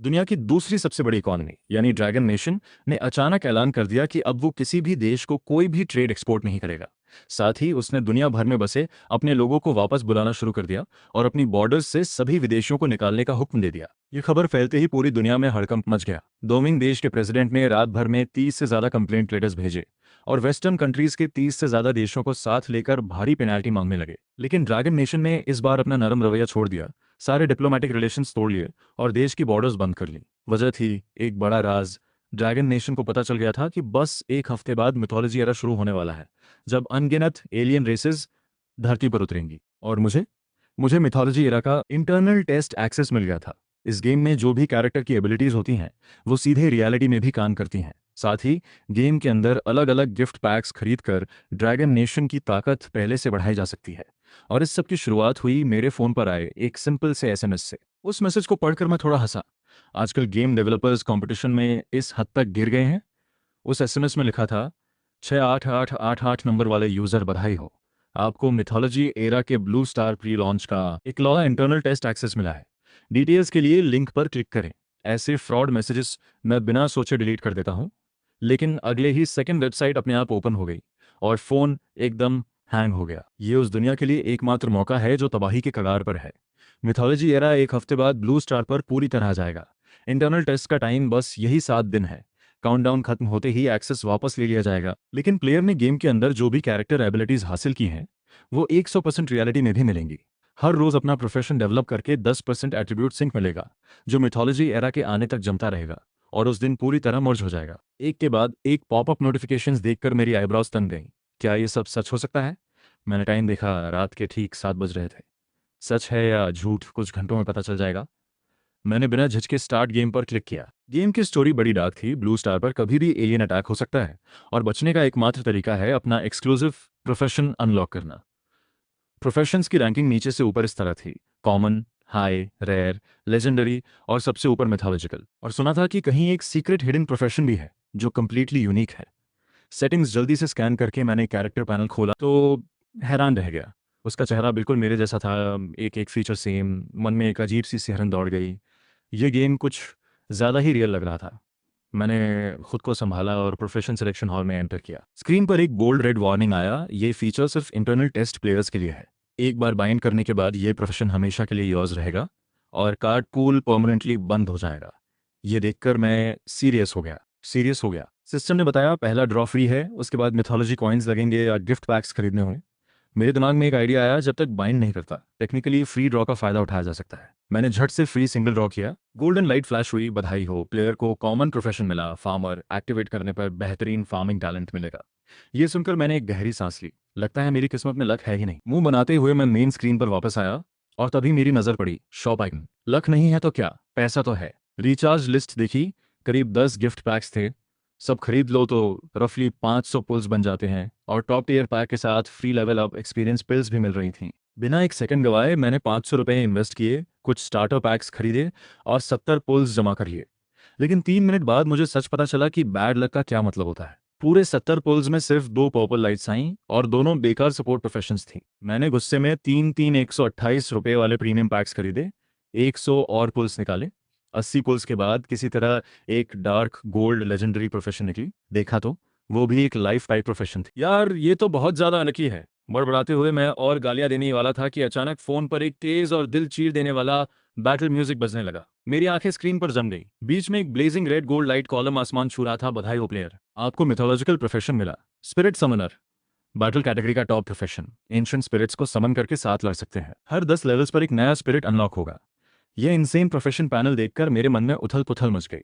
दुनिया की दूसरी सबसे बड़ी इकॉनमी यानी ड्रैगन नेशन ने अचानक ऐलान कर दिया कि अब वो किसी भी देश को कोई भी ट्रेड एक्सपोर्ट नहीं करेगा। साथ ही उसने दुनिया भर में बसे अपने लोगों को वापस बुलाना शुरू कर दिया और अपनी बॉर्डर्स से सभी विदेशियों को निकालने का हुक्म दे दिया। ये खबर फैलते ही पूरी दुनिया में हड़कंप मच गया। डोमिंग देश के प्रेसिडेंट ने रात भर में 30 से ज्यादा कंप्लेंट लेटर्स भेजे और वेस्टर्न कंट्रीज के 30 से ज्यादा देशों को साथ लेकर भारी पेनाल्टी मांगने लगे। लेकिन ड्रैगन नेशन ने इस बार अपना नरम रवैया छोड़ दिया, सारे डिप्लोमेटिक रिलेशंस तोड़ लिए और देश की बॉर्डर्स बंद कर ली। वजह थी एक बड़ा राज। ड्रैगन नेशन को पता चल गया था कि बस एक हफ्ते बाद मिथोलॉजी एरा शुरू होने वाला है, जब अनगिनत एलियन रेसेस धरती पर उतरेंगी। और मुझे मिथोलॉजी एरा का इंटरनल टेस्ट एक्सेस मिल गया था। इस गेम में जो भी कैरेक्टर की एबिलिटीज होती हैं वो सीधे रियलिटी में भी काम करती हैं। साथ ही गेम के अंदर अलग अलग गिफ्ट पैक्स खरीदकर ड्रैगन नेशन की ताकत पहले से बढ़ाई जा सकती है। और इस सब की शुरुआत हुई मेरे फ़ोन पर आए एक सिंपल से एसएमएस से। उस मैसेज को पढ़कर मैं थोड़ा हंसा। आजकल गेम डेवलपर्स कंपटीशन में इस हद तक गिर गए हैं। उस एसएमएस में लिखा था, 68888 नंबर वाले यूज़र बधाई हो, आपको मिथोलॉजी एरा के ब्लू स्टार प्री लॉन्च का इकलौता इंटरनल टेस्ट एक्सेस मिला है। डिटेल्स के लिए लिंक पर क्लिक करें। ऐसे फ्रॉड मैसेजेस मैं बिना सोचे डिलीट कर देता हूँ, लेकिन अगले ही सेकंड वेबसाइट अपने आप ओपन हो गई और फ़ोन एकदम हैंग हो गया। ये उस दुनिया के लिए एकमात्र मौका है जो तबाही के कगार पर है। मिथोलॉजी एरा एक हफ्ते बाद ब्लू स्टार पर पूरी तरह आ जाएगा। इंटरनल टेस्ट का टाइम बस यही 7 दिन है। काउंटडाउन खत्म होते ही एक्सेस वापस ले लिया जाएगा। लेकिन प्लेयर ने गेम के अंदर जो भी कैरेक्टर एबिलिटीज हासिल की हैं वो 100% रियलिटी में भी मिलेंगी। हर रोज अपना प्रोफेशन डेवलप करके 10% एट्रीब्यूट सिंक मिलेगा, जो मिथोलॉजी एरा के आने तक जमता रहेगा और उस दिन पूरी तरह मर्ज हो जाएगा। एक के बाद एक पॉपअप नोटिफिकेशंस देखकर मेरी आईब्रोज तन गईं। क्या ये सब सच हो सकता है? मैंने टाइम देखा, रात के ठीक 7 बज रहे थे। सच है या झूठ कुछ घंटों में पता चल जाएगा। मैंने बिना झिझके स्टार्ट गेम पर क्लिक किया। गेम की स्टोरी बड़ी डार्क थी। ब्लू स्टार पर कभी भी एलियन अटैक हो सकता है और बचने का एकमात्र तरीका है अपना एक्सक्लूसिव प्रोफेशन अनलॉक करना। प्रोफेशंस की रैंकिंग नीचे से ऊपर इस तरह थी: कॉमन, हाई, रेयर, लेजेंडरी और सबसे ऊपर मिथोलॉजिकल। और सुना था कि कहीं एक सीक्रेट हिडन प्रोफेशन भी है जो कम्प्लीटली यूनिक है। सेटिंग्स जल्दी से स्कैन करके मैंने कैरेक्टर पैनल खोला तो हैरान रह गया। उसका चेहरा बिल्कुल मेरे जैसा था, एक एक फीचर सेम। मन में एक अजीब सी सिहरन दौड़ गई। ये गेम कुछ ज़्यादा ही रियल लग रहा था। मैंने खुद को संभाला और प्रोफेशन सिलेक्शन हॉल में एंटर किया। स्क्रीन पर एक बोल्ड रेड वार्निंग आया, ये फीचर सिर्फ इंटरनल टेस्ट प्लेयर्स के लिए है। एक बार बाइंड करने के बाद ये प्रोफेशन हमेशा के लिए योर्स रहेगा और कार्ड पूल परमानेंटली बंद हो जाएगा। ये देखकर मैं सीरियस हो गया। सिस्टम ने बताया पहला ड्रॉ फ्री है, उसके बाद मिथोलॉजी कॉइन्स लगेंगे या गिफ्ट पैक्स खरीदने होंगे। मेरे दिमाग में एक आइडिया आया, जब तक बाइंड नहीं करता टेक्निकली फ्री ड्रॉ का फायदा उठाया जा सकता है। मैंने झट से फ्री सिंगल ड्रॉ किया। गोल्डन लाइट फ्लैश हुई, बधाई हो, प्लेयर को कॉमन प्रोफेशन मिला, फार्मर। एक्टिवेट करने पर बेहतरीन फार्मिंग टैलेंट मिलेगा। ये सुनकर मैंने एक गहरी सांस ली। लगता है मेरी किस्मत में लक है ही नहीं। मुंह बनाते हुए मैं मेन स्क्रीन पर वापस आया और तभी मेरी नजर पड़ी शॉप आइकन। लक नहीं है तो क्या, पैसा तो है। रिचार्ज लिस्ट देखी, करीब 10 गिफ्ट पैक्स थे। सब खरीद लो तो रफली 500 पुल्स बन जाते हैं और टॉप टियर पैक के साथ free level up experience pills भी मिल रही थीं। बिना एक सेकंड गवाए मैंने 500 रुपये इन्वेस्ट किए, कुछ स्टार्टर पैक्स खरीदे और 70 पुल्स जमा कर लिए। लेकिन 3 मिनट बाद मुझे सच पता चला कि बैड लक का क्या मतलब होता है। पूरे 70 पुल्स में सिर्फ 2 पर्पल लाइट्स आईं और दोनों बेकार सपोर्ट प्रोफेशंस थी। मैंने गुस्से में 128 रुपये वाले प्रीमियम पैक्स खरीदे, 100 और पुल्स निकाले। 80 पुल्स के बाद किसी तरह एक डार्क गोल्ड लेजेंडरी प्रोफेशन निकली। देखा तो वो भी एक लाइफ टाइप प्रोफेशन थी। यार ये तो बहुत ज्यादा अनकी है। बड़बड़ाते हुए मैं और गालियां देने ही वाला था कि अचानक फोन पर एक तेज और दिल चीर देने वाला बैटल म्यूजिक बजने लगा। मेरी आंखें स्क्रीन पर जम गई। बीच में एक blazing red gold light column आसमान छू रहा था। बधाई हो प्लेयर, आपको मिथोलॉजिकल प्रोफेशन मिला, स्पिरिट समनर। बैटल कैटेगरी का टॉप प्रोफेशन। एंशिएंट स्पिरिट्स को समन करके साथ लड़ सकते हैं। हर 10 लेवल्स पर एक नया स्पिरिट अनलॉक होगा। यह इनसेन प्रोफेशन पैनल देखकर मेरे मन में उथल पुथल मच गई।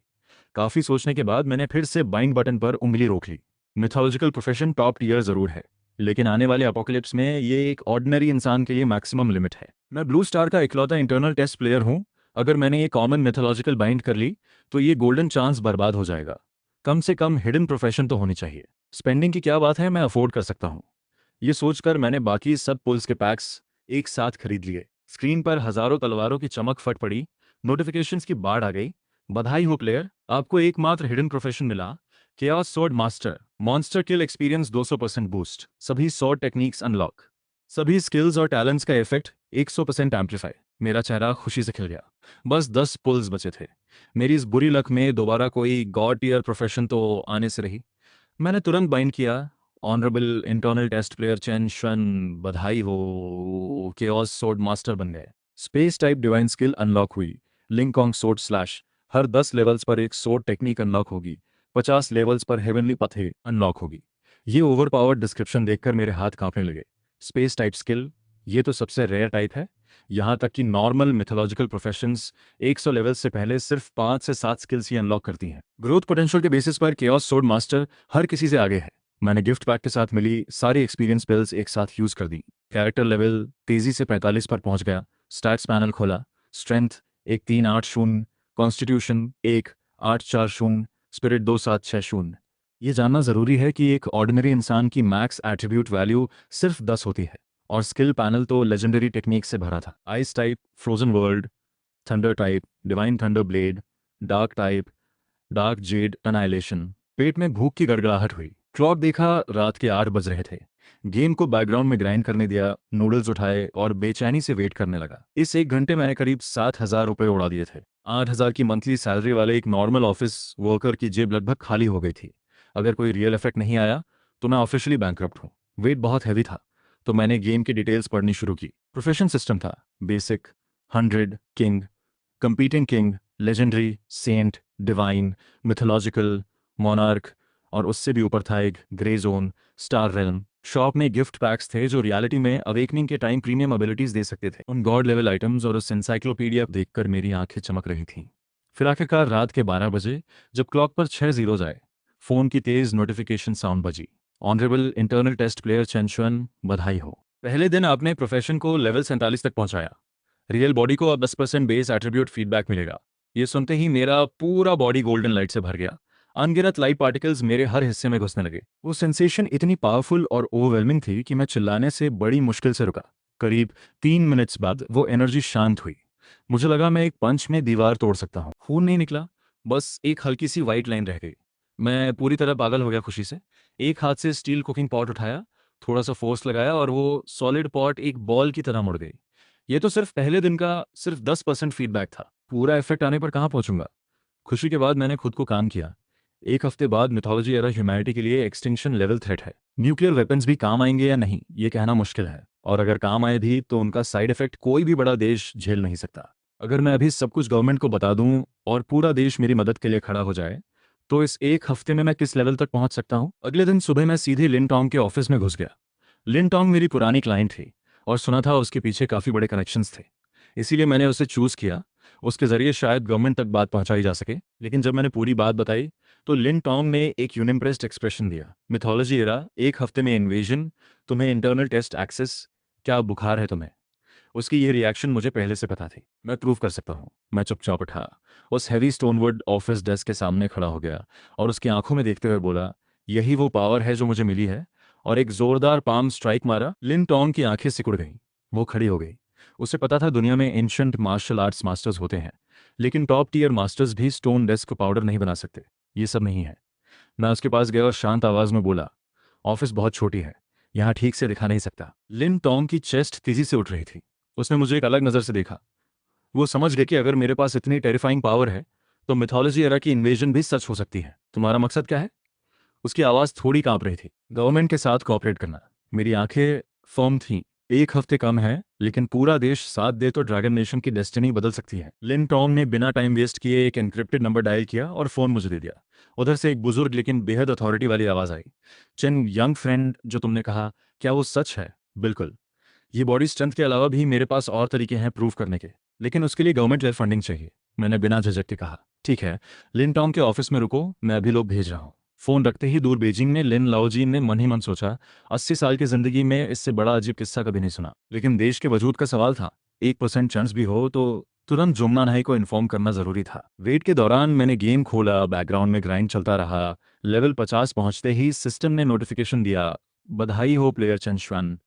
काफी सोचने के बाद मैंने फिर से बाइंड बटन पर उंगली रोक ली। मिथोलॉजिकल प्रोफेशन टॉप टियर जरूर है, लेकिन आने वाले अपोकलिप्स में ये एक ऑर्डिनरी इंसान के लिए मैक्सिमम लिमिट है। मैं ब्लू स्टार का इकलौता इंटरनल टेस्ट प्लेयर हूं। अगर मैंने ये कॉमन मिथोलॉजिकल बाइंड कर ली तो ये गोल्डन चांस बर्बाद हो जाएगा। कम से कम हिडन प्रोफेशन तो होनी चाहिए। स्पेंडिंग की क्या बात है, मैं अफोर्ड कर सकता हूँ। ये सोचकर मैंने बाकी सब पुल्स के पैक्स एक साथ खरीद लिए। स्क्रीन पर हजारों तलवारों की चमक फट पड़ी। नोटिफिकेशंस की बाढ़ आ गई। बधाई हो प्लेयर, आपको एकमात्र हिडन प्रोफेशन मिला, केओस स्वॉर्ड मास्टर। मॉन्स्टर किल एक्सपीरियंस 200% बूस्ट। सभी स्वॉर्ड टेक्निक्स अनलॉक। सभी स्किल्स और टैलेंट्स का इफेक्ट 100% एम्पलीफाई। मेरा चेहरा खुशी से खिल गया। बस 10 पुल्स बचे थे। मेरी इस बुरी लक में दोबारा कोई गॉड टियर प्रोफेशन तो आने से रही। मैंने तुरंत बाइंड किया, ऑनरेबल इंटरनल टेस्ट प्लेयर चेन शन, बधाई हो, केओस सोर्ड मास्टर बन गए। Space type divine skill unlock हुई। लिंकॉन्ग सोर्ड स्लैश, हर 10 लेवल्स पर एक सोर्ड टेक्निक अनलॉक होगी। 50 लेवल्स पर हेवनली पथे अनलॉक होगी। ये ओवर पावर्ड डिस्क्रिप्शन देखकर मेरे हाथ कांपने लगे। स्पेस टाइप स्किल, ये तो सबसे रेयर टाइप है। यहाँ तक कि नॉर्मल मिथोलॉजिकल प्रोफेशंस 100 लेवल से पहले सिर्फ 5 से 7 स्किल्स ही अनलॉक करती हैं। ग्रोथ पोटेंशियल के बेसिस पर केओस सोर्ड मास्टर हर किसी से आगे है। मैंने गिफ्ट पैक के साथ मिली सारी एक्सपीरियंस बिल्स एक साथ यूज कर दी। कैरेक्टर लेवल तेजी से 45 पर पहुंच गया। स्टैट्स पैनल खोला। Strength 1380, constitution 1840, spirit 2760। ये जानना जरूरी है कि एक ऑर्डिनरी इंसान की मैक्स एट्रीब्यूट वैल्यू सिर्फ 10 होती है, और स्किल पैनल तो लेजेंडरी टेक्निक से भरा था। Ice type frozen world, thunder type divine thunder blade, dark type dark jade annihilation. पेट में भूख की गड़गड़ाहट हुई। क्लॉक देखा, रात के 8 बज रहे थे। गेम को बैकग्राउंड में ग्राइंड करने दिया, नूडल्स उठाए और बेचैनी से वेट करने लगा। इस 1 घंटे मैंने करीब 7,000 रुपये उड़ा दिए थे। 8,000 की मंथली सैलरी वाले एक नॉर्मल ऑफिस वर्कर की जेब लगभग खाली हो गई थी। अगर कोई रियल इफेक्ट नहीं आया तो मैं ऑफिशियली बैंकरप्ट हूँ। वेट बहुत हैवी था, तो मैंने गेम की डिटेल्स पढ़नी शुरू की। प्रोफेशन सिस्टम था basic, 100, king, competing king, legendary, saint, divine, mythological, monarch, और उससे भी ऊपर था एक grey zone, star realm. Shop में गिफ्ट पैक्स थे जो रियलिटी में अवेकनिंग के टाइम प्रीमियम एबिलिटीज दे सकते थे। उन गॉड लेवल आइटम्स और उस एनसाइक्लोपीडिया देखकर मेरी आंखें चमक रही थीं। फिर आखिरकार रात के 12 बजे जब क्लॉक पर 6 जीरोज आए, फोन की तेज नोटिफिकेशन साउंड बजी। ऑनरेबल इंटरनल टेस्ट प्लेयर चेंशुअन, बधाई हो। पहले दिन आपने प्रोफेशन को लेवल 47 तक पहुंचाया। रियल बॉडी को अब 10% बेस एट्रीब्यूट फीडबैक मिलेगा। ये सुनते ही मेरा पूरा बॉडी गोल्डन लाइट से भर गया। अनगिनत लाइट पार्टिकल्स मेरे हर हिस्से में घुसने लगे। वो सेंसेशन इतनी पावरफुल और ओवरवेलमिंग थी कि मैं चिल्लाने से बड़ी मुश्किल से रुका। करीब 3 मिनट्स बाद वो एनर्जी शांत हुई। मुझे लगा मैं एक पंच में दीवार तोड़ सकता हूँ। खून नहीं निकला, बस एक हल्की सी वाइट लाइन रह गई। मैं पूरी तरह पागल हो गया खुशी से। एक हाथ से स्टील कुकिंग पॉट उठाया, थोड़ा सा फोर्स लगाया और वो सॉलिड पॉट एक बॉल की तरह मुड़ गई। ये तो सिर्फ पहले दिन का सिर्फ 10% फीडबैक था। पूरा इफेक्ट आने पर कहाँ पहुंचूंगा। खुशी के बाद मैंने खुद को काम किया। 1 हफ्ते बाद मिथोलॉजी एरा ह्यूमैनिटी के लिए एक्सटिंक्शन लेवल थ्रेट है। न्यूक्लियर वेपन्स भी काम आएंगे या नहीं ये कहना मुश्किल है, और अगर काम आए भी तो उनका साइड इफेक्ट कोई भी बड़ा देश झेल नहीं सकता। अगर मैं अभी सब कुछ गवर्नमेंट को बता दूं और पूरा देश मेरी मदद के लिए खड़ा हो जाए तो इस 1 हफ्ते में मैं किस लेवल तक पहुंच सकता हूं। अगले दिन सुबह मैं सीधे लिन टोंग के ऑफिस में घुस गया। लिन टोंग मेरी पुरानी क्लाइंट थी और सुना था उसके पीछे काफ़ी बड़े कनेक्शंस थे, इसीलिए मैंने उसे चूज़ किया। उसके ज़रिए शायद गवर्नमेंट तक बात पहुंचाई जा सके। लेकिन जब मैंने पूरी बात बताई तो लिन टोंग ने एक यूनिम्प्रेस्ड एक्सप्रेशन दिया। मिथोलॉजी एरा, 1 हफ्ते में इन्वेजन, तुम्हें इंटरनल टेस्ट एक्सेस, क्या बुखार है तुम्हें। उसकी ये रिएक्शन मुझे पहले से पता थी। मैं प्रूव कर सकता हूँ। मैं चुपचाप उठा, उस हैवी स्टोनवुड ऑफिस डेस्क के सामने खड़ा हो गया और उसकी आंखों में देखते हुए बोला, यही वो पावर है जो मुझे मिली है। और एक जोरदार पाम स्ट्राइक मारा। लिन टोंग की आंखें सिकुड़ गईं। वो खड़ी हो गई। उसे पता था दुनिया में एंशिएंट मार्शल आर्ट्स मास्टर्स होते हैं, लेकिन टॉप टियर मास्टर्स भी स्टोन डेस्क को पाउडर नहीं बना सकते। ये सब नहीं है। मैं उसके पास गया और शांत आवाज में बोला, ऑफिस बहुत छोटी है, यहाँ ठीक से दिखा नहीं सकता। लिन टोंग की चेस्ट तेजी से उठ रही थी। उसने मुझे एक अलग नज़र से देखा। वो समझ गए कि अगर मेरे पास इतनी टेरिफाइंग पावर है तो मिथोलॉजी एरा की इन्वेजन भी सच हो सकती है। तुम्हारा मकसद क्या है। उसकी आवाज़ थोड़ी कांप रही थी। गवर्नमेंट के साथ कोऑपरेट करना। मेरी आंखें फर्म थीं। 1 हफ्ते कम है, लेकिन पूरा देश साथ दे तो ड्रैगन नेशन की डेस्टिनी बदल सकती है। लिन टॉन्ग ने बिना टाइम वेस्ट किए एक एनक्रिप्टेड नंबर डायल किया और फ़ोन मुझे दे दिया। उधर से एक बुजुर्ग लेकिन बेहद अथॉरिटी वाली आवाज़ आई, चिन यंग फ्रेंड, जो तुमने कहा, क्या वो सच है। बिल्कुल। ये बॉडी स्ट्रेंथ के अलावा भी मेरे पास और तरीके हैं प्रूव करने के, लेकिन उसके लिए गवर्नमेंट लेवल फंडिंग चाहिए। मैंने बिना झिझक के कहा, ठीक है, लिन टॉन्ग के ऑफिस में रुको, मैं अभी लोग भेज रहा हूँ। फोन रखते ही दूर बीजिंग में लिन लाओजी ने मन ही मन सोचा, 80 साल की जिंदगी में इससे बड़ा अजीब किस्सा कभी नहीं सुना। लेकिन देश के वजूद का सवाल था। 1% चांस भी हो तो तुरंत जुम्ना नाई को इन्फॉर्म करना जरूरी था। वेट के दौरान मैंने गेम खोला, बैकग्राउंड में ग्राइंड चलता रहा। लेवल 50 पहुंचते ही सिस्टम ने नोटिफिकेशन दिया, बधाई हो प्लेयर चंशवन,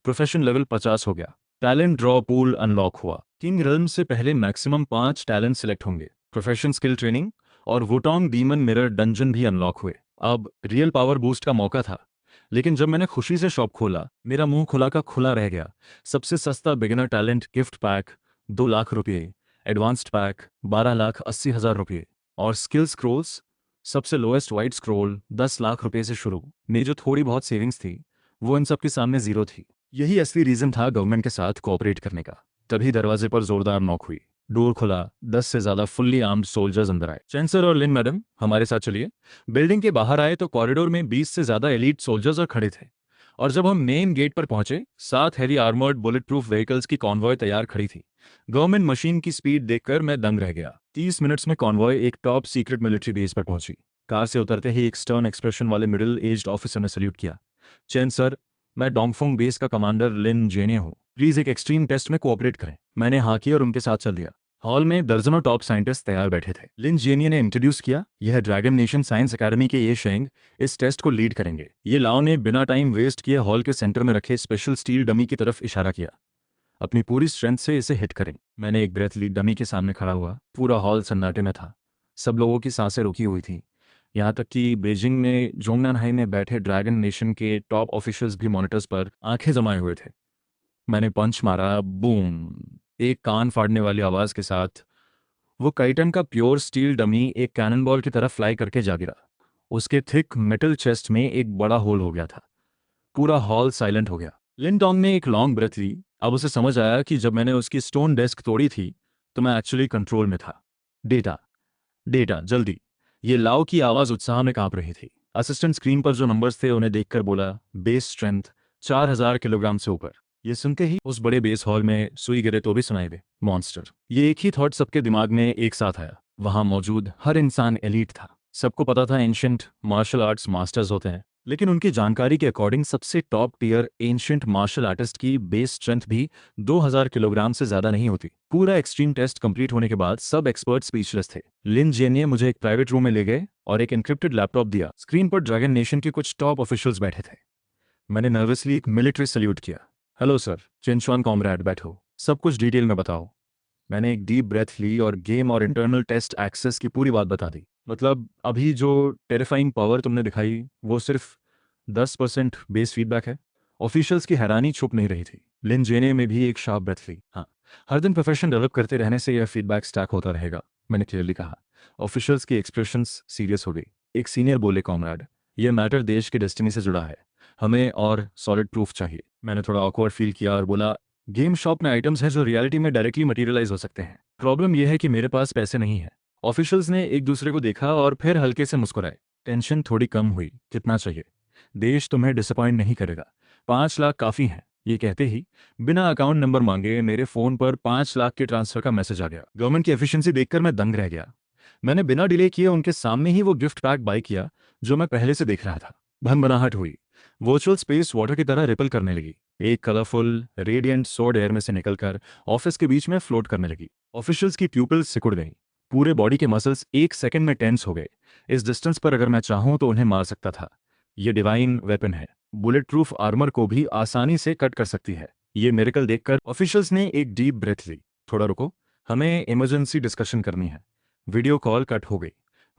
प्रोफेशन लेवल 50 हो गया। टैलेंट ड्रॉ पूल अनलॉक हुआ। किंग रिल्म से पहले मैक्सिमम 5 टैलेंट सिलेक्ट होंगे। प्रोफेशन स्किल ट्रेनिंग और वुटोंग डीमन मिरर डंजन भी अनलॉक हुए। अब रियल पावर बूस्ट का मौका था। लेकिन जब मैंने खुशी से शॉप खोला, मेरा मुंह खुला का खुला रह गया। सबसे सस्ता beginner talent gift pack, 2 lakh रुपये। एडवांस्ड पैक 12,80,000 रुपये और स्किल स्क्रोल्स सबसे लोएस्ट वाइट स्क्रोल 10 लाख रुपए से शुरू। मेरी जो थोड़ी बहुत सेविंग्स थी वो इन सब के सामने जीरो थी। यही असली रीज़न था गवर्नमेंट के साथ कोऑपरेट करने का। तभी दरवाजे पर जोरदार नॉक हुई, डोर खुला, 10 से ज़्यादा फुल्ली आर्म्ड सोल्जर्स अंदर आए। चैंसलर और लिन मैडम हमारे साथ चलिए। बिल्डिंग के बाहर आए तो कॉरिडोर में 20 से ज़्यादा एलीट सोल्जर्स और खड़े थे, और जब हम मेन गेट पर पहुंचे 7 heavy armoured bullet proof vehicles की कॉन्वॉय तैयार खड़ी थी। गवर्नमेंट मशीन की स्पीड देखकर मैं दंग रह गया। 30 मिनट्स में कॉन्वॉय एक टॉप सीक्रेट मिलिट्री बेस पर पहुंची। कार से उतरते ही एक स्टर्न एक्सप्रेशन वाले मिडिल एज्ड ऑफिसर ने सल्यूट किया। चैन सर, मैं डोंगफोंग बेस का कमांडर लिन जेने हूँ, प्लीज एक एक्सट्रीम टेस्ट में कोऑपरेट करें। मैंने हाँ किया और उनके साथ चल दिया। हॉल में दर्जनों टॉप साइंटिस्ट तैयार बैठे थे। लिन जेनिया ने इंट्रोड्यूस किया, यह ड्रैगन नेशन साइंस एकेडमी के ये शेंग इस टेस्ट को लीड करेंगे। ये लाओ ने बिना टाइम वेस्ट किए हॉल के सेंटर में रखे स्पेशल स्टील डमी की तरफ इशारा किया। अपनी पूरी स्ट्रेंथ से इसे हिट करें। मैंने एक ब्रेथ ली डमी के सामने खड़ा हुआ। पूरा हॉल सन्नाटे में था। सब लोगों की सांसें रुकी हुई थी, यहाँ तक कि बीजिंग में जोंगनानहाई में बैठे ड्रैगन नेशन के टॉप ऑफिशियल्स भी मॉनिटर्स पर आंखें जमाए हुए थे। मैंने पंच मारा, बूम, एक कान फाड़ने वाली आवाज के साथ वो काइटन का प्योर स्टील डमी एक कैनन बॉल की तरफ फ्लाई करके जा गिरा। उसके थिक मेटल चेस्ट में एक बड़ा होल हो गया था। पूरा हॉल साइलेंट हो गया। लिन टोंग ने एक लॉन्ग ब्रेथ ली। अब उसे समझ आया कि जब मैंने उसकी स्टोन डेस्क तोड़ी थी तो मैं एक्चुअली कंट्रोल में था। डेटा, डेटा, जल्दी। ये लाओ की आवाज उत्साह में कांप रही थी। असिस्टेंट स्क्रीन पर जो नंबर्स थे उन्हें देखकर बोला, बेस स्ट्रेंथ 4,000 किलोग्राम से ऊपर। ये सुनते ही उस बड़े बेस हॉल में सुई गिरे तो भी सुनाई दे, मॉन्स्टर। ये एक ही थॉट सबके दिमाग में एक साथ आया। वहां मौजूद हर इंसान एलीट था। सबको पता था एंशिएंट मार्शल आर्ट्स मास्टर्स होते हैं, लेकिन उनकी जानकारी के अकॉर्डिंग सबसे top tier ancient martial artist की बेस स्ट्रेंथ भी 2,000 किलोग्राम से ज्यादा नहीं होती। पूरा एक्सट्रीम टेस्ट कंप्लीट होने के बाद सब एक्सपर्ट स्पीचलेस थे। लिन जेनिया मुझे एक प्राइवेट रूम में ले गए और एक एन्क्रिप्टेड लैपटॉप दिया। स्क्रीन पर ड्रैगन नेशन के कुछ टॉप ऑफिशियल्स बैठे थे। मैंने नर्वसली एक मिलिट्री सल्यूट किया। हेलो सर, चिनशुआन कॉमरेड, बैठो, सब कुछ डिटेल में बताओ। मैंने एक डीप ब्रेथ ली और गेम और इंटरनल टेस्ट एक्सेस की पूरी बात बता दी। मतलब अभी जो टेरिफाइंग पावर तुमने दिखाई वो सिर्फ 10% बेस फीडबैक है। ऑफिशियल्स की हैरानी छुप नहीं रही थी। लिन जेने में भी एक शार्प ब्रेथ ली। हाँ, हर दिन प्रोफेशन डेवलप करते रहने से यह फीडबैक स्टैक होता रहेगा, मैंने क्लियरली कहा। ऑफिशियल्स की एक्सप्रेशंस सीरियस हो गई। एक सीनियर बोले, कॉमरेड, यह मैटर देश की डेस्टिनी से जुड़ा है, हमें और सॉलिड प्रूफ चाहिए। मैंने थोड़ा ऑकवर्ड फील किया और बोला, गेम शॉप में आइटम्स हैं जो रियलिटी में डायरेक्टली मटेरियलाइज हो सकते हैं। प्रॉब्लम यह है कि मेरे पास पैसे नहीं है। ऑफिशियल्स ने एक दूसरे को देखा और फिर हल्के से मुस्कुराए। टेंशन थोड़ी कम हुई। कितना चाहिए? देश तुम्हें डिसअपॉइंट नहीं करेगा, 5 लाख काफ़ी हैं। ये कहते ही बिना अकाउंट नंबर मांगे मेरे फ़ोन पर 5 लाख के ट्रांसफ़र का मैसेज आ गया। गवर्नमेंट की एफिशिएंसी देखकर मैं दंग रह गया। मैंने बिना डिले किए उनके सामने ही वो गिफ्ट पैक बाय किया जो मैं पहले से देख रहा था। भनभनाहट हुई। वर्चुअल स्पेस वाटर की तरह रिपल करने लगी। एक कलरफुल रेडिएंट सोर्ड एयर में से निकलकर ऑफिस के बीच में फ्लोट करने लगी। ऑफिशियल्स की प्यूपिल्स सिकुड़ गई। पूरे बॉडी के मसल्स 1 सेकंड में टेंस हो गए। इस डिस्टेंस पर अगर मैं चाहूं तो उन्हें मार सकता था। ये डिवाइन वेपन है, बुलेट प्रूफ आर्मर को भी आसानी से कट कर सकती है। ये मिरेकल देखकर ऑफिशियल्स ने एक डीप ब्रेथ ली। थोड़ा रुको, हमें इमरजेंसी डिस्कशन करनी है। वीडियो कॉल कट हो गई।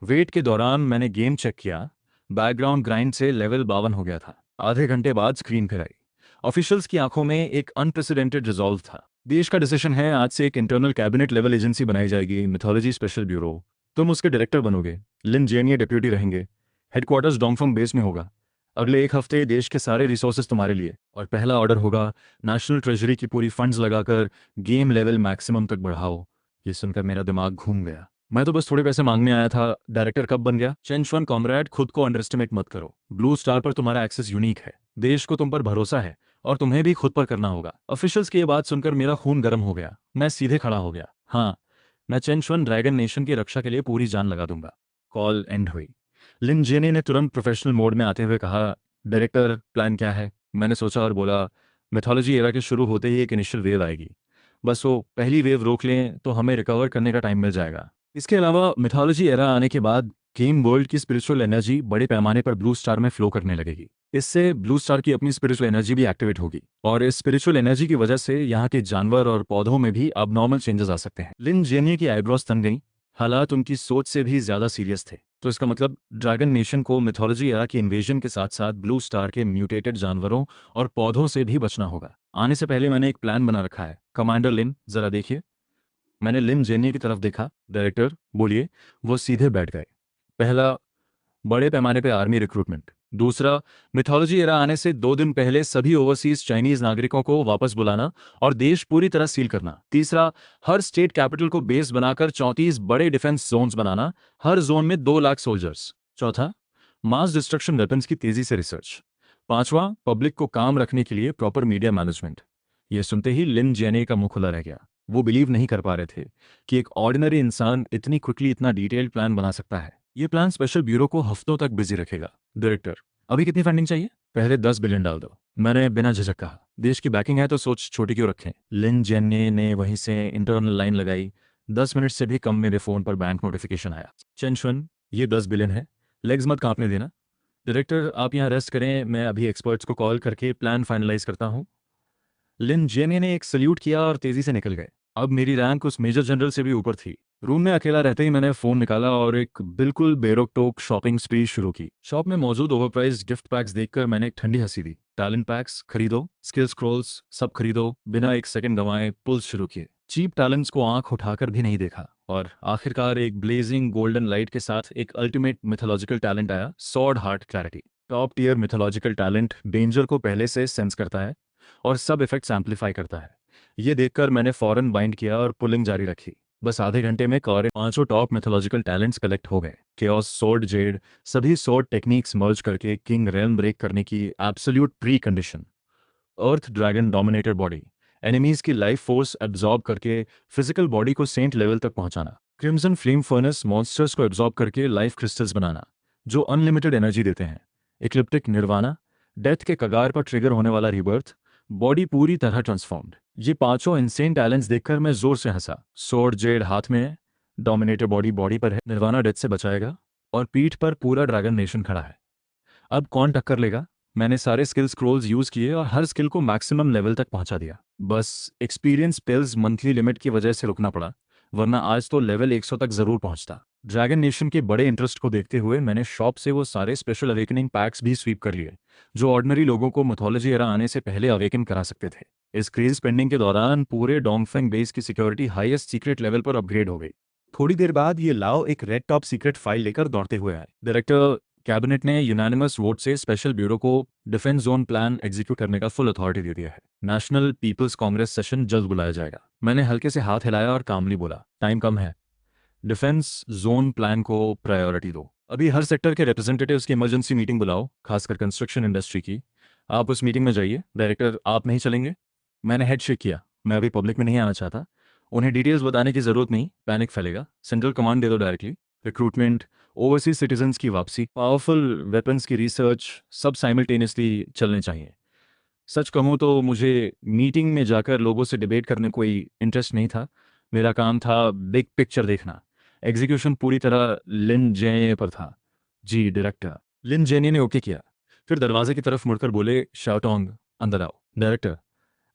वेट के दौरान मैंने गेम चेक किया। बैकग्राउंड ग्राइंड से लेवल 52 हो गया था। आधे घंटे बाद स्क्रीन पर आई। ऑफिशियल्स की आंखों में एक अनप्रेसिडेंटेड रिजॉल्व था। देश का डिसीजन है, आज से एक इंटरनल कैबिनेट लेवल एजेंसी बनाई जाएगी, मिथोलॉजी स्पेशल ब्यूरो। तुम उसके डायरेक्टर बनोगे, लिन जेनिया डेप्यूटी रहेंगे। हेडक्वार्टर्स डोंगफोंग बेस में होगा। अगले 1 हफ्ते देश के सारे रिसोर्सेज तुम्हारे लिए। और पहला ऑर्डर होगा, नेशनल ट्रेजरी की पूरी फंड्स लगाकर गेम लेवल मैक्सिमम तक बढ़ाओ। ये सुनकर मेरा दिमाग घूम गया। मैं तो बस थोड़े पैसे मांगने आया था, डायरेक्टर कब बन गया। चेनशुआन कॉमरेड, खुद को अंडरएस्टिमेट मत करो। ब्लू स्टार पर तुम्हारा एक्सेस यूनिक है, देश को तुम पर भरोसा है और तुम्हें भी खुद पर करना होगा। ऑफिशियल्स की ये बात सुनकर मेरा खून गर्म हो गया। मैं सीधे खड़ा हो गया। हाँ, मैं चेनशुआन ड्रैगन नेशन की रक्षा के लिए पूरी जान लगा दूंगा। कॉल एंड हुई। लिन जेने ने तुरंत प्रोफेशनल मोड में आते हुए कहा, डायरेक्टर, प्लान क्या है? मैंने सोचा और बोला, मिथोलॉजी एरा के शुरू होते ही एक इनिशियल वेव आएगी। बस वो पहली वेव रोक लें तो हमें रिकवर करने का टाइम मिल जाएगा। इसके अलावा मिथोलॉजी एरा आने के बाद गेम वर्ल्ड की स्पिरिचुअल एनर्जी बड़े पैमाने पर ब्लू स्टार में फ्लो करने लगेगी। इससे ब्लू स्टार की अपनी स्पिरिचुअल एनर्जी भी एक्टिवेट होगी और इस स्पिरिचुअल एनर्जी की वजह से यहाँ के जानवर और पौधों में भी अबनॉर्मल चेंजेस आ सकते हैं। लिन जेनिया की आईब्रोज तन गई। हालात उनकी सोच से भी ज्यादा सीरियस थे। तो इसका मतलब ड्रैगन नेशन को मिथोलॉजी एरा की इन्वेजन के साथ साथ ब्लू स्टार के म्यूटेटेड जानवरों और पौधों से भी बचना होगा। आने से पहले मैंने एक प्लान बना रखा है। कमांडर लिन, जरा देखिए। मैंने लिम जेनियर की तरफ देखा। डायरेक्टर बोलिए। वो सीधे बैठ गए। पहला, बड़े पैमाने पे आर्मी रिक्रूटमेंट। दूसरा, मिथोलॉजी एरा आने से 2 दिन पहले सभी ओवरसीज चाइनीज नागरिकों को वापस बुलाना और देश पूरी तरह सील करना। तीसरा, हर स्टेट कैपिटल को बेस बनाकर 34 बड़े डिफेंस जोन्स बनाना, हर जोन में 2 लाख सोल्जर्स। चौथा, मास डिस्ट्रक्शन वेपन्स की तेजी से रिसर्च। पांचवा, पब्लिक को काम रखने के लिए प्रॉपर मीडिया मैनेजमेंट। ये सुनते ही लिन जेने का मुंह खुला रह गया। वो बिलीव नहीं कर पा रहे थे कि एक ऑर्डिनरी इंसान इतनी क्विकली इतना डिटेल्ड प्लान बना सकता है। ये प्लान स्पेशल ब्यूरो को हफ्तों तक बिजी रखेगा। डायरेक्टर, अभी कितनी फंडिंग चाहिए? पहले 10 बिलियन डाल दो। मैंने बिना झिझक कहा। देश की बैकिंग है तो सोच छोटी क्यों रखें? लिन जेने ने वहीं से इंटरनल लाइन लगाई। 10 मिनट से भी कम मेरे फोन पर बैंक नोटिफिकेशन आया। चेंशन, ये 10 बिलियन है, लेग्स मत कांपने देना। डायरेक्टर, आप यहाँ रेस्ट करें, मैं अभी एक्सपर्ट्स को कॉल करके प्लान फाइनलाइज करता हूँ। लिन जेने ने एक सल्यूट किया और तेजी से निकल गए। अब मेरी रैंक उस मेजर जनरल से भी ऊपर थी। रूम में अकेला रहते ही मैंने फोन निकाला और एक बिल्कुल बेरोक टोक शॉपिंग स्प्री शुरू की। शॉप में मौजूद ओवरप्राइज्ड गिफ्ट पैक्स देखकर मैंने एक ठंडी हंसी दी। टैलेंट पैक्स खरीदो, स्किल स्क्रॉल्स सब खरीदो, बिना एक सेकंड गंवाए पुल्स शुरू किए। चीप टैलेंट्स को आंख उठाकर भी नहीं देखा और आखिरकार एक ब्लेजिंग गोल्डन लाइट के साथ एक अल्टीमेट मिथोलॉजिकल टैलेंट आया, sword heart clarity. Top tier mythological talent danger को पहले से सेंस करता है और सब इफेक्ट्स एम्पलीफाई करता है। ये देखकर मैंने फौरन बाइंड किया और पुलिंग जारी रखी। बस आधे घंटे में कॉरे 5 टॉप मिथोलॉजिकल टैलेंट्स कलेक्ट हो गए। केओस, सोर्ड, जेड, सभी सोर्ड टेक्निक्स मर्ज करके किंग रेल्म ब्रेक करने की एब्सोल्यूट प्री कंडीशन। अर्थ ड्रैगन डोमिनेटेड बॉडी, एनिमीज की लाइफ फोर्स एब्जॉर्ब करके फिजिकल बॉडी को सेंट लेवल तक पहुंचाना। क्रिम्सन फ्लेम फर्नेस, मॉन्स्टर्स को एब्जॉर्ब करके लाइफ क्रिस्टल्स बनाना जो अनलिमिटेड एनर्जी देते हैं। इक्लिप्टिक निर्वाणा, डेथ के कगार पर ट्रिगर होने वाला रिबर्थ, बॉडी पूरी तरह ट्रांसफॉर्म्ड। ये पांचों इंसेन टैलेंट्स देखकर मैं जोर से हंसा। सोर्ड जेड हाथ में है, डोमिनेटर बॉडी पर है, निर्वाणा डेथ से बचाएगा और पीठ पर पूरा ड्रैगन नेशन खड़ा है। अब कौन टक्कर लेगा? मैंने सारे स्किल स्क्रोल्स यूज किए और हर स्किल को मैक्सिमम लेवल तक पहुंचा दिया। बस एक्सपीरियंस पिल्स मंथली लिमिट की वजह से रुकना पड़ा, वरना आज तो लेवल 100 तक जरूर पहुंचता। ड्रैगन नेशन के बड़े इंटरेस्ट को देखते हुए मैंने शॉप से वो सारे स्पेशल अवेकनिंग पैक्स भी स्वीप कर लिए जो ऑर्डिनरी लोगों को मिथोलॉजी एरा आने से पहले अवेकन करा सकते थे। इस क्रेज स्पेंडिंग के दौरान पूरे डोंगफेंग बेस की सिक्योरिटी हाईएस्ट सीक्रेट लेवल पर अपग्रेड हो गई। थोड़ी देर बाद ये लाओ एक रेड टॉप सीक्रेट फाइल लेकर दौड़ते हुए आए। डायरेक्टर, कैबिनेट ने यूनानिमस वोट से स्पेशल ब्यूरो को डिफेंस जोन प्लान एग्जीक्यूट करने का फुल अथॉरिटी दे दिया है। नेशनल पीपल्स कांग्रेस सेशन जल्द बुलाया जाएगा। मैंने हल्के से हाथ हिलाया और कामली बोला, टाइम कम है, डिफेंस जोन प्लान को प्रायोरिटी दो। अभी हर सेक्टर के रिप्रेजेंटेटिव्स की इमरजेंसी मीटिंग बुलाओ, खासकर कंस्ट्रक्शन इंडस्ट्री की। आप उस मीटिंग में जाइए। डायरेक्टर, आप नहीं चलेंगे? मैंने हेड शेक किया। मैं अभी पब्लिक में नहीं आना चाहता। उन्हें डिटेल्स बताने की जरूरत नहीं, पैनिक फैलेगा। सेंट्रल कमांड दे दो डायरेक्टली। रिक्रूटमेंट, ओवरसीज सिटीजन्स की वापसी, पावरफुल वेपन्स की रिसर्च, सब साइमल्टेनियसली चलने चाहिए। सच कहूँ तो मुझे मीटिंग में जाकर लोगों से डिबेट करने कोई इंटरेस्ट नहीं था। मेरा काम था बिग पिक्चर देखना। एग्जीक्यूशन पूरी तरह लिन जेने पर था। जी डायरेक्टर। लिन जेने ने ओके किया, फिर दरवाजे की तरफ मुड़कर बोले, शाओटोंग अंदर आओ। डायरेक्टर,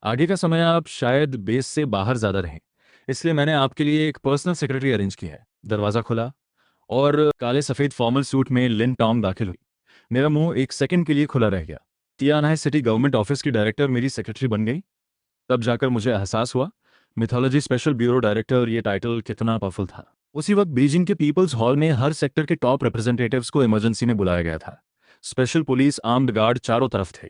आगे का समय आप शायद बेस से बाहर ज़्यादा रहें, इसलिए मैंने आपके लिए एक पर्सनल सेक्रेटरी अरेंज किया है। दरवाज़ा खुला और काले सफ़ेद फॉर्मल सूट में लिन टॉन्ग दाखिल हुई। मेरा मुंह एक सेकंड के लिए खुला रह गया। तियानाई सिटी गवर्नमेंट ऑफिस की डायरेक्टर मेरी सेक्रेटरी बन गई। तब जाकर मुझे एहसास हुआ मिथोलॉजी स्पेशल ब्यूरो डायरेक्टर ये टाइटल कितना पावरफुल था। उसी वक्त बीजिंग के पीपल्स हॉल में हर सेक्टर के टॉप रिप्रेजेंटेटिव्स को इमरजेंसी में बुलाया गया था। स्पेशल पुलिस, आर्म्ड गार्ड चारों तरफ थे।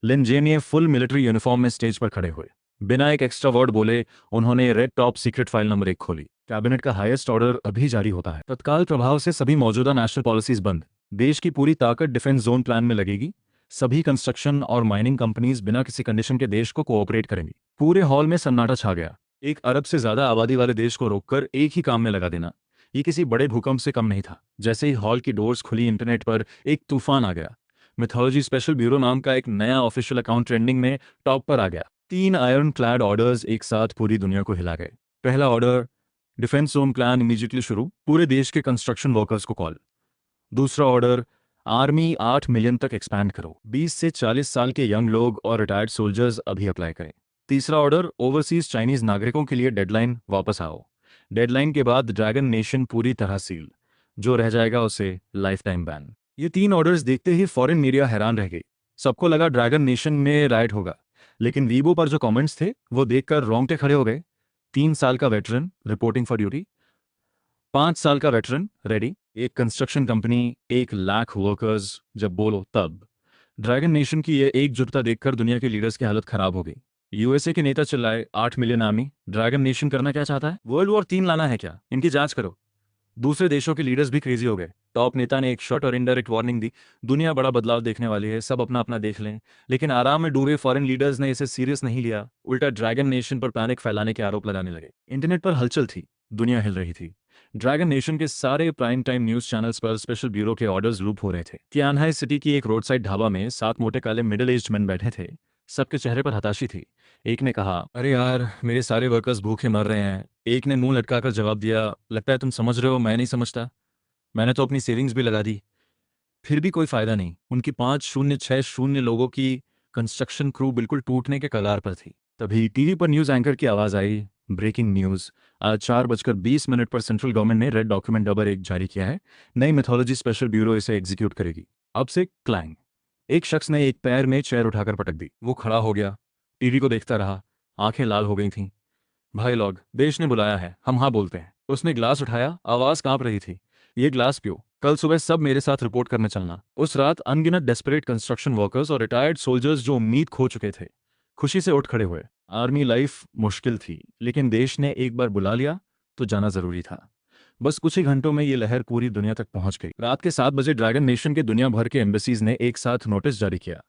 लिन जेनिए फुल मिलिट्री यूनिफॉर्म में स्टेज पर खड़े हुए। बिना एक एक्स्ट्रा वर्ड बोले उन्होंने red top secret file number 1 खोली। कैबिनेट का हाईएस्ट ऑर्डर अभी जारी होता है। तत्काल प्रभाव से सभी मौजूदा नेशनल पॉलिसीज बंद। देश की पूरी ताकत डिफेंस जोन प्लान में लगेगी। सभी कंस्ट्रक्शन और माइनिंग कंपनीज बिना किसी कंडीशन के देश को कोऑपरेट करेंगी। पूरे हॉल में सन्नाटा छा गया। 1 अरब से ज्यादा आबादी वाले देश को रोककर एक ही काम में लगा देना, ये किसी बड़े भूकंप से कम नहीं था। जैसे ही हॉल की डोर्स खुली, इंटरनेट पर एक तूफान आ गया। मिथोलॉजी स्पेशल ब्यूरो नाम का एक नया ऑफिशियल अकाउंट ट्रेंडिंग में टॉप पर आ गया। 3 आयरन क्लैड ऑर्डर्स एक साथ पूरी दुनिया को हिला गए। पहला order, defence zone plan immediately शुरू, पूरे देश के कंस्ट्रक्शन वर्कर्स को कॉल। दूसरा ऑर्डर, आर्मी 8 मिलियन तक एक्सपैंड करो। 20 से 40 साल के यंग लोग और रिटायर्ड सोल्जर्स अभी अप्लाई करें। तीसरा ऑर्डर, ओवरसीज चाइनीज नागरिकों के लिए डेडलाइन वापस आओ। डेडलाइन के बाद ड्रैगन नेशन पूरी तरह सील, जो रह जाएगा उसे लाइफ टाइम बैन। ये 3 ऑर्डर्स देखते ही फॉरेन मीडिया हैरान रह गई। सबको लगा ड्रैगन नेशन में राइट होगा, लेकिन वीबो पर जो कमेंट्स थे वो देखकर रोंगटे खड़े हो गए। 3 साल का वेटरन रिपोर्टिंग फॉर ड्यूटी, 5 साल का वेटरन रेडी, एक कंस्ट्रक्शन कंपनी, 1 लाख वर्कर्स, जब बोलो तब। ड्रैगन नेशन की ये एकजुटता देखकर दुनिया के लीडर्स की हालत खराब हो गई। यूएसए के नेता चिल्लाए, 8 मिलियन आर्मी। ड्रैगन नेशन करना क्या चाहता है? वर्ल्ड वॉर 3 लाना है क्या? इनकी जांच करो। दूसरे देशों के लीडर्स भी क्रेजी हो गए। टॉप नेता ने एक शॉर्ट और इनडायरेक्ट वार्निंग दी, दुनिया बड़ा बदलाव देखने वाली है, सब अपना अपना देख लें। लेकिन आराम में डूबे फॉरेन लीडर्स ने इसे सीरियस नहीं लिया, उल्टा ड्रैगन नेशन पर पैनिक फैलाने के आरोप लगाने लगे। इंटरनेट पर हलचल थी, दुनिया हिल रही थी। ड्रैगन नेशन के सारे प्राइम टाइम न्यूज चैनल्स पर स्पेशल ब्यूरो के ऑर्डर्स लूप हो रहे थे। तियानहाई सिटी की एक रोड साइड ढाबा में 7 मोटे काले मिडिल एज्ड मैन बैठे थे। सबके चेहरे पर हताशी थी। एक ने कहा, अरे यार, मेरे सारे वर्कर्स भूखे मर रहे हैं। एक ने मुंह लटकाकर जवाब दिया, लगता है तुम समझ रहे हो, मैं नहीं समझता। मैंने तो अपनी सेविंग्स भी लगा दी, फिर भी कोई फायदा नहीं। उनकी 5060 लोगों की कंस्ट्रक्शन क्रू बिल्कुल टूटने के कगार पर थी। तभी टीवी पर न्यूज एंकर की आवाज आई, ब्रेकिंग न्यूज, आज 4:20 पर सेंट्रल गवर्नमेंट ने रेड डॉक्यूमेंट नंबर 1 जारी किया है। नई मेथोलॉजी स्पेशल ब्यूरो इसे एग्जीक्यूट करेगी। अब से क्लैंग, एक शख्स ने एक पैर में चेयर उठाकर पटक दी। वो खड़ा हो गया, टीवी को देखता रहा, आंखें लाल हो गई थीं। भाई लोग, देश ने बुलाया है, हम हाँ बोलते हैं। उसने ग्लास उठाया, आवाज कांप रही थी। ये ग्लास पियो, कल सुबह सब मेरे साथ रिपोर्ट करने चलना। उस रात अनगिनत डेस्परेट कंस्ट्रक्शन वर्कर्स और रिटायर्ड सोल्जर्स जो उम्मीद खो चुके थे, खुशी से उठ खड़े हुए। आर्मी लाइफ मुश्किल थी, लेकिन देश ने एक बार बुला लिया तो जाना जरूरी था। बस कुछ ही घंटों में ये लहर पूरी दुनिया तक पहुंच गई। रात के 7 बजे ड्रैगन नेशन के दुनिया भर के एम्बेसीज ने एक साथ नोटिस जारी किया,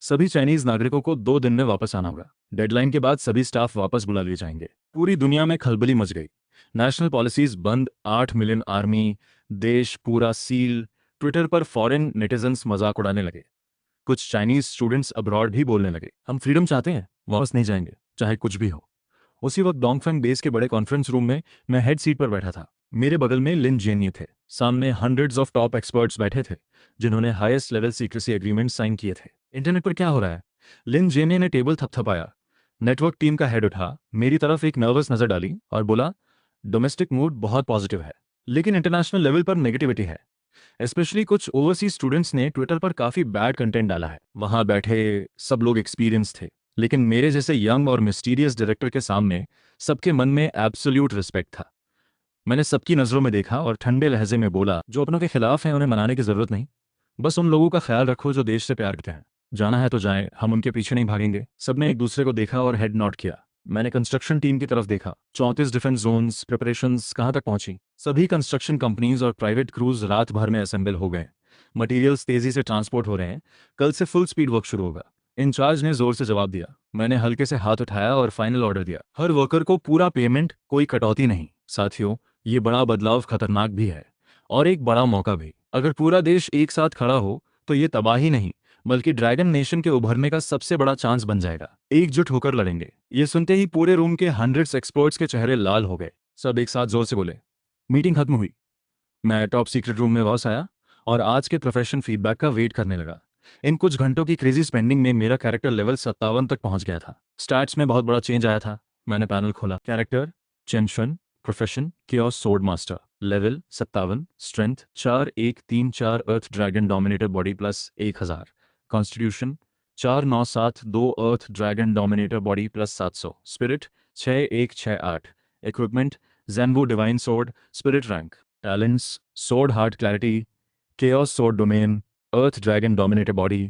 सभी चाइनीज नागरिकों को 2 दिन में वापस आना होगा। डेडलाइन के बाद सभी स्टाफ वापस बुला लिए जाएंगे। पूरी दुनिया में खलबली मच गई। नेशनल पॉलिसीज बंद, 8 मिलियन आर्मी, देश पूरा सील। ट्विटर पर फॉरेन नेटिजन्स मजाक उड़ाने लगे। कुछ चाइनीज स्टूडेंट्स अब्रॉड भी बोलने लगे, हम फ्रीडम चाहते हैं, वापस नहीं जाएंगे, चाहे कुछ भी हो। उसी वक्त डोंगफेंग बेस के बड़े कॉन्फ्रेंस रूम में मैं हेड सीट पर बैठा था। मेरे बगल में लिन जेन्यू थे, सामने हंड्रेड्स ऑफ टॉप एक्सपर्ट्स बैठे थे जिन्होंने highest level secrecy agreement sign किए थे। इंटरनेट पर क्या हो रहा है? लिन जेन्यू ने टेबल थपथपाया। नेटवर्क टीम का हेड उठा, मेरी तरफ एक नर्वस नजर डाली और बोला, डोमेस्टिक मूड बहुत पॉजिटिव है, लेकिन इंटरनेशनल लेवल पर नेगेटिविटी है। स्पेशली कुछ ओवरसीज स्टूडेंट्स ने ट्विटर पर काफी बैड कंटेंट डाला है। वहां बैठे सब लोग एक्सपीरियंस थे, लेकिन मेरे जैसे यंग और मिस्टीरियस डायरेक्टर के सामने सबके मन में एब्सोल्यूट रिस्पेक्ट था। मैंने सबकी नज़रों में देखा और ठंडे लहजे में बोला, जो अपनों के खिलाफ हैं उन्हें मनाने की जरूरत नहीं, बस उन लोगों का ख्याल रखो जो देश से प्यार करते हैं। जाना है तो जाए, हम उनके पीछे नहीं भागेंगे। सबने एक दूसरे को देखा और हेड नॉट किया। मैंने कंस्ट्रक्शन टीम की तरफ देखा। 34 डिफेंस जोन्स प्रिपरेशंस कहाँ तक पहुंची? सभी कंस्ट्रक्शन कंपनीज और प्राइवेट क्रूज रात भर में असेंबल हो गए। मटेरियल्स तेजी से ट्रांसपोर्ट हो रहे हैं, कल से फुल स्पीड वर्क शुरू होगा। इंचार्ज ने जोर से जवाब दिया। मैंने हल्के से हाथ उठाया और फाइनल ऑर्डर दिया, हर वर्कर को पूरा पेमेंट, कोई कटौती नहीं। साथियों, ये बड़ा बदलाव खतरनाक भी है और एक बड़ा मौका भी। अगर पूरा देश एक साथ खड़ा हो तो ये तबाही नहीं, बल्कि ड्रैगन नेशन के उभरने का सबसे बड़ा चांस बन जाएगा। एकजुट होकर लड़ेंगे। ये सुनते ही पूरे रूम के हंड्रेड्स एक्सपर्ट्स के चेहरे लाल हो गए। सब एक साथ जोर से बोले। मीटिंग खत्म हुई। मैं टॉप सीक्रेट रूम में वापस आया और आज के प्रोफेशन फीडबैक का वेट करने लगा। इन कुछ घंटों की क्रेजी स्पेंडिंग में मेरा कैरेक्टर लेवल 57 तक पहुंच गया था। स्टैट्स में बहुत बड़ा चेंज आया था। मैंने पैनल खोला। Character Chenshun, profession chaos sword master, level 57, strength 4134 earth dragon dominator body plus 1000, constitution 4972 earth dragon dominator body plus 700, spirit 6168, equipment Zhenwu divine sword spirit rank, talents sword heart clarity, chaos sword domain, earth dragon dominator body,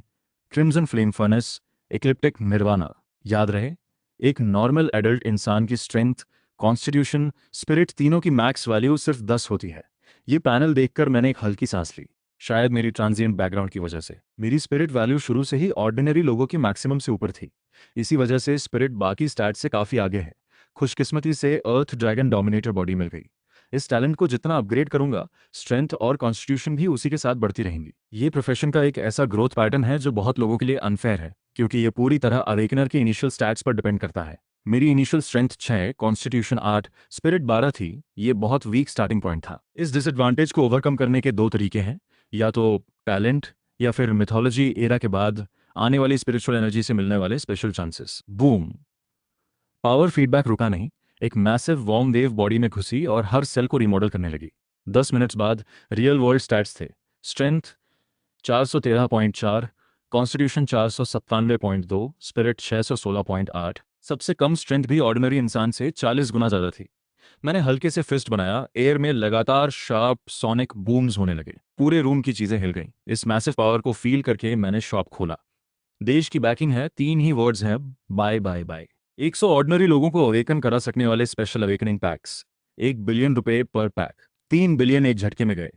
crimson flame furnace, ecliptic nirvana. याद रहे, एक normal adult इंसान की strength, constitution, spirit तीनों की max value सिर्फ 10 होती है। ये पैनल देखकर मैंने एक हल्की सांस ली। शायद मेरी ट्रांजिएंट बैकग्राउंड की वजह से मेरी स्पिरिट वैल्यू शुरू से ही ऑर्डिनरी लोगों की मैक्सिमम से ऊपर थी। इसी वजह से स्पिरिट बाकी स्टैट से काफ़ी आगे है। खुशकिस्मती से अर्थ ड्रैगन डोमिनेटर बॉडी मिल गई। इस टैलेंट को जितना अपग्रेड करूंगा, स्ट्रेंथ और कॉन्स्टिट्यूशन भी उसी के साथ बढ़ती रहेंगी। ये प्रोफेशन का एक ऐसा ग्रोथ पैटर्न है जो बहुत लोगों के लिए अनफेयर है, क्योंकि ये पूरी तरह अवेकनर के इनिशियल स्टैट्स पर डिपेंड करता है। मेरी इनिशियल स्ट्रेंथ 6, कॉन्स्टिट्यूशन 8, स्पिरिट 12 थी। ये बहुत वीक स्टार्टिंग पॉइंट था। इस डिसएडवांटेज को ओवरकम करने के 2 तरीके हैं, या तो टैलेंट या फिर मिथोलॉजी एरा के बाद आने वाली स्पिरिचुअल एनर्जी से मिलने वाले special chances. Boom! Power feedback रुका नहीं। एक मैसिव वार्म वेव बॉडी में घुसी और हर सेल को रिमॉडल करने लगी। 10 मिनट्स बाद रियल वर्ल्ड स्टैट्स थे। स्ट्रेंथ 413.4, कॉन्स्टिट्यूशन 497.2, स्पिरिट 616.8, सबसे कम स्ट्रेंथ भी ऑर्डिनरी इंसान से 40 गुना ज़्यादा थी। मैंने हल्के से फिस्ट बनाया, एयर में लगातार शार्प सोनिक बूम्स होने लगे, पूरे रूम की चीज़ें हिल गईं। इस मैसिव पावर को फील करके मैंने शॉप खोला। देश की बैकिंग है, 3 ही वर्ड्स हैं, बाय बाय बाय। 100 ऑर्डिनरी लोगों को अवेकन करा सकने वाले स्पेशल अवेकनिंग पैक्स, 1 बिलियन रुपए पर पैक। 3 बिलियन एक झटके में गए,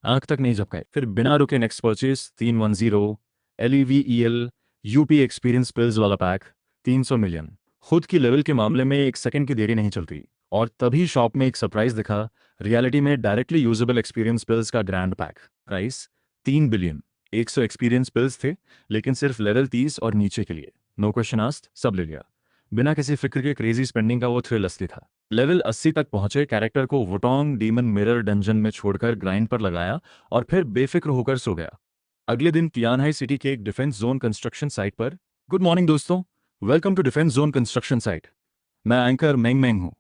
आंख तक नहीं झपकाए। फिर बिना रुके next purchase 310 LEVEL UP experience pills वाला पैक, 300 मिलियन। खुद की लेवल के मामले में 1 सेकंड की देरी नहीं चलती। और तभी शॉप में एक सरप्राइज दिखा, रियलिटी में डायरेक्टली यूजेबल एक्सपीरियंस पिल्स का grand pack. Price 3 billion. 100 experience pills थे, लेकिन सिर्फ लेवल 30 और नीचे के लिए। नो क्वेश्चन आस्क्ड, सब ले लिया। बिना किसी फिक्र के क्रेजी स्पेंडिंग का वो थ्रिल असली था। लेवल 80 तक पहुंचे, कैरेक्टर को वुटोंग डीमन मिरर डंजन में छोड़कर ग्राइंड पर लगाया और फिर बेफिक्र होकर सो गया। अगले दिन तियानहाई सिटी के एक डिफेंस जोन कंस्ट्रक्शन साइट पर। गुड मॉर्निंग दोस्तों, welcome to defence zone construction site. मैं एंकर मेंग मेंग हूँ।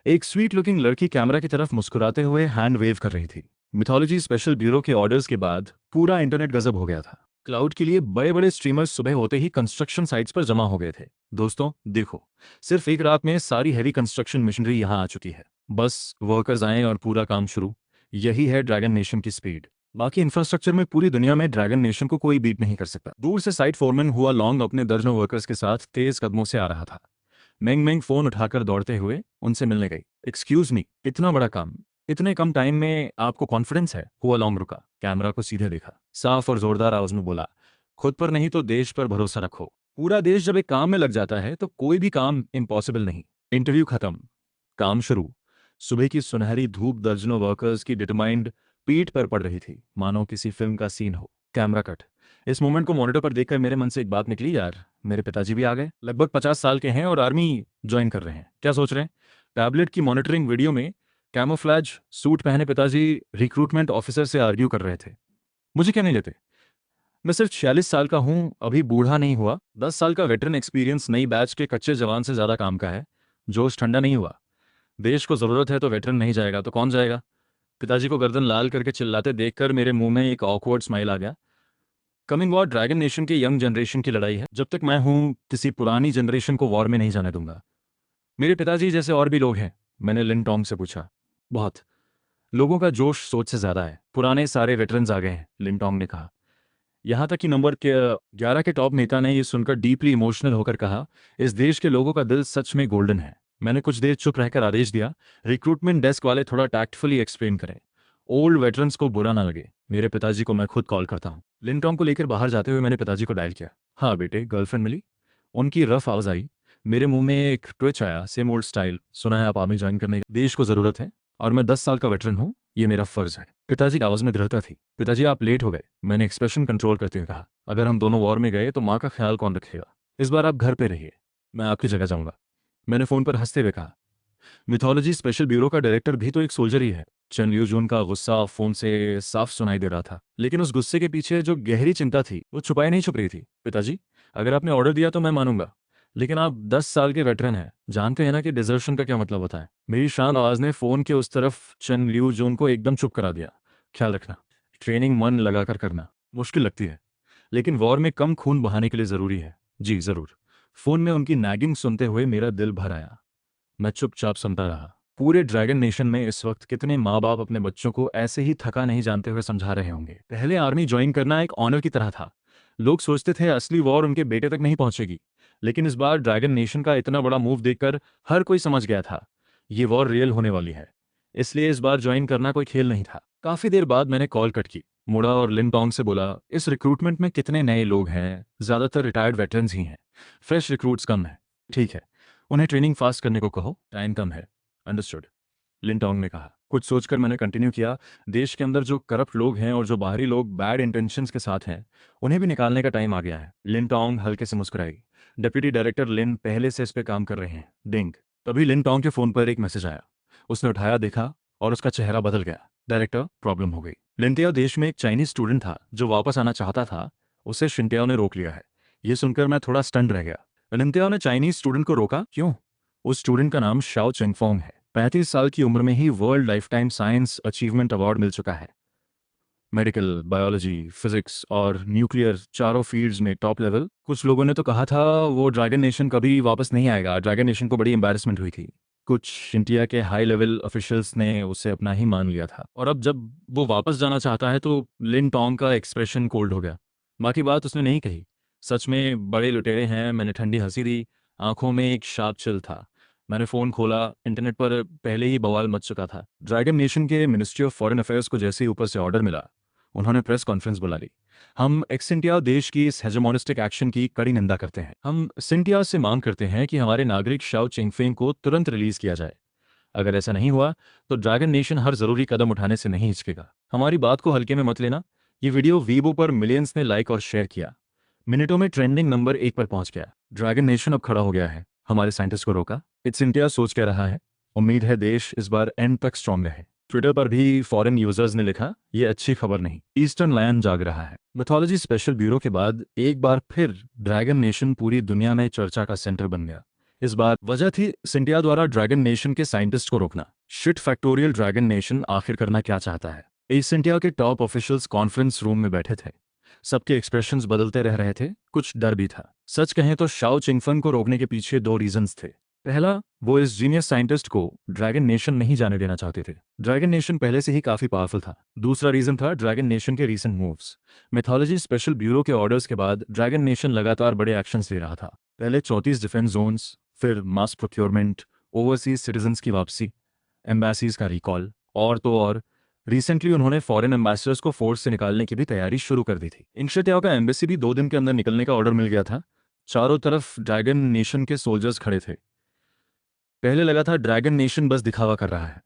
एक स्वीट लुकिंग लड़की कैमरा की तरफ मुस्कुराते हुए हैंड वेव कर रही थी। मिथोलॉजी स्पेशल ब्यूरो के ऑर्डर्स के बाद पूरा इंटरनेट गजब हो गया था। क्लाउड के लिए बड़े बड़े स्ट्रीमर्स सुबह होते ही कंस्ट्रक्शन साइट्स पर जमा हो गए थे। दोस्तों देखो, सिर्फ एक रात में सारी हैवी कंस्ट्रक्शन मशीनरी यहाँ आ चुकी है। बस वर्कर्स आए और पूरा काम शुरू। यही है ड्रैगन नेशन की स्पीड। बाकी इंफ्रास्ट्रक्चर में पूरी दुनिया में ड्रैगन नेशन को कोई बीट नहीं कर सकता। दूर से साइट फोरमैन हुआ लॉन्ग अपने दर्जनों वर्कर्स के साथ तेज कदमों से आ रहा था। मेंग मेंग फोन उठाकर दौड़ते हुए उनसे मिलने गई। एक्सक्यूज मी, इतना बड़ा काम, इतने कम टाइम में आपको कॉन्फिडेंस है? हुआ लॉन्ग रुका, कैमरा को सीधे देखा, साफ और जोरदार आवाज में बोला, खुद पर नहीं तो देश पर भरोसा रखो। पूरा देश जब एक काम में लग जाता है तो कोई भी काम इम्पॉसिबल नहीं। इंटरव्यू खत्म, काम शुरू। सुबह की सुनहरी धूप दर्जनों वर्कर्स की डिटरमाइंड पीठ पर पड़ रही थी, मानो किसी फिल्म का सीन हो। Camera cut. इस मोमेंट को मॉनिटर पर देखकर मेरे मन से एक बात निकली, यार मेरे पिताजी भी आ गए। लगभग 50 साल के हैं और आर्मी ज्वाइन कर रहे हैं। क्या सोच रहे हैं? टैबलेट की मॉनिटरिंग वीडियो में कैमोफ्लैज सूट पहने पिताजी रिक्रूटमेंट ऑफिसर से आर्ग्यू कर रहे थे। मुझे क्या नहीं लेते? मैं सिर्फ 46 साल का हूं, अभी बूढ़ा नहीं हुआ। 10 साल का वेटरन एक्सपीरियंस नई बैच के कच्चे जवान से ज्यादा काम का है। जोश ठंडा नहीं हुआ। देश को जरूरत है तो वेटरन नहीं जाएगा तो कौन जाएगा? पिताजी को गर्दन लाल करके चिल्लाते देखकर मेरे मुंह में एक ऑकवर्ड स्माइल आ गया। कमिंग वॉर ड्रैगन नेशन के यंग जनरेशन की लड़ाई है। जब तक मैं हूं, किसी पुरानी जनरेशन को वॉर में नहीं जाने दूंगा। मेरे पिताजी जैसे और भी लोग हैं? मैंने लिन टोंग से पूछा। बहुत। लोगों का जोश सोच से ज्यादा है। पुराने सारे वेटरन्स आ गए हैं, लिन टोंग ने कहा। यहाँ तक कि नंबर के 11 के टॉप नेता ने यह सुनकर डीपली इमोशनल होकर कहा, इस देश के लोगों का दिल सच में गोल्डन है। मैंने कुछ देर चुप रहकर आदेश दिया, रिक्रूटमेंट डेस्क वाले थोड़ा टैक्टफुली एक्सप्लेन करें, ओल्ड वेटरन्स को बुरा ना लगे। मेरे पिताजी को मैं खुद कॉल करता हूँ। लिनटॉन्ग को लेकर बाहर जाते हुए मैंने पिताजी को डायल किया। हाँ बेटे, गर्लफ्रेंड मिली? उनकी रफ आवाज आई। मेरे मुंह में एक ट्विच आया, सेम ओल्ड स्टाइल। सुना है आप आर्मी ज्वाइन करने की? देश को जरूरत है और मैं 10 साल का वेटरन हूँ, ये मेरा फर्ज है। पिताजी की आवाज में दृढ़ता थी। पिताजी आप लेट हो गए, मैंने एक्सप्रेशन कंट्रोल करते हुए कहा। अगर हम दोनों वॉर में गए तो माँ का ख्याल कौन रखेगा? इस बार आप घर पे रहिए, मैं आपकी जगह जाऊंगा। मैंने फोन पर हंसते हुए कहा। मिथोलॉजी स्पेशल ब्यूरो का डायरेक्टर भी तो एक सोल्जर ही है। चेन लियू जून का गुस्सा फोन से साफ सुनाई दे रहा था, लेकिन उस गुस्से के पीछे जो गहरी चिंता थी वो छुपाई नहीं छुप रही थी। पिताजी, अगर आपने ऑर्डर दिया तो मैं मानूंगा, लेकिन आप 10 साल के वेटरन हैं, जानते हैं ना कि डिजर्शन का क्या मतलब होता है। मेरी शांत आवाज ने फोन के उस तरफ चेन लियू जून को एकदम चुप करा दिया। ख्याल रखना, ट्रेनिंग मन लगाकर करना। मुश्किल लगती है, लेकिन वॉर में कम खून बहाने के लिए जरूरी है। जी जरूर। फोन में उनकी नैगिंग सुनते हुए मेरा दिल भर आया। मैं चुपचाप सुनता रहा। पूरे ड्रैगन नेशन में इस वक्त कितने माँ बाप अपने बच्चों को ऐसे ही थका नहीं जानते हुए समझा रहे होंगे। पहले आर्मी ज्वाइन करना एक ऑनर की तरह था। लोग सोचते थे असली वॉर उनके बेटे तक नहीं पहुंचेगी, लेकिन इस बार ड्रैगन नेशन का इतना बड़ा मूव देखकर हर कोई समझ गया था, ये वॉर रियल होने वाली है। इसलिए इस बार ज्वाइन करना कोई खेल नहीं था। काफी देर बाद मैंने कॉल कट की, मुड़ा और लिन टोंग से बोला, इस रिक्रूटमेंट में कितने नए लोग हैं? ज्यादातर रिटायर्ड वेटरन्स ही हैं, फ्रेश रिक्रूट्स कम है। ठीक है, उन्हें ट्रेनिंग फास्ट करने को कहो, टाइम कम है। अंडरस्टूड, लिनटोंग ने कहा। कुछ सोचकर मैंने कंटिन्यू किया, देश के अंदर जो करप्ट लोग हैं और जो बाहरी लोग बैड इंटेंशंस के साथ हैं, उन्हें भी निकालने का टाइम आ गया है। लिनटोंग हल्के से मुस्कुराई। डेप्यूटी डायरेक्टर लिन पहले से इस पे काम कर रहे हैं। डिंग। तभी लिनटोंग के फोन पर एक मैसेज आया। उसने उठाया, देखा और उसका चेहरा बदल गया। डायरेक्टर, प्रॉब्लम हो गई। लिंटिया देश में एक चाइनीज स्टूडेंट था जो वापस आना चाहता था, उसे शिंटियाओ ने रोक लिया है। ये सुनकर मैं थोड़ा स्टंड रह गया। लिंटियाओ ने चाइनीज स्टूडेंट को रोका? क्यों? उस स्टूडेंट का नाम शाओ चेंगफोंग है। 35 साल की उम्र में ही world life time science achievement award मिल चुका है। मेडिकल, बायोलॉजी, फिजिक्स और न्यूक्लियर चारों फील्ड्स में टॉप लेवल। कुछ लोगों ने तो कहा था वो ड्रैगन नेशन कभी वापस नहीं आएगा, ड्रैगन नेशन को बड़ी एम्बैरेसमेंट हुई थी। कुछ इंडिया के हाई लेवल ऑफिशियल्स ने उसे अपना ही मान लिया था, और अब जब वो वापस जाना चाहता है तो लिन टोंग का एक्सप्रेशन कोल्ड हो गया। बाकी बात उसने नहीं कही। सच में बड़े लुटेरे हैं, मैंने ठंडी हंसी दी। आंखों में एक शार्प चिल था। मैंने फ़ोन खोला, इंटरनेट पर पहले ही बवाल मच चुका था। ड्रैगन नेशन के मिनिस्ट्री ऑफ फॉरेन अफेयर्स को जैसे ही ऊपर से ऑर्डर मिला, उन्होंने प्रेस कॉन्फ्रेंस बुला ली। हम एक्सिंटिया देश की इस हेजेमोनिस्टिक एक्शन की कड़ी निंदा करते हैं। हम सिंटिया से मांग करते हैं कि हमारे नागरिक शाओ चिंगफेंग को तुरंत रिलीज किया जाए। अगर ऐसा नहीं हुआ तो ड्रैगन नेशन हर जरूरी कदम उठाने से नहीं हिचकेगा। हमारी बात को हल्के में मत लेना। ये वीडियो वीबो पर मिलियंस ने लाइक और शेयर किया। मिनटों में ट्रेंडिंग नंबर 1 पर पहुंच गया। ड्रैगन नेशन अब खड़ा हो गया है। हमारे साइंटिस्ट को रोका। इट्स इंडिया सोच कह रहा है। उम्मीद है देश इस बार एंड तक स्ट्रांग रहे। ट्विटर पर भी फॉरेन यूजर्स ने लिखा, ये अच्छी खबर नहीं, ईस्टर्न लायन जाग रहा है। मिथोलॉजी स्पेशल ब्यूरो के बाद एक बार फिर ड्रैगन नेशन पूरी दुनिया में चर्चा का सेंटर बन गया। इस बार वजह थी सिंटिया द्वारा ड्रैगन नेशन के साइंटिस्ट को रोकना। शिट फैक्टोरियल ड्रैगन नेशन आखिर करना क्या चाहता है? एस इंडिया के टॉप ऑफिशियल्स कॉन्फ्रेंस रूम में बैठे थे। सबके एक्सप्रेशंस बदलते रह रहे थे, कुछ डर भी था। सच कहें तो शाओ चिंगफन को रोकने के पीछे दो रीजंस थे। पहला, वो इस जीनियस साइंटिस्ट को ड्रैगन नेशन नहीं जाने देना चाहते थे। ड्रैगन नेशन पहले से ही काफी पावरफुल था। दूसरा रीजन था ड्रैगन नेशन के recent moves. Mythology special bureau के ऑर्डर्स के बाद ड्रैगन नेशन लगातार बड़े एक्शंस ले रहा था। पहले 34 डिफेंस जोन्स, फिर मास प्रोक्योरमेंट, ओवरसीज सिटीजन्स की वापसी, एम्बेसीज का रिकॉल, और तो और रिसेंटली उन्होंने फॉरेन एम्बेसडर्स को फोर्स से निकालने की भी तैयारी शुरू कर दी थी। इंशतियाओ का एम्बेसी भी 2 दिन के अंदर निकलने का ऑर्डर मिल गया था। चारों तरफ ड्रैगन नेशन के सोल्जर्स खड़े थे। पहले लगा था ड्रैगन नेशन बस दिखावा कर रहा है,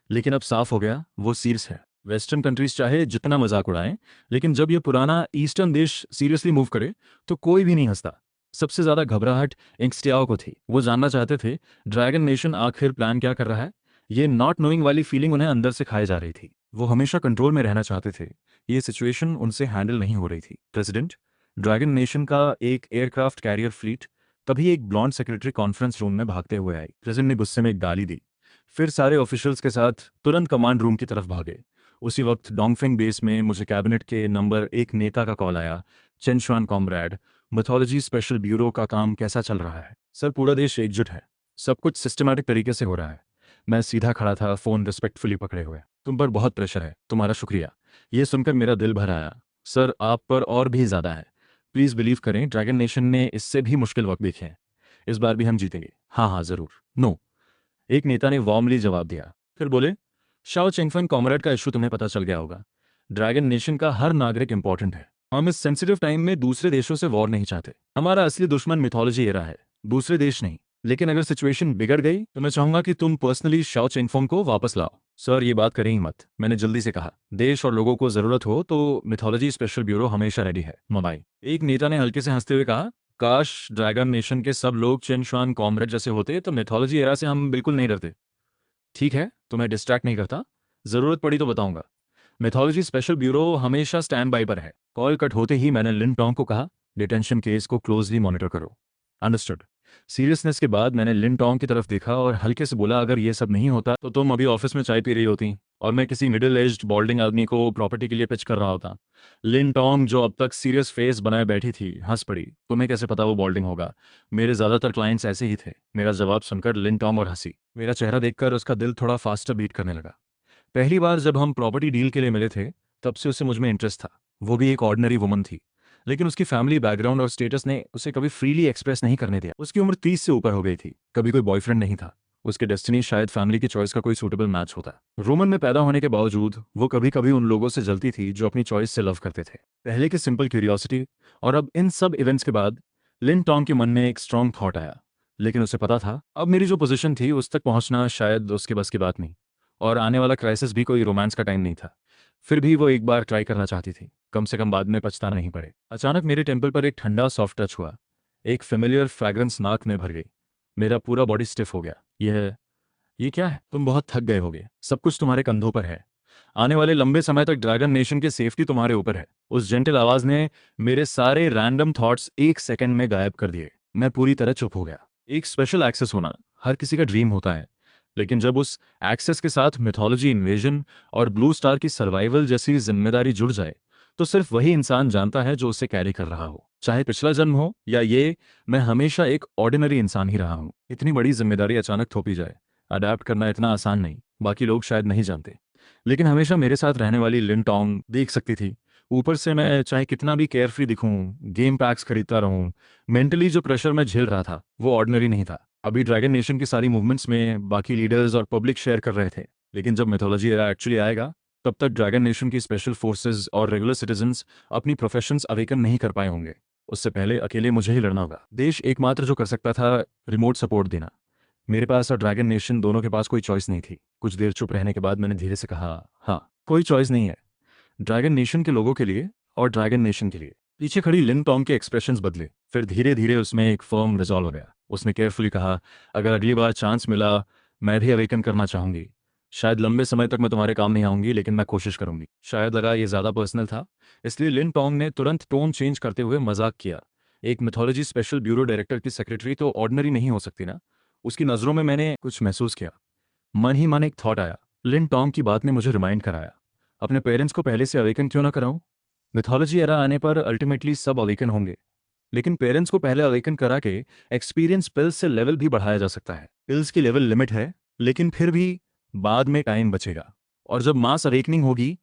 लेकिन अब साफ हो गया वो सीरियस है। वेस्टर्न कंट्रीज चाहे जितना मजाक उड़ाएं, लेकिन जब ये पुराना ईस्टर्न देश सीरियसली मूव करे तो कोई भी नहीं हंसता। सबसे ज्यादा घबराहट इंक्स्टियाओ को थी। वो जानना चाहते थे ड्रैगन नेशन आखिर प्लान क्या कर रहा है। ये नॉट नोइंग वाली फीलिंग उन्हें अंदर से खाए जा रही थी। वो हमेशा कंट्रोल में रहना चाहते थे। ये सिचुएशन उनसे हैंडल नहीं हो रही थी। प्रेसिडेंट, ड्रैगन नेशन का एक एयरक्राफ्ट कैरियर फ्लीट। तभी एक ब्लॉन्ड सेक्रेटरी कॉन्फ्रेंस रूम में भागते हुए आई। प्रेसिडेंट ने गुस्से में एक गाली दी, फिर सारे ऑफिशियल्स के साथ तुरंत कमांड रूम की तरफ भागे। उसी वक्त डोंगफेंग बेस में मुझे कैबिनेट के नंबर 1 नेता का कॉल आया। Chen Shuan comrade, mythology special bureau का काम कैसा चल रहा है? सर, पूरा देश एकजुट है। सब कुछ सिस्टमैटिक तरीके से हो रहा है। मैं सीधा खड़ा था, फोन रिस्पेक्टफुली पकड़े हुए। तुम पर बहुत प्रेशर है, तुम्हारा शुक्रिया। ये सुनकर मेरा दिल भर आया। सर, आप पर और भी ज्यादा है। प्लीज बिलीव करें, ड्रैगन नेशन ने इससे भी मुश्किल वक्त देखे हैं। इस बार भी हम जीतेंगे। हाँ हाँ, जरूर। नो, एक नेता ने वार्मली जवाब दिया। फिर बोले, शाओ चिंगफन कॉमरेड का इशू तुम्हें पता चल गया होगा। ड्रैगन नेशन का हर नागरिक इंपॉर्टेंट है। हम इस सेंसिटिव टाइम में दूसरे देशों से वॉर नहीं चाहते। हमारा असली दुश्मन मिथोलॉजी एरा है, दूसरे देश नहीं। लेकिन अगर सिचुएशन बिगड़ गई तो मैं चाहूंगा कि तुम पर्सनली शाओ चिंगफन को वापस लाओ। सर, ये बात करें ही मत, मैंने जल्दी से कहा। देश और लोगों को जरूरत हो तो मिथोलॉजी स्पेशल ब्यूरो हमेशा रेडी है। मोबाइल। एक नेता ने हल्के से हंसते हुए कहा, काश ड्रैगन नेशन के सब लोग चेन शुआन कॉमरेड जैसे होते तो मिथोलॉजी एरा से हम बिल्कुल नहीं डरते। ठीक है, तुम्हें डिस्ट्रैक्ट नहीं करता। जरूरत पड़ी तो बताऊंगा। मिथोलॉजी स्पेशल ब्यूरो हमेशा स्टैंड बाय पर है। कॉल कट होते ही मैंने लिन टोंग को कहा, डिटेंशन केस को क्लोजली मॉनिटर करो। अंडरस्टूड। सीरियसनेस के बाद मैंने लिन टोंग की तरफ देखा और हल्के से बोला, अगर ये सब नहीं होता तो तुम अभी ऑफिस में चाय पी रही होती और मैं किसी मिडिल एज्ड बॉल्डिंग आदमी को प्रॉपर्टी के लिए पिच कर रहा होता। लिन टोंग, जो अब तक सीरियस फेस बनाए बैठी थी, हंस पड़ी। तुम्हें कैसे पता वो बॉल्डिंग होगा? मेरे ज्यादातर क्लाइंट्स ऐसे ही थे। मेरा जवाब सुनकर लिन टोंग और हंसी। मेरा चेहरा देखकर उसका दिल थोड़ा फास्टर बीट करने लगा। पहली बार जब हम प्रॉपर्टी डील के लिए मिले थे, तब से उसे मुझ में इंटरेस्ट था। वो भी एक ऑर्डिनरी वुमन थी, लेकिन उसकी फैमिली बैकग्राउंड और स्टेटस ने उसे कभी फ्रीली एक्सप्रेस नहीं करने दिया। उसकी उम्र 30 से ऊपर हो गई थी, कभी कोई बॉयफ्रेंड नहीं था। उसके डेस्टिनी शायद फैमिली की चॉइस का कोई सूटेबल मैच होता। रोमन में पैदा होने के बावजूद वो कभी कभी उन लोगों से जलती थी जो अपनी चॉइस से लव करते थे। पहले की सिंपल क्यूरियोसिटी, और अब इन सब इवेंट्स के बाद लिन टोंग के मन में एक स्ट्रांग थॉट आया। लेकिन उसे पता था अब मेरी जो पोजीशन थी उस तक पहुंचना शायद उसके बस की बात नहीं, और आने वाला क्राइसिस भी कोई रोमांस का टाइम नहीं था। फिर भी वो एक बार ट्राई करना चाहती थी, कम से कम बाद में पछताना नहीं पड़े। अचानक मेरे टेम्पल पर एक ठंडा सॉफ्ट टच हुआ। एक फेमिलियर फ्रैग्रेंस नाक में भर गई। मेरा पूरा बॉडी स्टिफ हो गया। ये क्या है? तुम बहुत थक गए होगे। सब कुछ तुम्हारे कंधों पर है। आने वाले लंबे समय तक ड्रैगन नेशन की सेफ्टी तुम्हारे ऊपर है। उस जेंटल आवाज ने मेरे सारे रैंडम थॉट्स एक सेकंड में गायब कर दिए। मैं पूरी तरह चुप हो गया। एक स्पेशल एक्सेस होना हर किसी का ड्रीम होता है, लेकिन जब उस एक्सेस के साथ मिथोलॉजी इन्वेजन और ब्लू स्टार की सर्वाइवल जैसी जिम्मेदारी जुड़ जाए तो सिर्फ वही इंसान जानता है जो उसे कैरी कर रहा हो, चाहे पिछला जन्म हो या ये मैं हमेशा एक ऑर्डिनरी इंसान ही रहा हूँ। इतनी बड़ी जिम्मेदारी अचानक थोपी जाए, अडेप्ट करना इतना आसान नहीं। बाकी लोग शायद नहीं जानते, लेकिन हमेशा मेरे साथ रहने वाली लिन टोंग देख सकती थी। ऊपर से मैं चाहे कितना भी केयरफ्री दिखूं, गेम पैक्स खरीदता रहूं, मेंटली जो प्रेशर मैं झेल रहा था वो ऑर्डिनरी नहीं था। अभी ड्रैगन नेशन की सारी मूवमेंट्स में बाकी लीडर्स और पब्लिक शेयर कर रहे थे, लेकिन जब मिथोलॉजी एरा एक्चुअली आएगा तब तक ड्रैगन नेशन की स्पेशल फोर्सेस और रेगुलर सिटीजन्स अपनी प्रोफेशंस अवेकन नहीं कर पाए होंगे। उससे पहले अकेले मुझे ही लड़ना होगा। देश एकमात्र जो कर सकता था रिमोट सपोर्ट देना। मेरे पास और ड्रैगन नेशन दोनों के पास कोई चॉइस नहीं थी। कुछ देर चुप रहने के बाद मैंने धीरे से कहा, हाँ, कोई चॉइस नहीं है। ड्रैगन नेशन के लोगों के लिए और ड्रैगन नेशन के लिए। पीछे खड़ी लिन टोंग के एक्सप्रेशंस बदले, फिर धीरे धीरे उसमें एक फर्म रिजॉल्व हो गया। उसने केयरफुली कहा, अगर अगली बार चांस मिला मैं भी अवेकन करना चाहूंगी। शायद लंबे समय तक मैं तुम्हारे काम नहीं आऊंगी, लेकिन मैं कोशिश करूंगी। शायद लगा ये ज़्यादा पर्सनल था, इसलिए लिन टोंग ने तुरंत टोन चेंज करते हुए मजाक किया, एक मिथोलॉजी स्पेशल ब्यूरो डायरेक्टर की सेक्रेटरी तो ऑर्डिनरी नहीं हो सकती ना। उसकी नज़रों में मैंने कुछ महसूस किया। मन ही मन एक थॉट आया। लिन टोंग की बात ने मुझे रिमाइंड कराया, अपने पेरेंट्स को पहले से अवेकन क्यों ना कराऊं। मिथोलॉजी एरा आने पर अल्टीमेटली सब अवेकन होंगे, लेकिन पेरेंट्स को पहले अवेकन करा के एक्सपीरियंस पिल्स से लेवल भी बढ़ाया जा सकता है। पिल्स की लेवल लिमिट है, लेकिन फिर भी बाद में टाइम बचेगा। और जब मास अवेकनिंग होगी